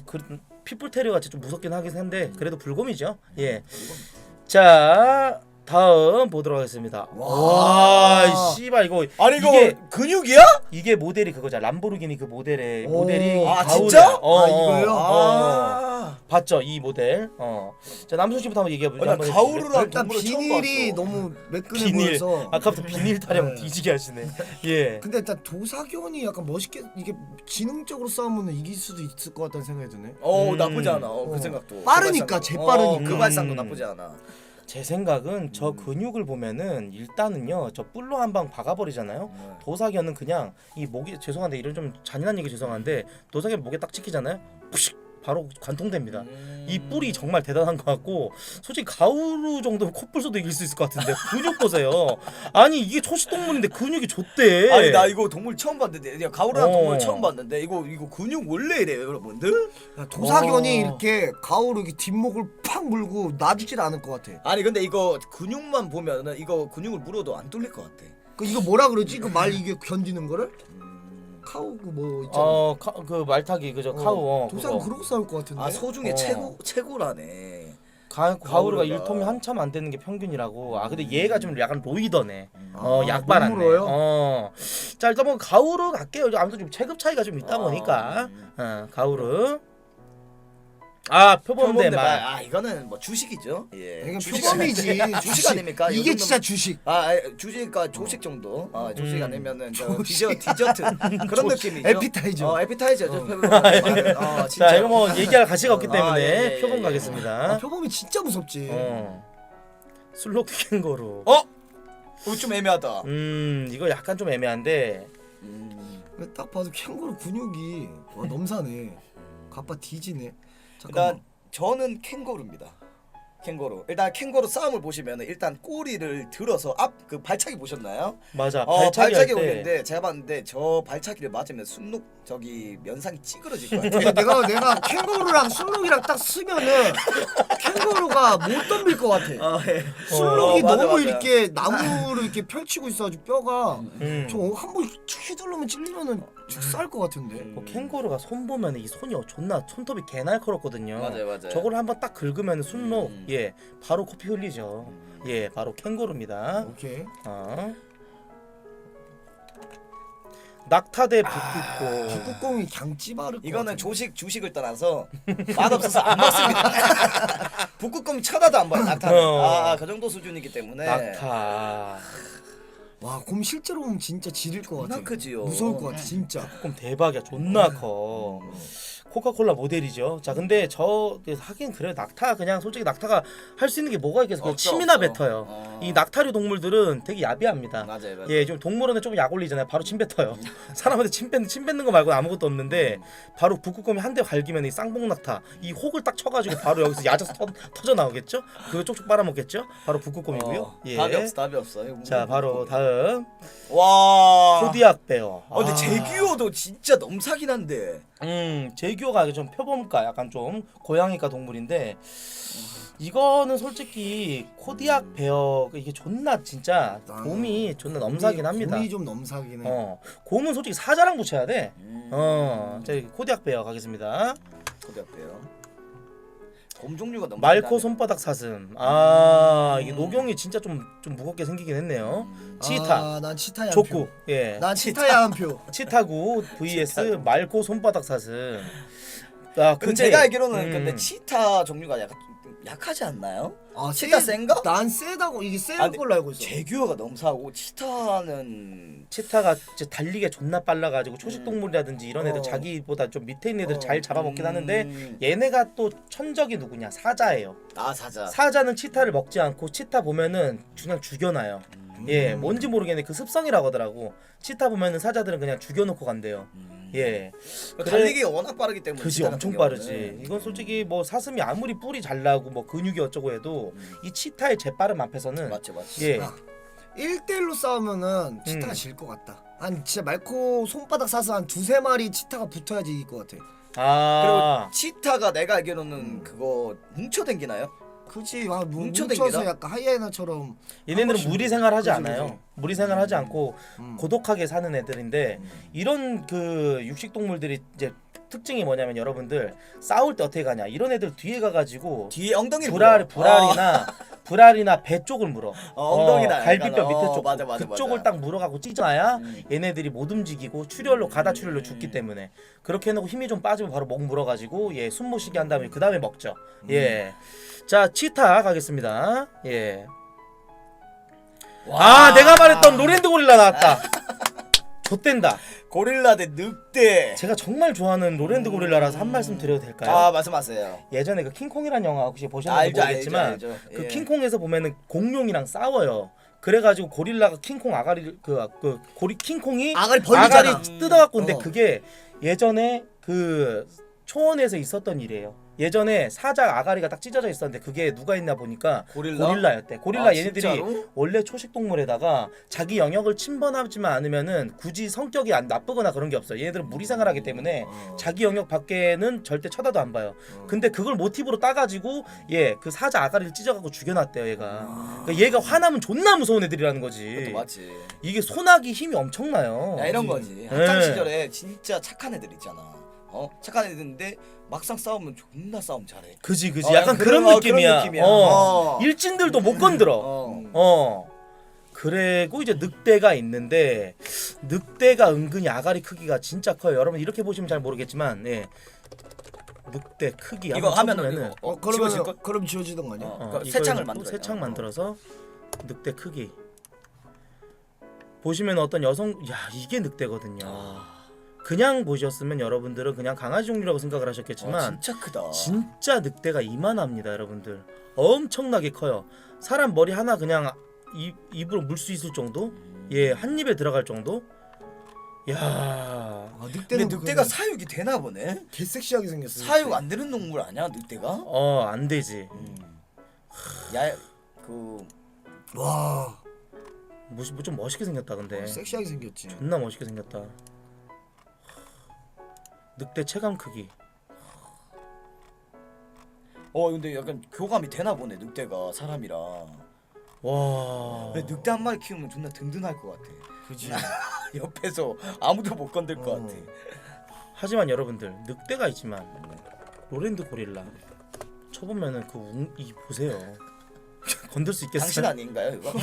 핏불 테리어 같이 좀 무섭긴 하긴 한데 그래도 불곰이죠. 예. 자 다음 보도록 하겠습니다. 와, 씨발 이거 아니 이거 이게 근육이야? 이게 모델이 그거잖아. 람보르기니 그 모델의 오. 모델이 아, 가오르야. 진짜? 이거요? 봤죠 이 모델. 자 남순 씨부터 한번 얘기해 보죠. 나 가오르랑 일단 동물을 처음 비닐이 봤어. 너무 매끈해 비닐. 보여서. 아까부터 비닐 타령 네. 뒤지게 하시네. 예. 근데 일단 도사견이 약간 멋있게 이게 지능적으로 싸우면 이길 수도 있을 것 같다는 생각이 드네. 나쁘지 않아. 그 생각도. 빠르니까, 재빠르니까. 그 발상도 나쁘지 않아. 제 생각은 저 근육을 보면은 일단은요 저 뿔로 한 방 박아버리잖아요. 도사견은 그냥 이 목이 죄송한데 이런 좀 잔인한 얘기 죄송한데 도사견 목에 딱 찍히잖아요. 푸식 바로 관통됩니다. 이 뿔이 정말 대단한 것 같고 솔직히 가우루 정도면 콧불소도 이길 수 있을 것 같은데 근육 보세요. 아니 이게 초식동물인데 근육이 좋대. 아니 나 이거 동물 처음 봤는데 야 가오르랑 어. 동물 처음 봤는데 이거 근육 원래 이래요 여러분들? 야, 도사견이 이렇게 가오로 이렇게 뒷목을 팍 물고 놔주질 않을 것 같아. 아니 근데 이거 근육만 보면은 이거 근육을 물어도 안 뚫릴 것 같아. 이거 뭐라 그러지? 그 말 이게 견디는 거를? 카우 그 뭐 있잖아. 그 말타기 그죠 카우. 도사견 그거. 그러고 싸울 것 같은데. 아 소중에 최고라네. 가오루가 가오루가. 1톰이 한참 안 되는 게 평균이라고. 근데 얘가 좀 약간 로이더네. 아, 약발았네. 몸으로요? 자 일단 뭐 가오루 갈게요. 아무튼 좀 체급 차이가 좀 있다 보니까. 가오루. 표범대 말. 이거는 뭐 주식이죠. 예. 이건 주식 표범이지. 주식 아닙니까? 이게 요즘은- 진짜 주식. 주식과 조식 정도. 조식 아니면은 저 조식. 디저트 그런 느낌이죠. 에피타이저. 에피타이저죠. 자 진짜. 이거 뭐 얘기할 가치가 없기 때문에 예, 예, 표범 예. 가겠습니다. 표범이 진짜 무섭지. 슬로크 캥거루. 좀 애매하다. 이거 약간 좀 애매한데. 근데 딱 봐도 캥거루 근육이 와 넘사네. 가빠 뒤지네. 일단 잠깐만. 저는 캥거루입니다. 캥거루. 일단 캥거루 싸움을 보시면은 일단 꼬리를 들어서 앞 그 발차기 보셨나요? 맞아. 발차기 할 때. 오는데 제가 봤는데 저 발차기를 맞으면 순록 저기 면상이 찌그러질 것 같아요. 내가 캥거루랑 순록이랑 딱 쓰면은 캥거루가 못 덤빌 것 같아. 예. 순록이 맞아, 너무 맞아. 이렇게 나무를 이렇게 펼치고 있어가지고 뼈가 저 음. 한번 휘두르면 찔리면은 죽살 것 같은데. 뭐 캥거루가 손 보면 이 손이 존나 손톱이 개 날카롭거든요. 맞아요, 맞아요. 저걸 한번 딱 긁으면 순록 음. 예 바로 코피 흘리죠. 예 바로 캥거루입니다. 오케이. 낙타 대 북극곰. 북극곰이 그냥 찌바를 것 이거는 같은데. 주식을 떠나서 맛없어서 안 먹습니다. 북극곰 쳐다도 안 봐요. 낙타는. 그 정도 수준이기 때문에. 낙타. 와, 곰 실제로 보면 진짜 지릴 것 같아. 존나 크지요. 무서울 것 같아, 진짜. 북극곰 대박이야. 존나 커. 코카콜라 모델이죠. 자, 근데 저 하긴 그래 낙타 그냥 솔직히 낙타가 할 수 있는 게 뭐가 있겠어? 그냥 없어, 침이나 없어. 뱉어요. 이 낙타류 동물들은 되게 야비합니다. 맞아요. 예, 좀 동물원에 조금 약 올리잖아요. 바로 침 뱉어요. 사람한테 침 뱉는 거 말고는 아무것도 없는데 바로 북극곰이 한 대 갈기면 이 쌍봉 낙타 이 혹을 딱 쳐가지고 바로 여기서 야자서 터져 나오겠죠? 그거 쪽쪽 빨아먹겠죠? 바로 북극곰이고요. 예. 답이 없어. 자, 바로 다음 와. 코디악 베어. 근데 제규어도 진짜 넘사긴 한데. 제규어가 좀 표범가 약간 좀 고양이과 동물인데 이거는 솔직히 코디악 베어 이게 존나 진짜 곰이 존나 넘사긴 합니다. 곰이 좀 넘사긴 해. 곰은 솔직히 사자랑 붙여야 돼. 자 코디악 베어 가겠습니다. 코디아페요. 곰 종류가 너무 말코 손바닥 사슴. 이게 녹용이 진짜 좀 무겁게 생기긴 했네요. 치타, 난 치타야 한 족구. 표. 예. 난 치타야 한 표. 치타구 vs 치타구. 말코 손바닥 사슴. 근데 제가 알기로는 근데 치타 종류가 약간 좀 약하지 않나요? 치타 센가? 난 세다고 이게 센 근데 걸로 알고 있어. 제규어가 넘사고 치타는 치타가 이제 달리기가 존나 빨라가지고 초식동물이라든지 이런 애들 자기보다 좀 밑에 있는 애들 잘 잡아먹긴 하는데 얘네가 또 천적이 누구냐 사자예요. 사자. 사자는 치타를 먹지 않고 치타 보면은 그냥 죽여놔요. 예, 뭔지 모르겠네. 그 습성이라고 하더라고. 치타 보면은 사자들은 그냥 죽여놓고 간대요. 예, 달리기가 워낙 빠르기 때문에. 그지 치타 엄청 같은 빠르지. 경우는. 이건 솔직히 뭐 사슴이 아무리 뿔이 잘 나고 뭐 근육이 어쩌고 해도 이 치타의 재빠름 앞에서는 맞지. 예, 1대1로 싸우면은 치타가 질 것 같다. 한 진짜 말코 손바닥 사서 한 두세 마리 치타가 붙어야지 이길 것 같아. 아, 그리고 치타가 내가 알기로는 그거 뭉쳐댕기나요? 그치, 뭉쳐댕기나? 뭉쳐서 약간 하이에나처럼. 얘네들은 무리 생활하지 그지, 않아요. 그지. 무리 생활하지 않고 고독하게 사는 애들인데 이런 그 육식 동물들이 이제 특징이 뭐냐면 여러분들 싸울 때 어떻게 가냐? 이런 애들 뒤에 가가지고 뒤에 엉덩이를 불알이나 배 쪽을 물어. 엉덩이다. 갈비뼈 약간. 밑에 쪽. 맞아. 그쪽을 딱 물어가고 찢어야 얘네들이 못 움직이고 출혈로 가다 출혈로 죽기 때문에 그렇게 해놓고 힘이 좀 빠지면 바로 목 물어가지고 예, 숨 못 쉬게 한 다음에 그 다음에 먹죠. 예. 자 치타 가겠습니다. 예. 내가 말했던 로랜드 고릴라 나왔다. 좆된다. 고릴라 대 늑대. 제가 정말 좋아하는 로랜드 고릴라라서 한 말씀 드려도 될까요? 말씀하세요. 예전에 그 킹콩이라는 영화 혹시 보셨는지 모르겠지만 알죠. 그 예. 킹콩에서 보면은 공룡이랑 싸워요. 그래가지고 고릴라가 킹콩 아가리를 킹콩이 아가리 벌리잖아. 뜯어갖고 근데 어. 그게 예전에 그 초원에서 있었던 일이에요. 예전에 사자 아가리가 딱 찢어져 있었는데 그게 누가 있나 보니까 고릴라였대. 고릴라 얘네들이 진짜로? 원래 초식동물에다가 자기 영역을 침범하지만 않으면은 굳이 성격이 안 나쁘거나 그런 게 없어요. 얘네들은 무리 생활하기 때문에 자기 영역 밖에는 절대 쳐다도 안 봐요. 근데 그걸 모티브로 따가지고 그 사자 아가리를 찢어갖고 죽여놨대요. 얘가. 그러니까 얘가 화나면 존나 무서운 애들이라는 거지. 그것도 맞지. 이게 소나기 힘이 엄청나요. 야, 이런 거지. 학창 시절에 진짜 착한 애들 있잖아. 착한 애들인데 막상 싸우면 존나 싸움 잘해. 그지 어, 약간 그런 그런 느낌이야. 느낌이야. 일진들도 못 건드려. 그리고 이제 늑대가 있는데 늑대가 은근히 아가리 크기가 진짜 커요. 여러분 이렇게 보시면 잘 모르겠지만 늑대 크기 이거 하면은 지워질 그러면 것? 그럼 지워지던 거 아니야? 그러니까 새 창을 만들어야 새창 돼요. 만들어서 늑대 크기 보시면 어떤 여성 이게 늑대거든요. 그냥 보셨으면 여러분들은 그냥 강아지 종류라고 생각을 하셨겠지만 진짜 크다. 진짜 늑대가 이만합니다, 여러분들. 엄청나게 커요. 사람 머리 하나 그냥 입으로 물 수 있을 정도? 한 입에 들어갈 정도? 야. 근데 늑대가 사육이 되나 보네. 개섹시하게 생겼어. 사육 안 되는 동물 아니야, 늑대가? 안 되지. 야그 와 뭐 좀 멋있게 생겼다 근데. 섹시하게 생겼지. 존나 멋있게 생겼다. 늑대 체감 크기. 근데 약간 교감이 되나 보네 늑대가 사람이랑. 와. 근데 늑대 한 마리 키우면 존나 든든할 것 같아. 그지. 옆에서 아무도 못 건들 것 같아. 하지만 여러분들 늑대가 있지만 로랜드 고릴라 쳐보면은 이 보세요. 건들 수 있겠어요? 당신 아닌가요 이거?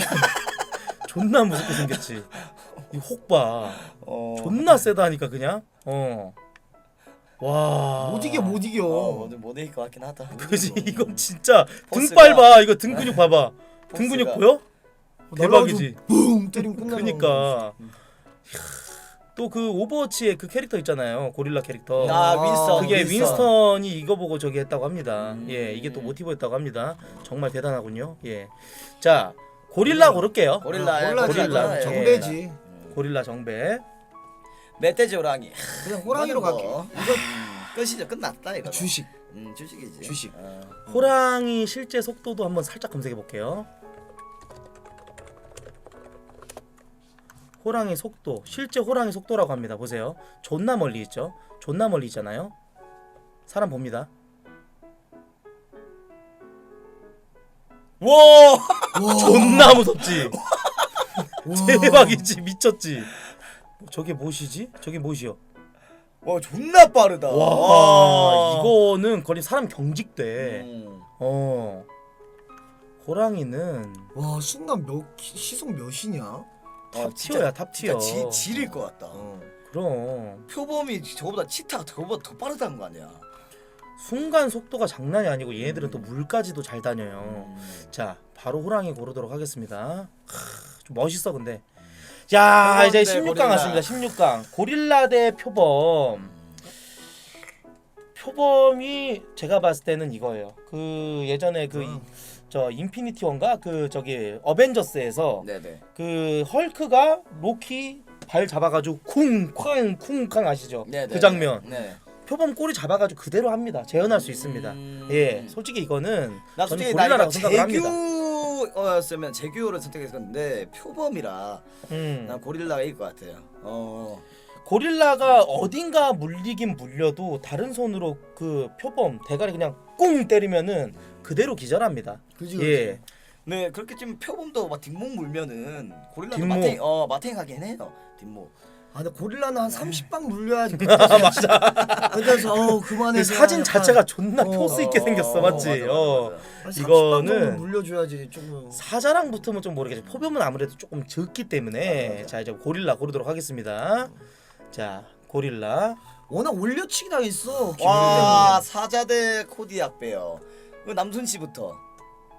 존나 무섭게 생겼지. 이 혹봐. 어. 존나 세다니까 그냥. 와. 못 이겨 못 이겨. 오늘 못 이길 것 같긴 하다. 그지 이건 진짜 등 포스가- 빨봐. 이거 등 근육 봐봐. 등 근육 포스가- 보여? 대박이지. 붕 때리면 끝나는. 그니까. 또 그 오버워치의 그 캐릭터 있잖아요. 고릴라 캐릭터. 아 윈스턴. 그게 윈스턴. 윈스턴이 이거 보고 저기 했다고 합니다. 예, 이게 또 모티브였다고 합니다. 정말 대단하군요. 예. 자, 고릴라 고를게요. 고릴라. 고릴라. 예. 정배지. 고릴라 정배. 멧돼지 호랑이. 그냥 호랑이로 갈게. 이거 끝이죠. 끝났다 이거. 주식. 주식이지. 주식. 호랑이 실제 속도도 한번 살짝 검색해 볼게요. 호랑이 속도, 실제 호랑이 속도라고 합니다. 보세요. 존나 멀리 있죠? 존나 멀리 있잖아요. 사람 봅니다. 와. 존나 무섭지? 와. 대박이지, 미쳤지? 저게 무엇이지? 저게 무엇이요? 와 존나 빠르다. 와, 이거는 거의 사람 경직돼. 음. 호랑이는 와 순간 시속 몇이냐? 탑 티어야, 탑 티어. 진짜 질일 것 같다. 그럼 표범이 저거보다 치타가 저거보다 더 빠르다는 거 아니야? 순간 속도가 장난이 아니고 얘네들은 또 물까지도 잘 다녀요. 자, 바로 호랑이 고르도록 하겠습니다. 좀 멋있어 근데. 자, 이제 표범 대 16강 왔습니다. 16강. 고릴라 대 표범. 표범이 제가 봤을 때는 이거예요. 그 예전에 저 인피니티 원가 그 저기 어벤져스에서 네네. 그 헐크가 로키 발 잡아가지고 쿵쾅 쿵쾅 아시죠? 네네. 그 장면. 네. 표범 꼬리 잡아가지고 그대로 합니다. 재현할 수 있습니다. 예, 솔직히 이거는 나 저는 솔직히 나 이거 고릴라라고 생각을 합니다. 제규였으면 제규를 선택했을 건데 표범이라 난 고릴라가 이길 것 같아요. 고릴라가 어딘가 물리긴 물려도 다른 손으로 그 표범 대가리 그냥 꽁 때리면은 그대로 기절합니다. 그지. 예. 네 그렇게 좀 표범도 막 뒷목 물면은 고릴라도 뒷목. 마탱이 가긴 해요. 뒷목. 아 근데 고릴라는 한 30방 물려야지. 맞아. 그래서 그만해. 그 사진 자체가 존나 포스 있게 생겼어, 맞지? 맞아. 이거는 물려줘야지 조금. 사자랑 붙으면 좀 모르겠지. 표범은 아무래도 조금 적기 때문에 맞아. 자 이제 고릴라 고르도록 하겠습니다. 자 고릴라. 워낙 올려치기 당했어. 와 사자 대 코디악 베어. 그 남순 씨부터.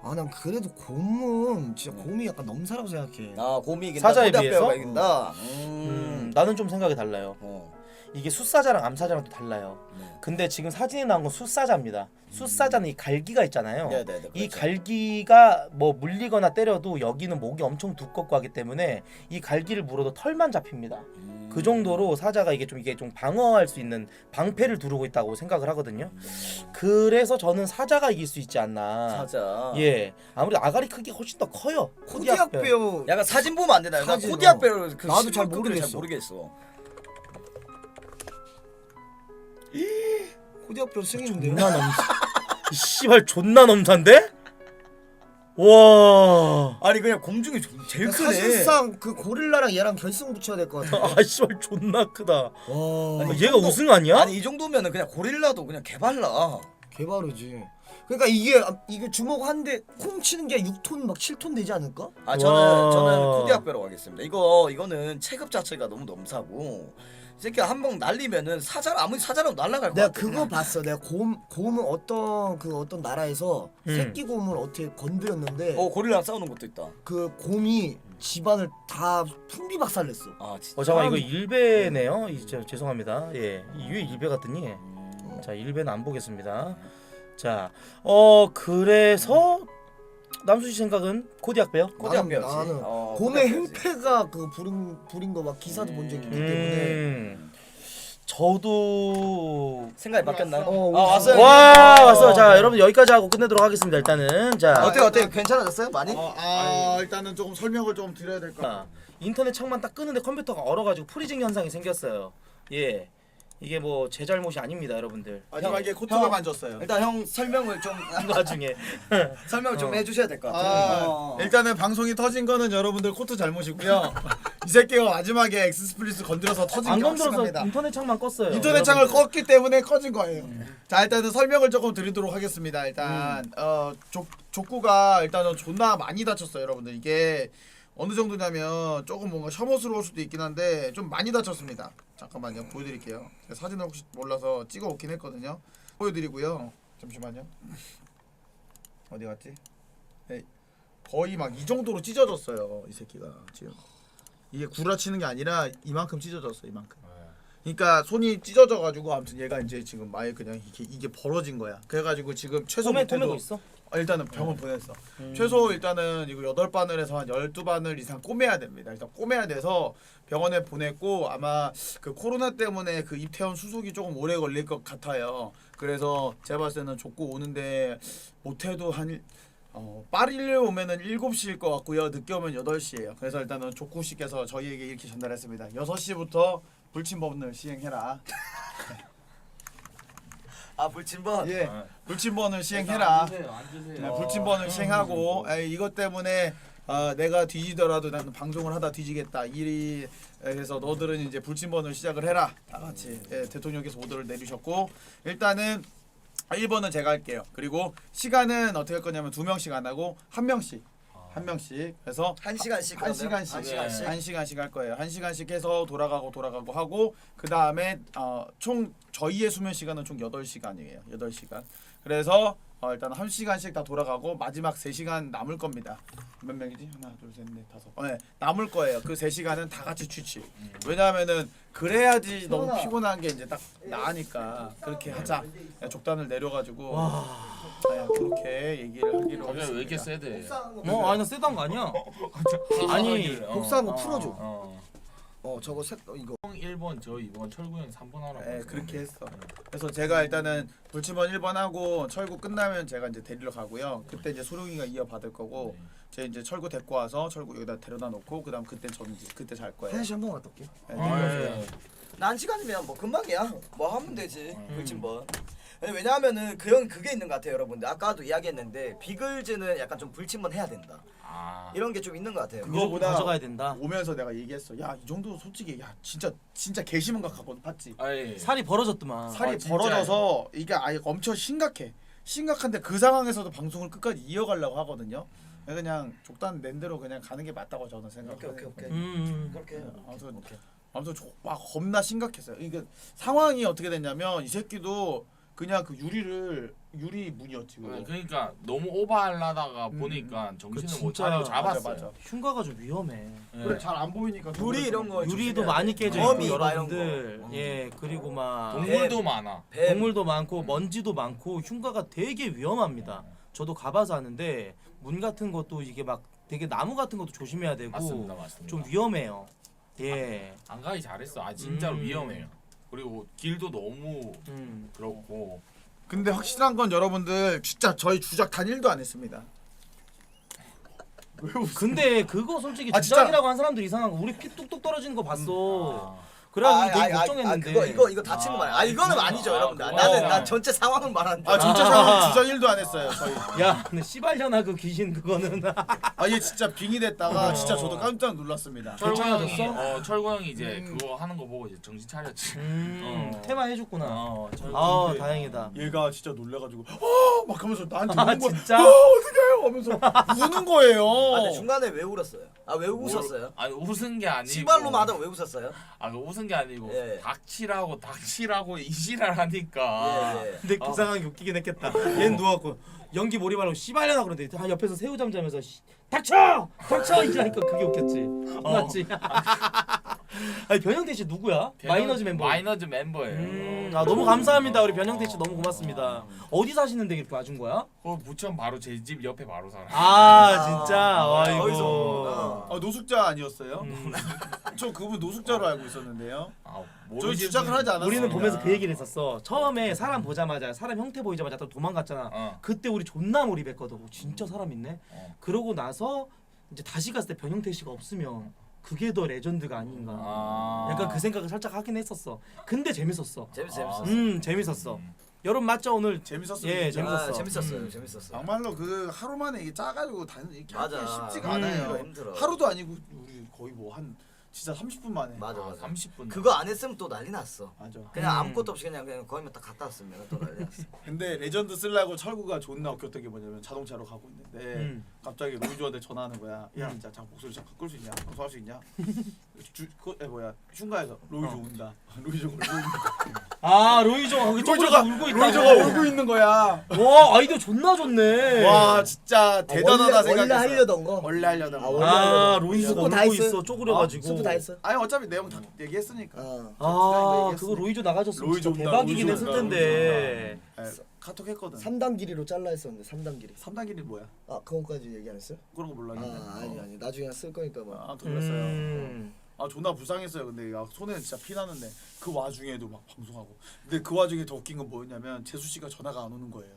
아난 그래도 곰은 진짜 곰이 약간 넘사라고 생각해. 아 곰이 이긴다. 사자에 코디악 비해서? 베어가 이긴다. 나는 좀 생각이 달라요. 이게 숫사자랑 암사자랑 또 달라요. 네. 근데 지금 사진에 나온 건 숫사자입니다. 숫사자는 이 갈기가 있잖아요. 네네네. 이 그렇죠. 갈기가 뭐 물리거나 때려도 여기는 목이 엄청 두껍고 하기 때문에 이 갈기를 물어도 털만 잡힙니다. 그 정도로 사자가 이게 좀 방어할 수 있는 방패를 두르고 있다고 생각을 하거든요. 그래서 저는 사자가 이길 수 있지 않나. 사자. 예, 아무래도 아가리 크기가 훨씬 더 커요. 코디악 배우. 약간 사진 보면 안 되나요? 나 사진, 코디악 베어 그 나도 잘 실물 크기를 잘 모르겠어. 코디악 배우 승인인데요. 존나 넘사. 이 씨발 존나 넘사인데? 와. 아니 그냥 곰 중에 제일 크네. 사실상 그 고릴라랑 얘랑 결승 붙여야 될 것 같아. 아 씨발 존나 크다. 와. 아니, 얘가 우승 아니야? 아니 이 정도면은 그냥 고릴라도 그냥 개발라. 개바르지. 그러니까 이게 주먹 한 대 콩 치는 게 6톤 막 7톤 되지 않을까? 아 와. 저는 코디악 베어로 가겠습니다. 이거는 체급 자체가 너무 넘사고 이 새끼 한 방 날리면은 아무리 사자라도 날아갈 것 내가 같아. 그거 봤어. 내가 곰은 어떤 나라에서 새끼 곰을 어떻게 건드렸는데 고릴라랑 싸우는 것도 있다. 그 곰이 집안을 다 풍비박살냈어. 아 진짜. 잠깐 이거 일베네요. 죄송합니다. 예, 이왜 일베 같더니. 자 일베는 안 보겠습니다. 자, 그래서 남수 씨 생각은 코디악 베어? 코디악 베어지. 나는 코디악 곰의 베어지. 행패가 그 부린 거 막 기사도 본 적이 있기 때문에 저도 생각이 바뀌었나요? 왔어요. 와 왔어. 자 여러분 여기까지 하고 끝내도록 하겠습니다. 일단은 자 어때요? 괜찮아졌어요? 많이? 일단은 조금 설명을 좀 드려야 될 것 같아요. 인터넷 창만 딱 끄는데 컴퓨터가 얼어가지고 프리징 현상이 생겼어요. 예, 이게 뭐 제 잘못이 아닙니다, 여러분들. 마지막에 코트가 만졌어요. 일단 형 설명을 좀 그 와중에 설명을 좀 해주셔야 될 것 같아요. 일단은 방송이 터진 거는 여러분들 코트 잘못이고요. 이 새끼가 마지막에 엑스플리스 건드려서 터진 안 게 건드려서 확실합니다. 인터넷 창만 껐어요. 인터넷 창을 껐기 때문에 커진 거예요. 자 일단은 설명을 조금 드리도록 하겠습니다. 일단 족구가 일단은 존나 많이 다쳤어요, 여러분들. 이게 어느 정도냐면 조금 뭔가 혐오스러울 수도 있긴 한데 좀 많이 다쳤습니다. 잠깐만요, 보여드릴게요. 제가 사진을 혹시 몰라서 찍어오긴 했거든요. 보여드리고요. 잠시만요. 어디 갔지? 네, 거의 막 이 정도로 찢어졌어요, 이 새끼가 지금. 이게 구라치는 게 아니라 이만큼 찢어졌어, 이만큼. 그러니까 손이 찢어져가지고 아무튼 얘가 이제 지금 아예 그냥 이게 벌어진 거야. 그래가지고 지금 최소 꼬매고 못해도 있어? 일단은 병원 보냈어. 최소 일단은 이거 8바늘에서 한 12바늘 이상 꼬매야 됩니다. 일단 꼬매야 돼서 병원에 보냈고 아마 그 코로나 때문에 그 입퇴원 수속이 조금 오래 걸릴 것 같아요. 그래서 제가 봤을 때는 족구 오는데 못해도 한 빠르게 오면은 7시일 것 같고요. 늦게 오면 8시예요. 그래서 일단은 족구 씨께서 저희에게 이렇게 전달했습니다. 6시부터 불침번을 시행해라. 아 불침번. 예, 불침번을 시행해라. 앉으세요. 네, 불침번을 시행하고 이것 때문에 내가 뒤지더라도 나는 방송을 하다 뒤지겠다. 그래서 너들은 이제 불침번을 시작을 해라. 다 같이 대통령께서 오더를 내리셨고 일단은 1번은 제가 할게요. 그리고 시간은 어떻게 할 거냐면 2명씩 안 하고 1명씩. 한 명씩. 그래서 1시간씩. 한 시간씩 한 한 시간씩 할 거예요. 한 시간씩 해서 돌아가고 하고 그 다음에 총 저희의 수면 시간은 총 8시간이에요. 8시간. 그래서 일단 1시간씩 다 돌아가고 마지막 3시간 남을 겁니다. 몇 명이지? 하나, 둘, 셋, 넷, 다섯. 네, 남을 거예요. 그 3시간은 다 같이 취치. 왜냐하면은 그래야지 너무 피곤한 게 이제 딱 나으니까 그렇게 하자. 족단을 내려가지고 그렇게 얘기를 하기로 갑자기 왜 이렇게 했습니다. 세대? 아니 나 세단 거 아니야? 아니 복사한 거 풀어줘. 어. 저거 이거. 형 1번 저 2번 철구 형 3번 하라고. 네, 그렇게 했어. 그래서 제가 일단은 불침번 1번 하고 철구 끝나면 제가 이제 데리러 가고요. 그때 이제 소룡이가 이어받을 거고 제 이제 철구 데리고 와서 철구 여기다 데려다 놓고 그다음 그때 저는 이제 그때 잘 거예요. 화장실 한번 갔다 올게요. 네, 데려오세요. 나 1시간이면 뭐 금방이야. 뭐 하면 되지. 불침번. 왜냐하면은 그게 있는 것 같아요, 여러분들. 아까도 이야기했는데 비글즈는 약간 좀 불침번 해야 된다. 이런 게 좀 있는 것 같아요. 그거보다 가져가야 된다. 오면서 내가 얘기했어. 야, 이 정도 솔직히 야 진짜 개심각하거든. 봤지? 아예. 살이 벌어졌더만. 살이 진짜요? 벌어져서 이게 아예 엄청 심각해. 심각한데 그 상황에서도 방송을 끝까지 이어가려고 하거든요. 그냥 족단 낸 대로 그냥 가는 게 맞다고 저는 생각해요. 오케이. 그렇게 아무튼 막 겁나 심각했어요. 이게 상황이 어떻게 됐냐면 이 새끼도 그냥 그 유리 문이었지. 그거. 그러니까 너무 오버하려다가 보니까 정신을 못 진짜 차리고 잡았어요. 맞아. 흉가가 좀 위험해. 그래 잘 안 보이니까 유리 이런 거 유리도 많이 깨져 거미 있고 막 이런 여러분들. 거. 예 그리고 막 동물도 많아. 동물도 많고 먼지도 많고 흉가가 되게 위험합니다. 저도 가봐서 아는데 문 같은 것도 이게 막 되게 나무 같은 것도 조심해야 되고 맞습니다. 좀 위험해요. 예. 안 가기 잘했어. 진짜로 음. 위험해요. 그리고 길도 너무 음. 그렇고. 근데 확실한 건 여러분들 진짜 저희 주작 단일도 안 했습니다. 근데 그거 솔직히 아, 진짜? 주작이라고 한 사람들 이상한 거 우리 피 뚝뚝 떨어지는 거 봤어. 그래가지고 되게 걱정했는데. 이거 다친 거 말이야. 이거는 아니죠, 여러분들. 그거는 난 전체 상황을 말하는데. 진짜 상황 주작 1도 안 했어요. 저희. 야 근데 씨발려나 그 귀신 그거는. 얘 진짜 빙이 됐다가 진짜 저도 깜짝 놀랐습니다. 철구 형이 괜찮아졌어? 철구 형이 이제 그거 하는 거 보고 이제 정신 차렸지. 테마 해줬구나. 철구 아 형이 다행이다. 얘가 진짜 놀래가지고 막 하면서 나한테 아 우는 거야. 진짜? 어떡해요 하면서 우는 거예요. 근데 중간에 왜 울었어요? 왜 웃었어요? 아니 웃은 게 아니고. 신발로만 하다가 왜 웃었어요? 그 웃은 게 아니고 예. 닥치라고 이지랄 하니까. 예. 근데 그 상황이 웃기긴 했겠다. 얘는 누워갖고 연기 몰입하려고 씨발려나 그러는데 옆에서 새우잠 자면서 닥쳐! 이러니까 그게 웃겼지. 맞지? 아니 변형태 씨 누구야? 마이너즈 멤버. 마이너즈 멤버예요. 너무 감사합니다. 우리 변형태 씨 너무 고맙습니다. 어디 사시는데 이렇게 와준 거야? 그 부천 바로 제 집 옆에 바로 살아. 아 진짜. 어디서? 노숙자 아니었어요? 저 그분 노숙자로 알고 있었는데요. 저희 주장을 하지 않았어요. 우리는 보면서 그 얘기를 했었어. 처음에 사람 보자마자 사람 형태 보이자마자 또 도망갔잖아. 그때 우리 존나 몰입했거든. 진짜 사람 있네. 그러고 나서 이제 다시 갔을 때 변형태 씨가 없으면 그게 더 레전드가 아닌가. 약간 그 생각을 살짝 하긴 했었어. 근데 재밌었어. 재밌었어. 재밌었어. 여러분 맞죠 오늘? 재밌었어요. 예, 재밌었어. 재밌었어요. 재밌었어. 막말로 그 하루 만에 이게 짜가지고 이렇게 맞아. 하기 쉽지가 이거 않아요. 힘들어. 하루도 아니고 우리 거의 뭐 한 진짜 30분 만에. 맞아. 30분. 그거 안 했으면 또 난리 났어. 맞아. 그냥 아무것도 없이 그냥 거기만 딱 갔다 왔으면 또 난리 났어. 근데 레전드 쓰려고 철구가 존나 웃겼던 게 뭐냐면 자동차로 가고 있는데 갑자기 로이조한테 전화하는 거야. 야, 진짜 목소리 잠깐 끌 수 있냐? 방송할 수 있냐? 흉가에서 로이조 온다. 로이조가 울고 있는 거야. 아 로이조가 거기 쪽에서 울고 있다. 로이조가 울고 있는 거야. 와 아이디어 존나 좋네. 와 진짜 대단하다 원래 생각했어. 하려던 거. 원래 하려던 거. 원래 아 하려던 거. 로이조가 스포 다 울고 했어요? 있어 쪼그려가지고. 스포 다 했어. 아니 어차피 내용 다 얘기했으니까. 아 그거 로이조 나가줬으면 로이조 진짜 온다, 대박이긴 로이조 했을 온다, 텐데. 카톡 했거든. 3단 길이로 잘라 했었는데 3단 길이. 3단 길이 뭐야? 아 그거까지 얘기 안 했어요? 그런 거 몰랐는데. 아니 나중에 쓸 거니까 뭐. 아 그랬어요. 아 존나 불쌍했어요. 근데 야, 손에 진짜 피 나는데 그 와중에도 막 방송하고. 근데 그 와중에 더 웃긴 건 뭐였냐면 재수 씨가 전화가 안 오는 거예요.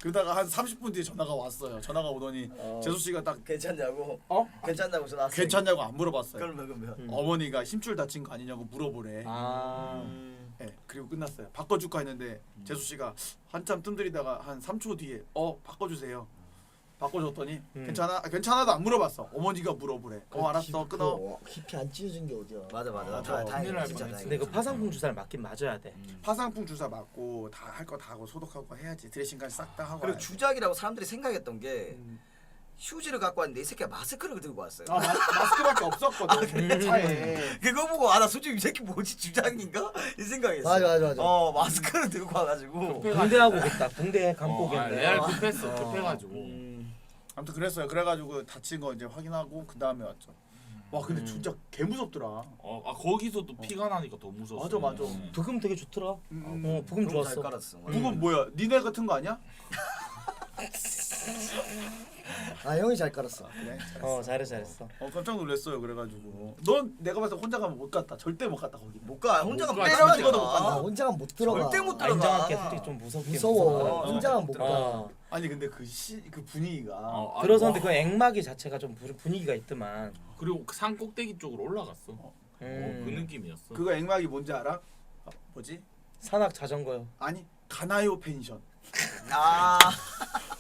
그러다가 한 30분 뒤에 전화가 왔어요. 전화가 오더니 재수 씨가 딱 괜찮냐고? 괜찮냐고 전화 왔어. 괜찮냐고 안 물어봤어요. 그러면. 어머니가 힘줄 다친 거 아니냐고 물어보래. 네, 그리고 끝났어요. 바꿔줄까 했는데 재수 씨가 한참 뜸들이다가 한 3초 뒤에 바꿔주세요. 바꿔줬더니 괜찮아도 안 물어봤어. 어머니가 물어보래. 알았어 끊어. 깊이 안 찢어진 게 어디야? 맞아. 큰일 다행이다 날 진짜. 뻔했어. 근데 그 파상풍 주사를 맞긴 맞아야 돼. 파상풍 주사 맞고 다 할 거 다 하고 소독하고 해야지. 드레싱까지 싹 다 하고. 그리고 와야지. 주작이라고 사람들이 생각했던 게 휴지를 갖고 왔는데 이 새끼가 마스크를 들고 왔어요. 마스크밖에 없었거든. 차에. 그거 보고 나 솔직히 이 새끼 뭐지 주작인가 이 생각했어. 맞아. 마스크를 들고 와가지고. 붕대하고 오겠다. 붕대 감고 오겠네. 레알 급했어. 급해가지고. 아무튼 그랬어요. 그래가지고 다친 거 이제 확인하고 그 다음에 왔죠. 와 근데 진짜 개 무섭더라. 거기서도 피가 나니까 더 무서웠어. 맞아. 부금 되게 좋더라. 부금 잘 좋았어. 깔았어. 누군 뭐야? 니네 같은 거 아니야? 형이 잘 깔았어. 그래. 잘했어. 깜짝 놀랐어요. 그래가지고 넌 내가 봤을 때 혼자 가면 못 갔다. 절대 못 갔다 거기. 못 가. 혼자 가면 못 가. 때려가지고 찍어도 못 가. 간다. 혼자 가면 못 들어가. 절대 못 들어가. 인정할게 솔직히 좀 무섭긴 무서워. 무섭더라. 혼자 가면 못 가. 아니 근데 그 분위기가 들어서는데 그 액막이 자체가 좀 분위기가 있더만. 그리고 그 산 꼭대기 쪽으로 올라갔어. 그 느낌이었어. 그거 액막이 뭔지 알아? 뭐지? 산악 자전거요. 아니 가나요 펜션. 아.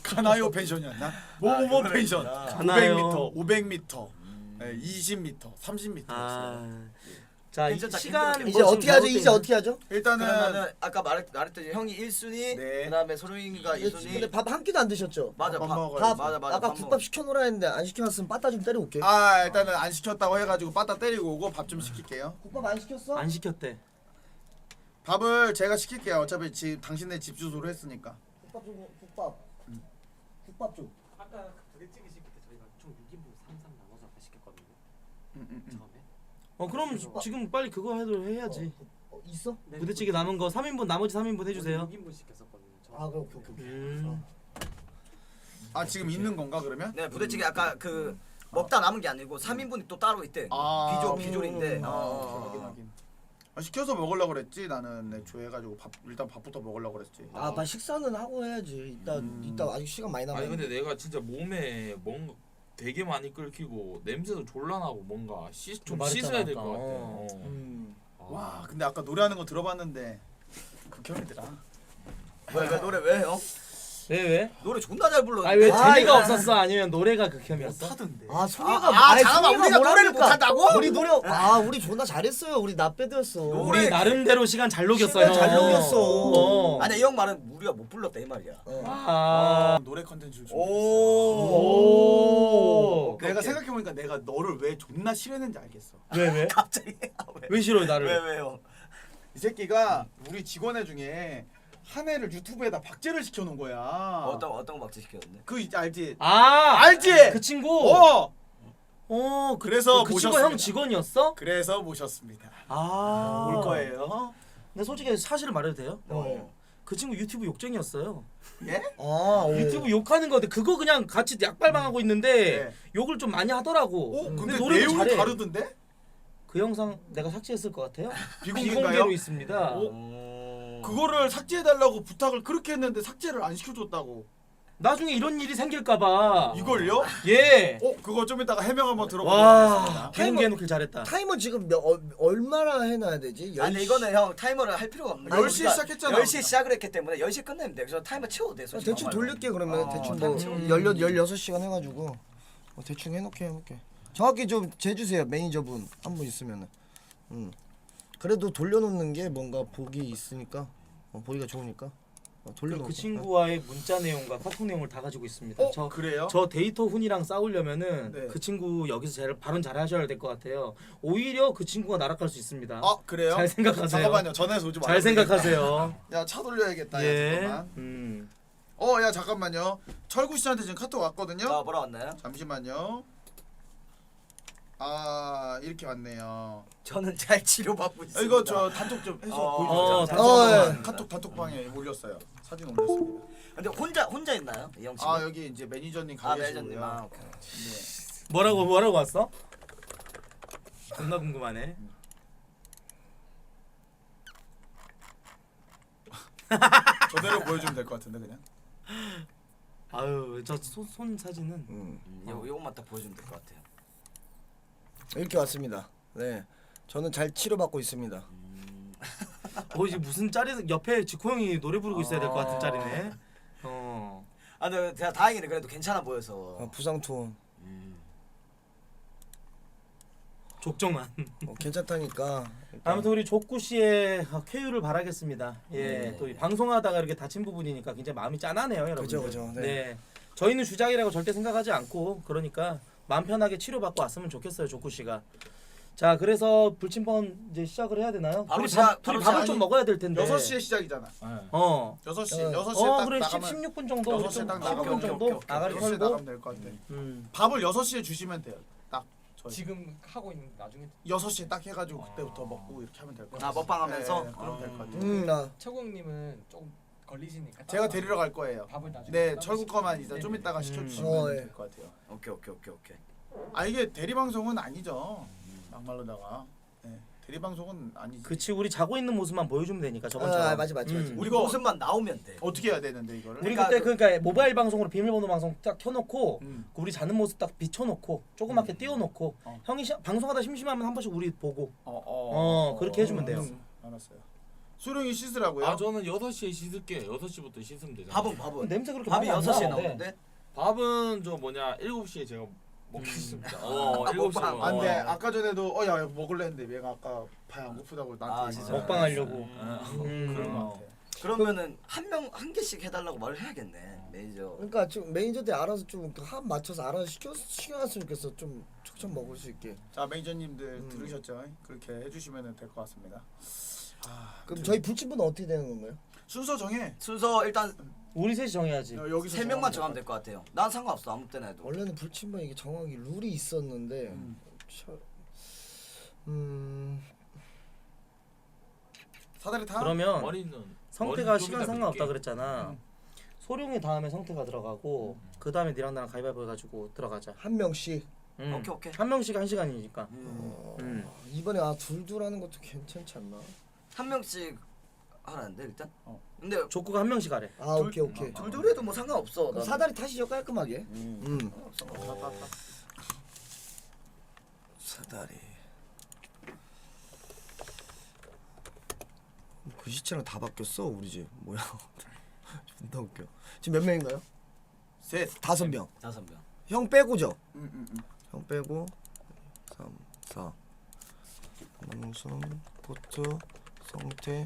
가나요 펜션이었나? 뭐뭐 그래. 펜션. 가나요. 500m, 20m, 30m였어요. 자 괜찮다, 시간 힘들게. 이제 어떻게 하죠? 이제 어떻게 하죠? 일단은 그러면은 아까 말했듯이 형이 1순위, 네. 그다음에 소룡이가 2순위. 근데 밥 한 끼도 안 드셨죠? 맞아. 밥 밥 먹어야지. 맞아. 아까 밥 국밥 시켜놓으라 했는데 안 시켜놨으면 빠따 좀 때려 올게. 일단은 안 시켰다고 해가지고 빠따 때리고 오고 밥 좀 시킬게요. 국밥 안 시켰어? 안 시켰대. 밥을 제가 시킬게요. 어차피 당신네 집 주소로 했으니까. 국밥 좀 국밥. 국밥 좀. 아까 부대찌개 시킬 때 저희가 총 6인분 3-3 나눠서 아까 시켰거든요. 처음에. 그럼 지금 빨리 그거 해야지. 있어? 부대찌개 남은 거 3인분 나머지 3인분 해주세요. 6인분 시켰었거든요. 그럼 오케이. 지금 있는 건가 그러면? 네, 부대찌개 아까 그 먹다 남은 게 아니고 3인분이 또 따로 있대. 비졸인데. 확인. 시켜서 먹으려고 그랬지. 나는 애초에 해가지고 일단 밥부터 먹으려고 그랬지. 밥 식사는 하고 해야지. 이따 아직 시간 많이 남아. 아니 근데 내가 진짜 몸에 뭔가 되게 많이 끓기고 냄새도 졸라 나고 뭔가 좀 씻어야 될 것 같아. 와 근데 아까 노래하는 거 들어봤는데 극혐이더라. 왜 노래 왜 형? 왜? 노래 존나 잘 불렀는데. 아니 왜 재미가 이거- 없었어? 아니면 노래가 극혐이었어? 못하던데. 송이가 잠깐만, 우리가 노래를 못한다고? 우리 노래 우리 존나 잘했어요. 우리 나배드였어. 우리 나름대로 시간 잘 녹였어요. 시간 잘 녹였어. 아니 이 형 말은 우리가 못 불렀다 이 말이야. 노래 컨텐츠를 좀. 오. 내가 생각해보니까 내가 너를 왜 존나 싫어했는지 알겠어. 왜? 갑자기 왜 싫어요 나를? 왜요? 이 새끼가 우리 직원애 중에 한 애를 유튜브에다 박제를 시켜놓은 거야. 어떤 거 박제 시켰는데? 알지? 알지? 그 친구. 그래서 그 친구 모셨습니다. 형 직원이었어? 그래서 모셨습니다. 올 올 거예요. 근데 솔직히 사실을 말해도 돼요? 그 친구 유튜브 욕쟁이였어요. 아, 오. 유튜브 욕하는 건데 그거 그냥 같이 약발방하고 있는데 네. 욕을 좀 많이 하더라고. 근데 노래도 내용이 잘해. 다르던데? 그 영상 내가 삭제했을 것 같아요. 비공개인가요? 비공개로 있습니다. 그거를 삭제해달라고 부탁을 그렇게 했는데 삭제를 안 시켜줬다고. 나중에 이런 일이 생길까봐. 이걸요? 예. 그거 좀 이따가 해명 한번 들어보도록 와, 하겠습니다. 비공개해놓길 잘했다. 타이머 지금 얼마나 해놔야 되지? 아니 이거는 형 타이머를 할 필요가 없는 게 10시에 우리가 시작했잖아, 10시에 우리가. 시작을 했기 때문에 10시에 끝내면 돼. 그래서 타이머 채워도 돼. 솔직히 대충 말하면. 돌릴게 그러면 대충 뭐 타임 16시간 해가지고 대충 해놓게. 정확히 좀 재주세요 매니저분 한 분 있으면은. 그래도 돌려놓는 게 뭔가 보기 있으니까 보기가 좋으니까 돌려놓고. 그 친구와의 문자 내용과 카톡 내용을 다 가지고 있습니다. 그래요? 저 데이터 훈이랑 싸우려면은 네. 그 친구 여기서 제일 발언 잘 하셔야 될 것 같아요. 오히려 그 친구가 날아갈 수 있습니다. 그래요? 잘 생각하세요. 잠깐만요. 전화해서 오지 잘 생각하세요. 야, 차 돌려야겠다. 야, 예. 잠깐만. 야, 잠깐만요. 철구 씨한테 지금 카톡 왔거든요. 자 뭐라 왔나요? 잠시만요. 이렇게 왔네요. 저는 잘 치료받고 있습니다. 이거 저 단톡 좀 해줘. 어, 보여주세요. 예. 카톡 단톡방에 올렸어요. 사진 올렸습니다. 근데 혼자 있나요? 이 형 지금? 여기 이제 매니저님 가 매니저님. 계시고요. 오케이. 네. 뭐라고 왔어? 존나 궁금하네. 저대로 보여주면 될 것 같은데 그냥. 아유, 저 손 사진은 요것만 딱 보여주면 될 것 같아요. 이렇게 왔습니다. 네, 저는 잘 치료받고 있습니다. 이제 무슨 짤에서 옆에 지코 형이 노래 부르고 있어야 될 것 같은 짤이네. 근데 제가 다행이네. 그래도 괜찮아 보여서. 부상 투혼 족정한. 괜찮다니까. 아무튼 우리 족구 씨의 쾌유를 바라겠습니다. 예, 또 이 방송하다가 이렇게 다친 부분이니까 굉장히 마음이 짠하네요, 여러분. 그죠, 네. 네, 저희는 주작이라고 절대 생각하지 않고 그러니까 마음 편하게 치료받고 왔으면 좋겠어요, 족구 씨가. 자, 그래서 불침번 이제 시작을 해야 되나요? 바로 둘이 시작, 둘이 바로 밥을 시작. 좀 먹어야 될 텐데. 6시에 시작이잖아. 6시. 6시에 딱 그래, 나가면 16분 정도, 6시에 딱 10분 나가면 정도 오케이. 아가리 6시에 털고. 나가면 될 것 같아. 밥을 6시에 주시면 돼요. 딱 저희. 지금 하고 있는 나중에 6시에 딱 해가지고 그때부터 먹고 이렇게 하면 될 것 같아요. 먹방하면서? 그럼 될 것 같아요. 나 최국님은 조금 걸리시니까 제가 데리러 갈 거예요. 밥을 나중에 네, 따로 철구 거만 이제 네네. 좀 이따가 시켜주시면 예. 될 것 같아요. 오케이. 이게 대리 방송은 아니죠. 막말로다가. 네, 대리 방송은 아니지. 그치, 우리 자고 있는 모습만 보여주면 되니까 저번처럼. 맞지. 우리 거 모습만 나오면 돼. 어떻게 해야 되는데 이거를? 우리 그러니까 그때 그러니까 모바일 방송으로 비밀번호 방송 딱 켜놓고 음. 우리 자는 모습 딱 비춰놓고 조그맣게 띄워놓고 형이 방송하다 심심하면 한 번씩 우리 보고 그렇게 해주면 돼요. 알았어요. 수령이 씻으라고요? 저는 6시에 씻을게요. 6시부터 씻으면 되잖아. 밥은 냄새 그렇게 밥이 많이 안 6시에 나는데. 나오는데? 밥은 7시에 제가 먹겠습니다. 7시에 먹방. 안 돼. 아까 전에도 야 먹을래 했는데 얘가 아까 배 안 고프다고 나한테 진짜? 얘기했잖아. 먹방하려고. 그런 거 같아. 그러면은 한 개씩 해달라고 말을 해야겠네. 매니저. 그러니까 좀 매니저들 알아서 좀 합 맞춰서 알아서 시켜놨으면 좋겠어. 좀 척척 먹을 수 있게. 자 매니저님들 들으셨죠? 그렇게 해주시면 될 것 같습니다. 그럼 저희 불침분은 어떻게 되는 건가요? 순서 정해. 순서 일단 우리 셋이 정해야지. 여기서 3명만 정하면 될 것 같아요. 난 상관없어. 아무 때나 해도. 원래는 불침분 이게 정확히 룰이 있었는데 사다리 타. 그러면 머리는 성태가 머리는 좀 시간 이따 상관없다 밀게. 그랬잖아. 소룡이 다음에 성태가 들어가고 그 다음에 니랑 나랑 가위바위보 해가지고 들어가자. 한 명씩. 오케이. 한 명씩 1시간이니까. 이번에 둘둘 하는 것도 괜찮지 않나? 한 명씩 하라는데 일단. 근데 족구가 한 명씩 하래. 오케이. 둘둘 해도 뭐 상관없어. 그럼 나는. 사다리 타시죠 깔끔하게. 사다리. 그 시체랑 다 바뀌었어 우리 집. 뭐야? 존나 웃겨. 지금 몇 명인가요? 셋. 5명. 5명. 형 빼고죠? 응. 형 빼고 3, 4 남순, 포트, 성태,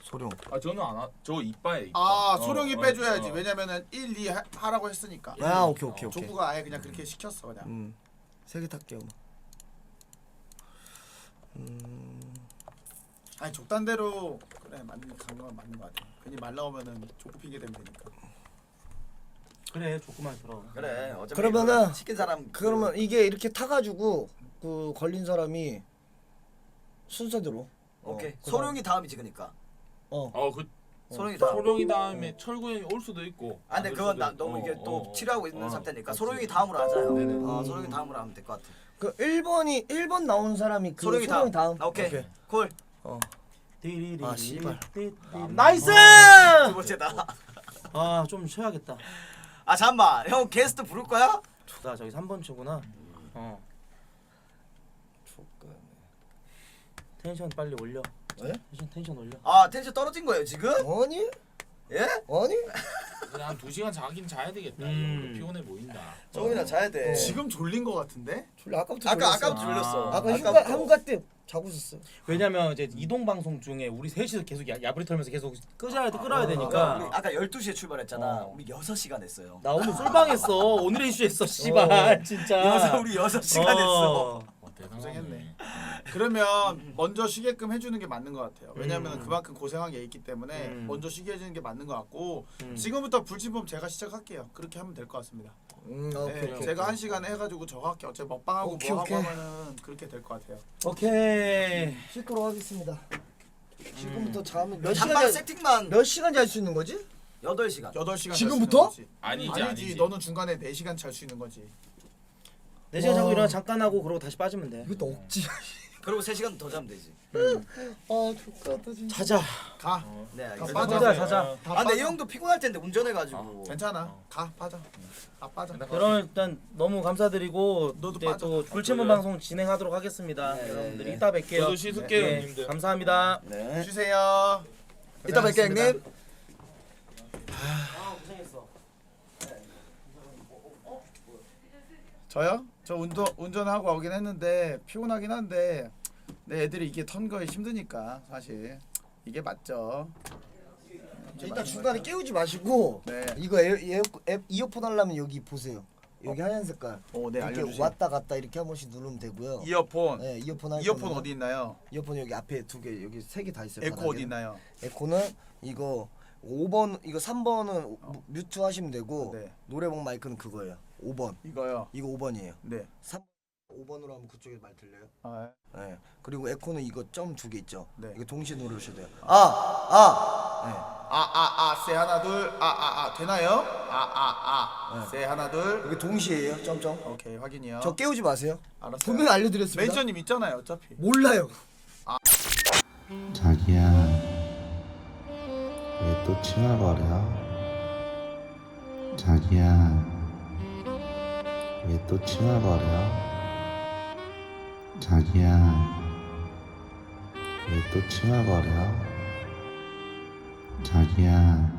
소룡. 저는 안 하. 저 이빠에. 소령이 빼줘야지. 왜냐면은 1, 2 하라고 했으니까. 오케이. 족구가 아예 그냥 그렇게 시켰어 그냥. 3개 탈게요. 아니 족단대로 그래 맞는 건 맞는 것 같아. 괜히 말 나오면은 족구 핑계 대면 되니까. 그래, 족구만 들어. 그래. 어차피 그러면은 시킨 사람 그러면 이게 이렇게 타가지고 그 걸린 사람이 순서대로. 오케이. 그다음. 소룡이 다음이지 그니까. 그 소룡이 다음. 소룡이 다음에 철구 형이 올 수도 있고. 아 근데 안 올 그건 수도 나, 있고. 너무 이게 또 치료하고 있는 어. 상태니까 그렇지. 소룡이 다음으로 하자요. 네네. 소룡이 다음으로 하면 될 것 같아. 그 1번 나온 사람이 그 소룡이 소룡이 다음. 다음. 아, 오케이. 콜. 아, 씨발. 나이스! 두 번째다. 아 좀 쉬어야겠다. 아 잠만. 형 게스트 부를 거야? 나 저기 3번 주구나. 텐션 빨리 올려. 왜? 텐션 올려. 아 텐션 떨어진 거예요 지금? 아니? 예? 아니? 그냥 한 2시간 자긴 자야 되겠다. 음. 이거 피곤해 보인다. 조금이나 자야 돼. 지금 졸린 거 같은데? 졸려 아까부터 아까부터 졸렸어. 졸렸어. 아까 아까부터. 휴가 때 자고 있었어. 왜냐면 이제 이동 방송 중에 우리 셋이서 계속 야부리 털면서 계속 끌어야 우리 되니까. 아까 12시에 출발했잖아. 어. 우리 6시간 했어요. 나 오늘 솔방했어. 오늘의 이슈 했어. 씨발 진짜. 우리 6시간 했어. 대단하네. 고생했네. 그러면 먼저 쉬게끔 해주는 게 맞는 것 같아요. 왜냐하면 그만큼 고생한 게 있기 때문에 먼저 쉬게 해주는 게 맞는 것 같고 지금부터 불침범 제가 시작할게요. 그렇게 하면 될 것 같습니다. 오케이. 제가 1시간에 해가지고 저거 할게요. 어차피 먹방하고 오케이, 뭐 오케이. 하고 하면은 그렇게 될 것 같아요. 오케이. 씻도록 하겠습니다. 지금부터 자면 몇 잠깐 시간 세팅만 몇 시간 잘 수 있는 거지? 8시간. 8시간 지금부터? 아니지. 너는 중간에 4시간 잘 수 있는 거지. 4시간 자고 와. 일어나 잠깐 하고 그러고 다시 빠지면 돼. 이것도 억지. 그리고 3시간 더 자면 되지. 아 좋겠다 진짜. 자자. 가. 네, 가 알겠습니다. 빠져. 자자, 자자. 다 아 근데 이 빠져. 형도 피곤할 텐데 운전해가지고. 괜찮아. 가 빠져. 다 빠져. 여러분 일단 너무 감사드리고 너도 이제 빠져. 또 불침문 방송 진행하도록 하겠습니다. 네, 여러분들 네. 이따 뵐게요. 저도 씻을게요, 네, 형님들. 감사합니다. 네. 쉬세요. 이따 뵐게요 형님. 아 고생했어. 저요? 저 운전하고 오긴 했는데 피곤하긴 한데 내 애들이 이게 턴 거에 힘드니까 사실 이게 맞죠. 일단 중간에 깨우지 마시고 네. 이거 이어폰 하려면 여기 보세요. 여기 하얀 색깔. 오, 네, 이렇게 알려주세요. 왔다 갔다 이렇게 한 번씩 누르면 되고요. 이어폰. 네, 이어폰 할 이어폰 거는 어디 있나요? 이어폰 여기 앞에 2개, 여기 3개 다 있어요. 에코 바닥에. 어디 있나요? 에코는 이거 5번, 이거 3번은 뮤트 하시면 되고 네. 노래방 마이크는 그거예요. 5번. 이거요. 이거 5번이에요. 네. 5번으로 하면 그쪽에 말 들려요? 아, 네. 그리고 에코는 이거 점 2개 있죠. 네. 이거 동시에 누르셔야 돼요. 세 하나 둘. 되나요? 세 하나 둘. 여기 동시에요. 점점. 오케이, 확인이요. 저 깨우지 마세요. 알았어요. 보면 알려드렸습니다. 매니저님 있잖아요, 어차피. 몰라요. 자기야, 왜 또 칭얼거려? 자기야, 왜 또 칭얼거려? 자기야, 왜 또 칭얼거려? 자기야,